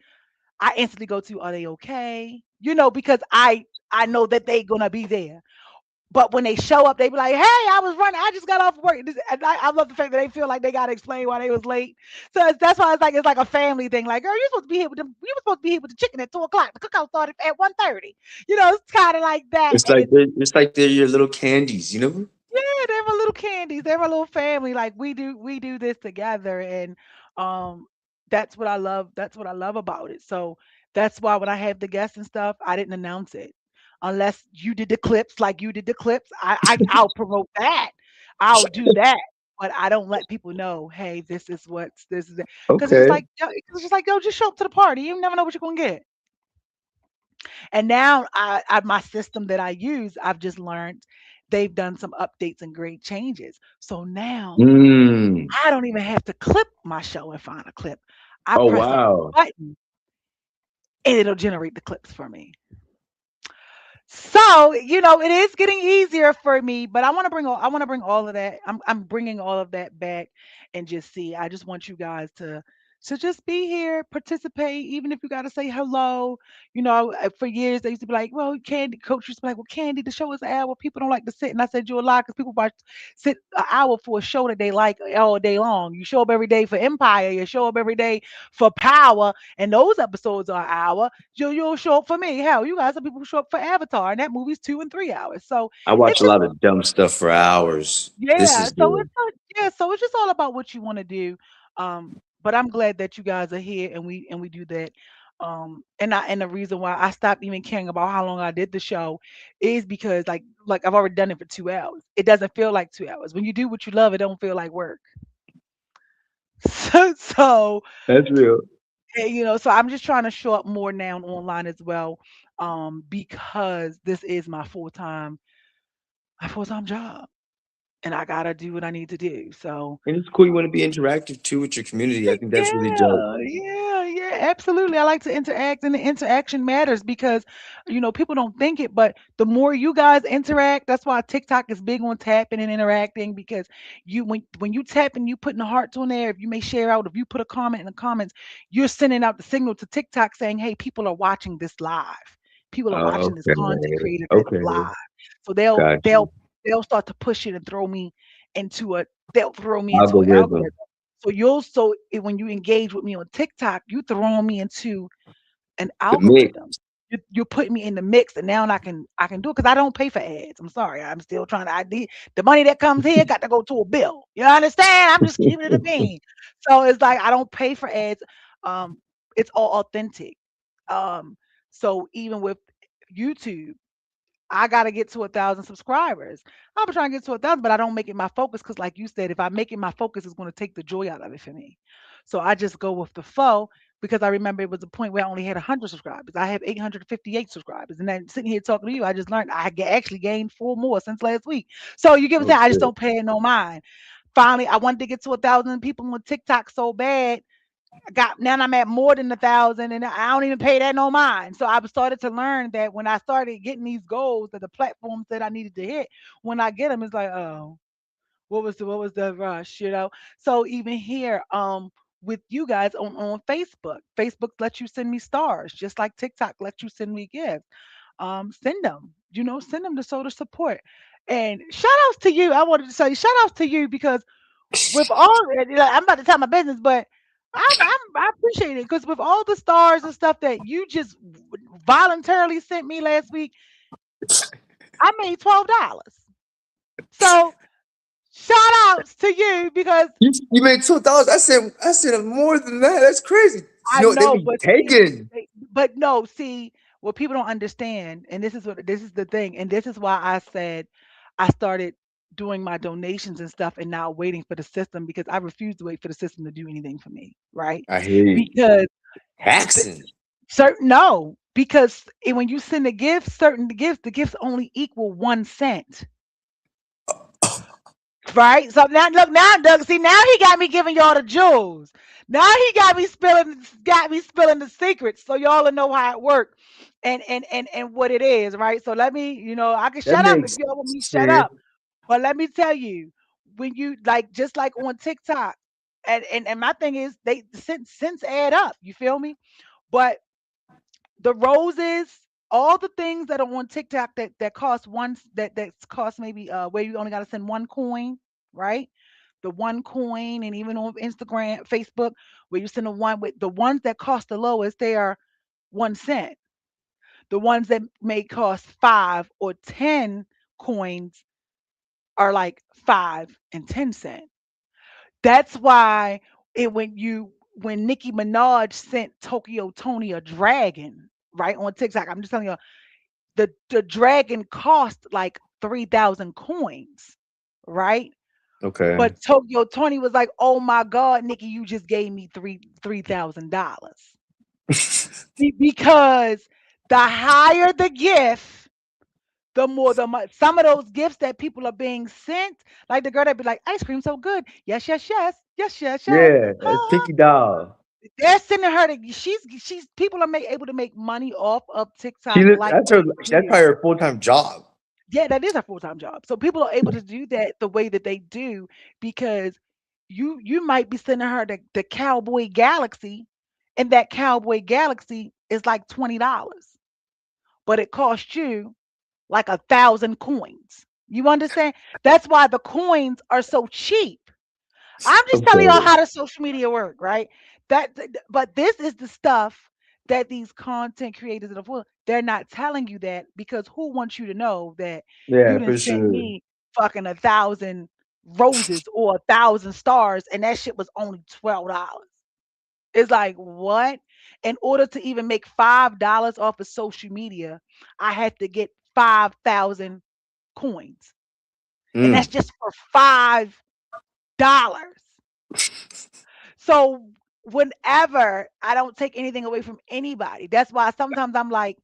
I instantly go to, are they okay? Because I know that they gonna be there. But when they show up, they be like, "Hey, I was running. I just got off work." And I love the fact that they feel like they gotta explain why they was late. So that's why it's like a family thing. Like, girl, you supposed to be here with them. You were supposed to be here with the chicken at 2 o'clock. The cookout started at 1:30. It's kind of like that. It's like they're your little candies, you know? Yeah, they're my little candies. They're my little family. Like we do this together, and that's what I love. That's what I love about it. So that's why when I have the guests and stuff, I didn't announce it unless you did the clips, like you did the clips. I'll promote that. I'll do that, but I don't let people know. Hey, this is this is it. Because Okay. it's just like yo, just show up to the party. You never know what you're gonna get. And now my system that I use, I've just learned they've done some updates and great changes. So now Mm. I don't even have to clip my show and find a clip. I Oh, press a wow. button and it'll generate the clips for me. So, it is getting easier for me, but I want to bring all of that. I'm bringing all of that back and just see. I just want you guys to just be here, participate, even if you got to say hello. For years they used to be like, "Well, Candy," coach used to be like, "Well, Candy, the show is an hour. People don't like to sit." And I said, "You're a lie, because people sit an hour for a show that they like all day long. You show up every day for Empire. You show up every day for Power, and those episodes are an hour. You'll show up for me. Hell, you guys are people who show up for Avatar, and that movie's 2 and 3 hours. So I watch it's a just lot of dumb stuff for hours. This yeah. is good. So it's just all about what you want to do. But I'm glad that you guys are here and we do that. And the reason why I stopped even caring about how long I did the show is because like I've already done it for 2 hours. It doesn't feel like 2 hours. When you do what you love, it don't feel like work. So That's real. so I'm just trying to show up more now online as well. Because this is my full-time job. And I gotta do what I need to do. So And it's cool you want to be interactive too with your community. I think that's really dope. yeah, absolutely. I like to interact, and the interaction matters because people don't think it, but the more you guys interact, that's why TikTok is big on tapping and interacting, because when you tap and you putting the hearts on there, if you may share out, if you put a comment in the comments, you're sending out the signal to TikTok saying, "Hey, people are watching this live. People are watching this content creator that's Okay. live." So Got you. they'll start to push it and throw me they'll throw me into an Algorithm. algorithm. When you engage with me on TikTok, you throwing me into an The mix. algorithm. You're putting me in the mix, and now I can do it because I don't pay for ads. I'm sorry, I'm still trying to. The money that comes here got to go to a bill. You understand? I'm just keeping it a bean. So it's like I don't pay for ads. It's all authentic. So even with YouTube, I gotta get to 1,000 subscribers. I'm trying to get to 1,000, but I don't make it my focus because, like you said, if I make it my focus, it's going to take the joy out of it for me. So I just go with the flow because I remember it was a point where I only had 100 subscribers. I have 858 subscribers, and then sitting here talking to you, I just learned actually gained 4 more since last week. So you get what I'm saying? I just don't pay it no mind. Finally, I wanted to get to 1,000 people on TikTok so bad. Now I'm at more than 1,000, and I don't even pay that no mind. So I started to learn that when I started getting these goals that the platforms that I needed to hit, when I get them, it's like, oh, what was the rush, So even here, with you guys on Facebook lets you send me stars, just like TikTok lets you send me gifts. Send them, send them to show the support. And shout outs to you. I wanted to say shout outs to you because with all, I'm about to tell my business, but I appreciate it because with all the stars and stuff that you just voluntarily sent me last week, I made $12. So shout outs to you because You made $2. I said more than that. That's crazy. I No, know, they be taken. but no, see what people don't understand, and this is the thing, and this is why I said I started doing my donations and stuff and now waiting for the system, because I refuse to wait for the system to do anything for me, right? I hear you. Because Taxing. because when you send a gift, the gifts only equal 1 cent. Right? So now look, now Doug, see, now he got me giving y'all the jewels. Now he got me spilling the secrets so y'all will know how it works and what it is, right? So let me, I can That shut up if makes y'all want me to shut sense. up. But let me tell you, when you like just like on TikTok, and my thing is they since add up. You feel me? But the roses, all the things that are on TikTok that cost that's cost maybe where you only got to send one coin, right? The one coin, and even on Instagram, Facebook, where you send the one with the ones that cost the lowest, they are 1 cent. The ones that may cost 5 or 10 coins are like 5 and 10 cents. That's why when Nicki Minaj sent Tokyo Tony a dragon, right, on TikTok. I'm just telling you, the dragon cost like 3,000 coins, right? Okay. But Tokyo Tony was like, "Oh my God, Nicki, you just gave me $3,000." Because the higher the gift, the more some of those gifts that people are being sent, like the girl that be like, "Ice cream so good, yes, yes, yes, yes, yes, yes." Yeah, Pinky Doll. They're sending her to she's people are able to make money off of She TikTok li- like that's her. they That's do. probably her full time job. Yeah, that is a full-time job. So people are able to do that the way that they do because you might be sending her the Cowboy Galaxy, and that Cowboy Galaxy is like $20, but it costs you like 1,000 coins. You understand? That's why the coins are so cheap. I'm just telling y'all Okay. how the social media work, right? But this is the stuff that these content creators of they're not telling you that because who wants you to know that you Yeah, didn't for send sure. me fucking 1,000 roses or 1,000 stars and that shit was only $12. It's like what? In order to even make $5 off of social media, I had to get 5,000 coins, and that's Mm. just for $5. So whenever I don't take anything away from anybody, that's why sometimes I'm like,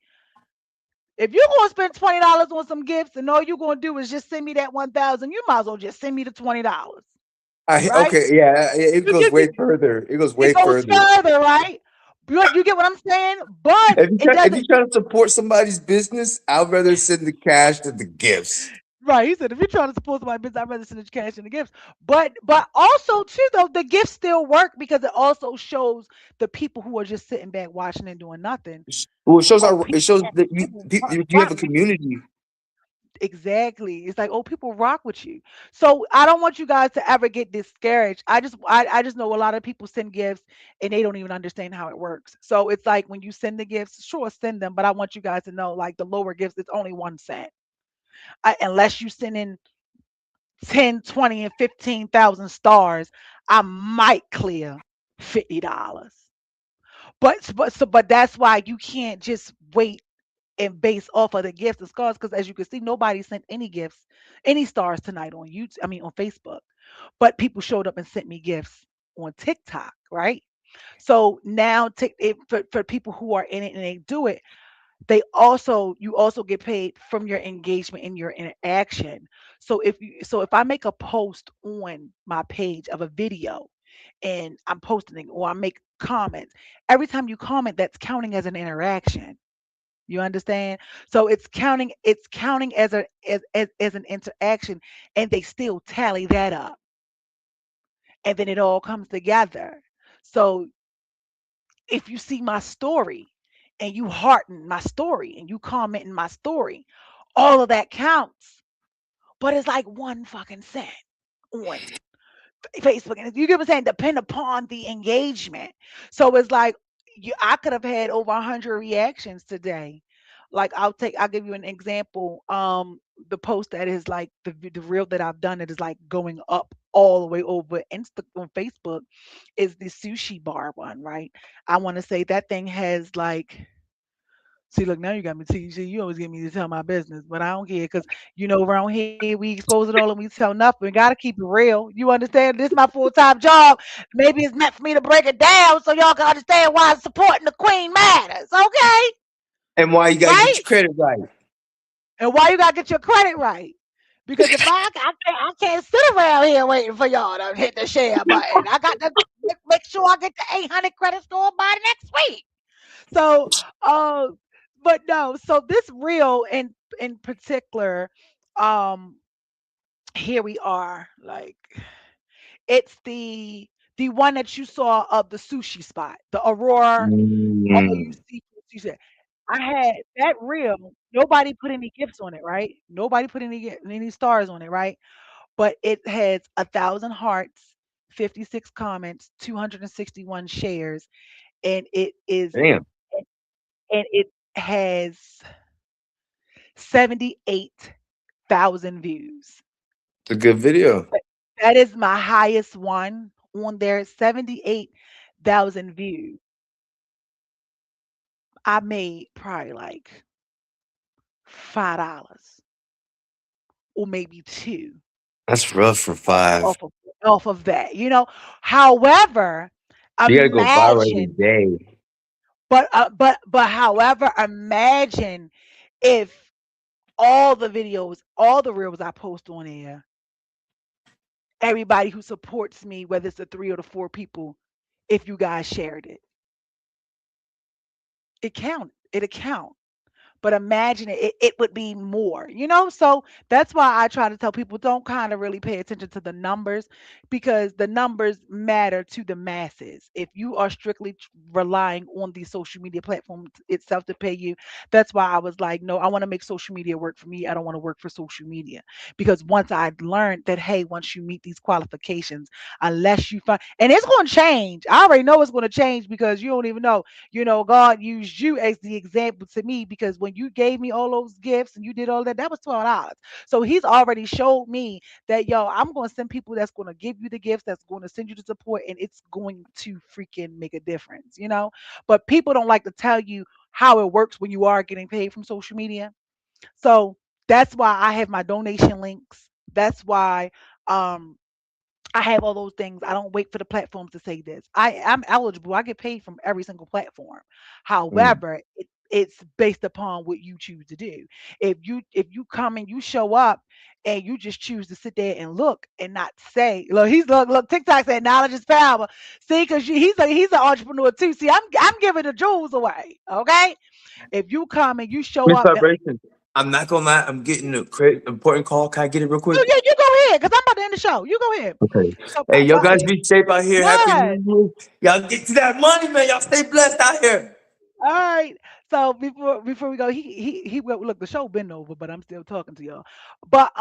if you're gonna spend $20 on some gifts and all you're gonna do is just send me that 1,000, you might as well just send me the $20, right? Okay, yeah, it You, goes you, way you, further. It goes it way goes further. further, right? You get what I'm saying? But it If you doesn't. try to support somebody's business, I'd rather send the cash than the gifts. Right. He said, if you're trying to support my business, I'd rather send the cash and the gifts. But also too though, the gifts still work because it also shows the people who are just sitting back watching and doing nothing. Well, it shows Oh, how it shows that people you have rock a with you. community. Exactly. It's like, oh, people rock with you. So I don't want you guys to ever get discouraged. I just know a lot of people send gifts and they don't even understand how it works. So it's like when you send the gifts, sure, send them, but I want you guys to know like the lower gifts, it's only 1 cent. Unless you send in 10, 20, and 15,000 stars, I might clear $50. But that's why you can't just wait and base off of the gifts and stars because as you can see, nobody sent any gifts, any stars tonight on YouTube. I mean on Facebook, but people showed up and sent me gifts on TikTok, right? So now for people who are in it and they do it, you also get paid from your engagement and your interaction. So if I make a post on my page of a video and I'm posting it or I make comments, every time you comment, that's counting as an interaction. You understand? So it's counting as an interaction, and they still tally that up, and then it all comes together. So if you see my story and you hearten my story and you comment in my story, all of that counts. But it's like 1 fucking cent on Facebook. And you get what I'm saying? Depend upon the engagement. So it's like I could have had over 100 reactions today. Like I'll give you an example. The post that is like the reel that I've done that is like going up all the way over on Facebook is the sushi bar one, right? I want to say that thing has like, see, look, now you got me. See, you always get me to tell my business, but I don't care because around here we expose it all and we tell nothing. We gotta keep it real. You understand? This is my full-time job. Maybe it's meant for me to break it down so y'all can understand why supporting the queen matters. Okay, And why you gotta get right? your credit right. And why you gotta get your credit right? Because if I can't sit around here waiting for y'all to hit the share button. I got to make sure I get the 800 credit score by next week. So, uh, but no, so this reel in particular, um, here we are. Like it's the one that you saw of the sushi spot, the Aurora all you Mm. see you said. I had that reel, nobody put any gifts on it, right? Nobody put any stars on it, right? But it has 1,000 hearts, 56 comments, 261 shares, and Damn, it has 78,000 views. it's a good video. That is my highest one on there, 78,000 views. I made probably like $5 or maybe 2 That's rough for 5. off of off of that, you know? However, You gotta go viral every imagine day. but however, imagine if all the videos, all the reels I post on there, everybody who supports me, whether it's the 3 or the 4 people, if you guys shared it. It'll count. But imagine it would be more, you know? So that's why I try to tell people don't kind of really pay attention to the numbers because the numbers matter to the masses. If you are strictly relying on the social media platform itself to pay you, that's why I was like, no, I want to make social media work for me. I don't want to work for social media because once I learned that, hey, once you meet these qualifications, unless you find, and it's going to change. I already know it's going to change because you don't even know. God used you as the example to me because when you gave me all those gifts and you did all that, that was $12. So he's already showed me that, yo, I'm going to send people that's going to give you the gifts, that's going to send you the support, and it's going to freaking make a difference, you know? But people don't like to tell you how it works when you are getting paid from social media. So that's why I have my donation links. That's why um I have all those things. I don't wait for the platforms to say this. I'm eligible. I get paid from every single platform. Mm. However, it's based upon what you choose to do. If you come and you show up and you just choose to sit there and look and not say, look. TikTok said knowledge is power. See, because he's an entrepreneur too. See, I'm giving the jewels away. Okay, if you come and you show Miss up and Vibration. I'm not gonna lie, I'm getting a important call. Can I get it real oh quick? yeah, you go ahead, because I'm about to end the show. You go ahead. Okay. So, Hey, y'all but guys be safe out here. Happy yes. New Year. Y'all get to that money, man. Y'all stay blessed out here. All right. So before we go, he well, look, the show been over, but I'm still talking to y'all. But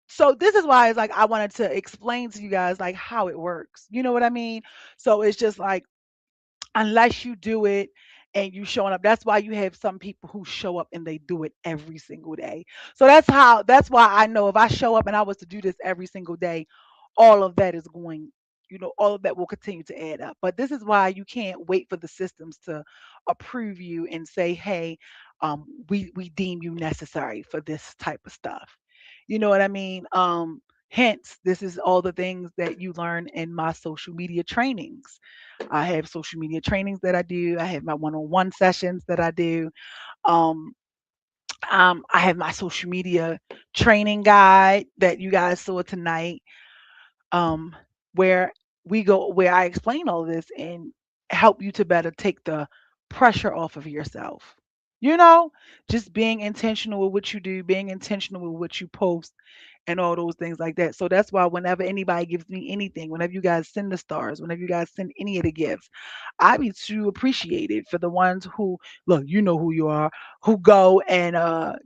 so this is why it's like I wanted to explain to you guys like how it works. You know what I mean? So it's just like unless you do it and you showing up, that's why you have some people who show up and they do it every single day. So that's why I know if I show up and I was to do this every single day, all of that is going, all of that will continue to add up. But this is why you can't wait for the systems to approve you and say, hey, we deem you necessary for this type of stuff. You know what I mean? Hence, this is all the things that you learn in my social media trainings. I have social media trainings that I do. I have my one-on-one sessions that I do. Um, I have my social media training guide that you guys saw tonight, um, where where I explain all this and help you to better take the pressure off of yourself. Just being intentional with what you do, being intentional with what you post, and all those things like that. So that's why whenever anybody gives me anything, whenever you guys send the stars, whenever you guys send any of the gifts, I be too appreciated for the ones who look, you know who you are, who go and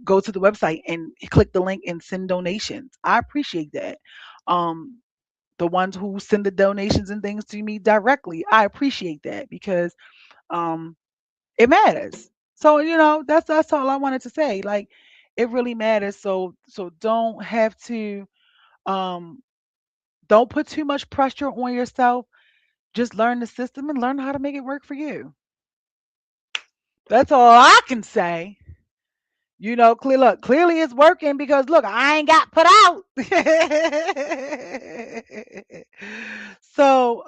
go to the website and click the link and send donations. I appreciate that. Um, the ones who send the donations and things to me directly, I appreciate that because um, it matters. So that's all I wanted to say. Like it really matters. So um don't put too much pressure on yourself. Just learn the system and learn how to make it work for you. That's all I can say. Clearly it's working because look, I ain't got put out. So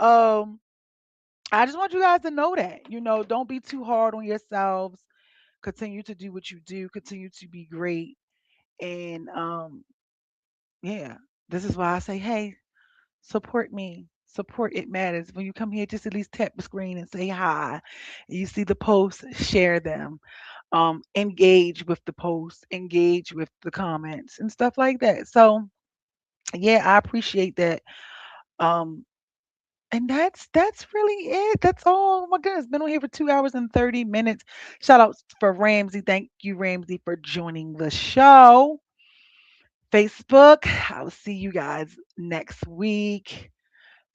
I just want you guys to know that. Don't be too hard on yourselves. Continue to do what you do, continue to be great. And yeah, this is why I say, hey, support me. Support it matters. When you come here, just at least tap the screen and say hi. You see the posts, share them. Engage with the posts, engage with the comments and stuff like that. So Yeah, I appreciate that. Um, and that's really it. That's all. Oh my goodness, been on here for 2 hours and 30 minutes. Shout outs for Ramsey. Thank you, Ramsey, for joining the show. Facebook. I'll see you guys next week.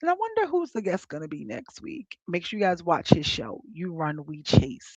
And I wonder who's the guest going to be next week. Make sure you guys watch his show. You Run, We Chase.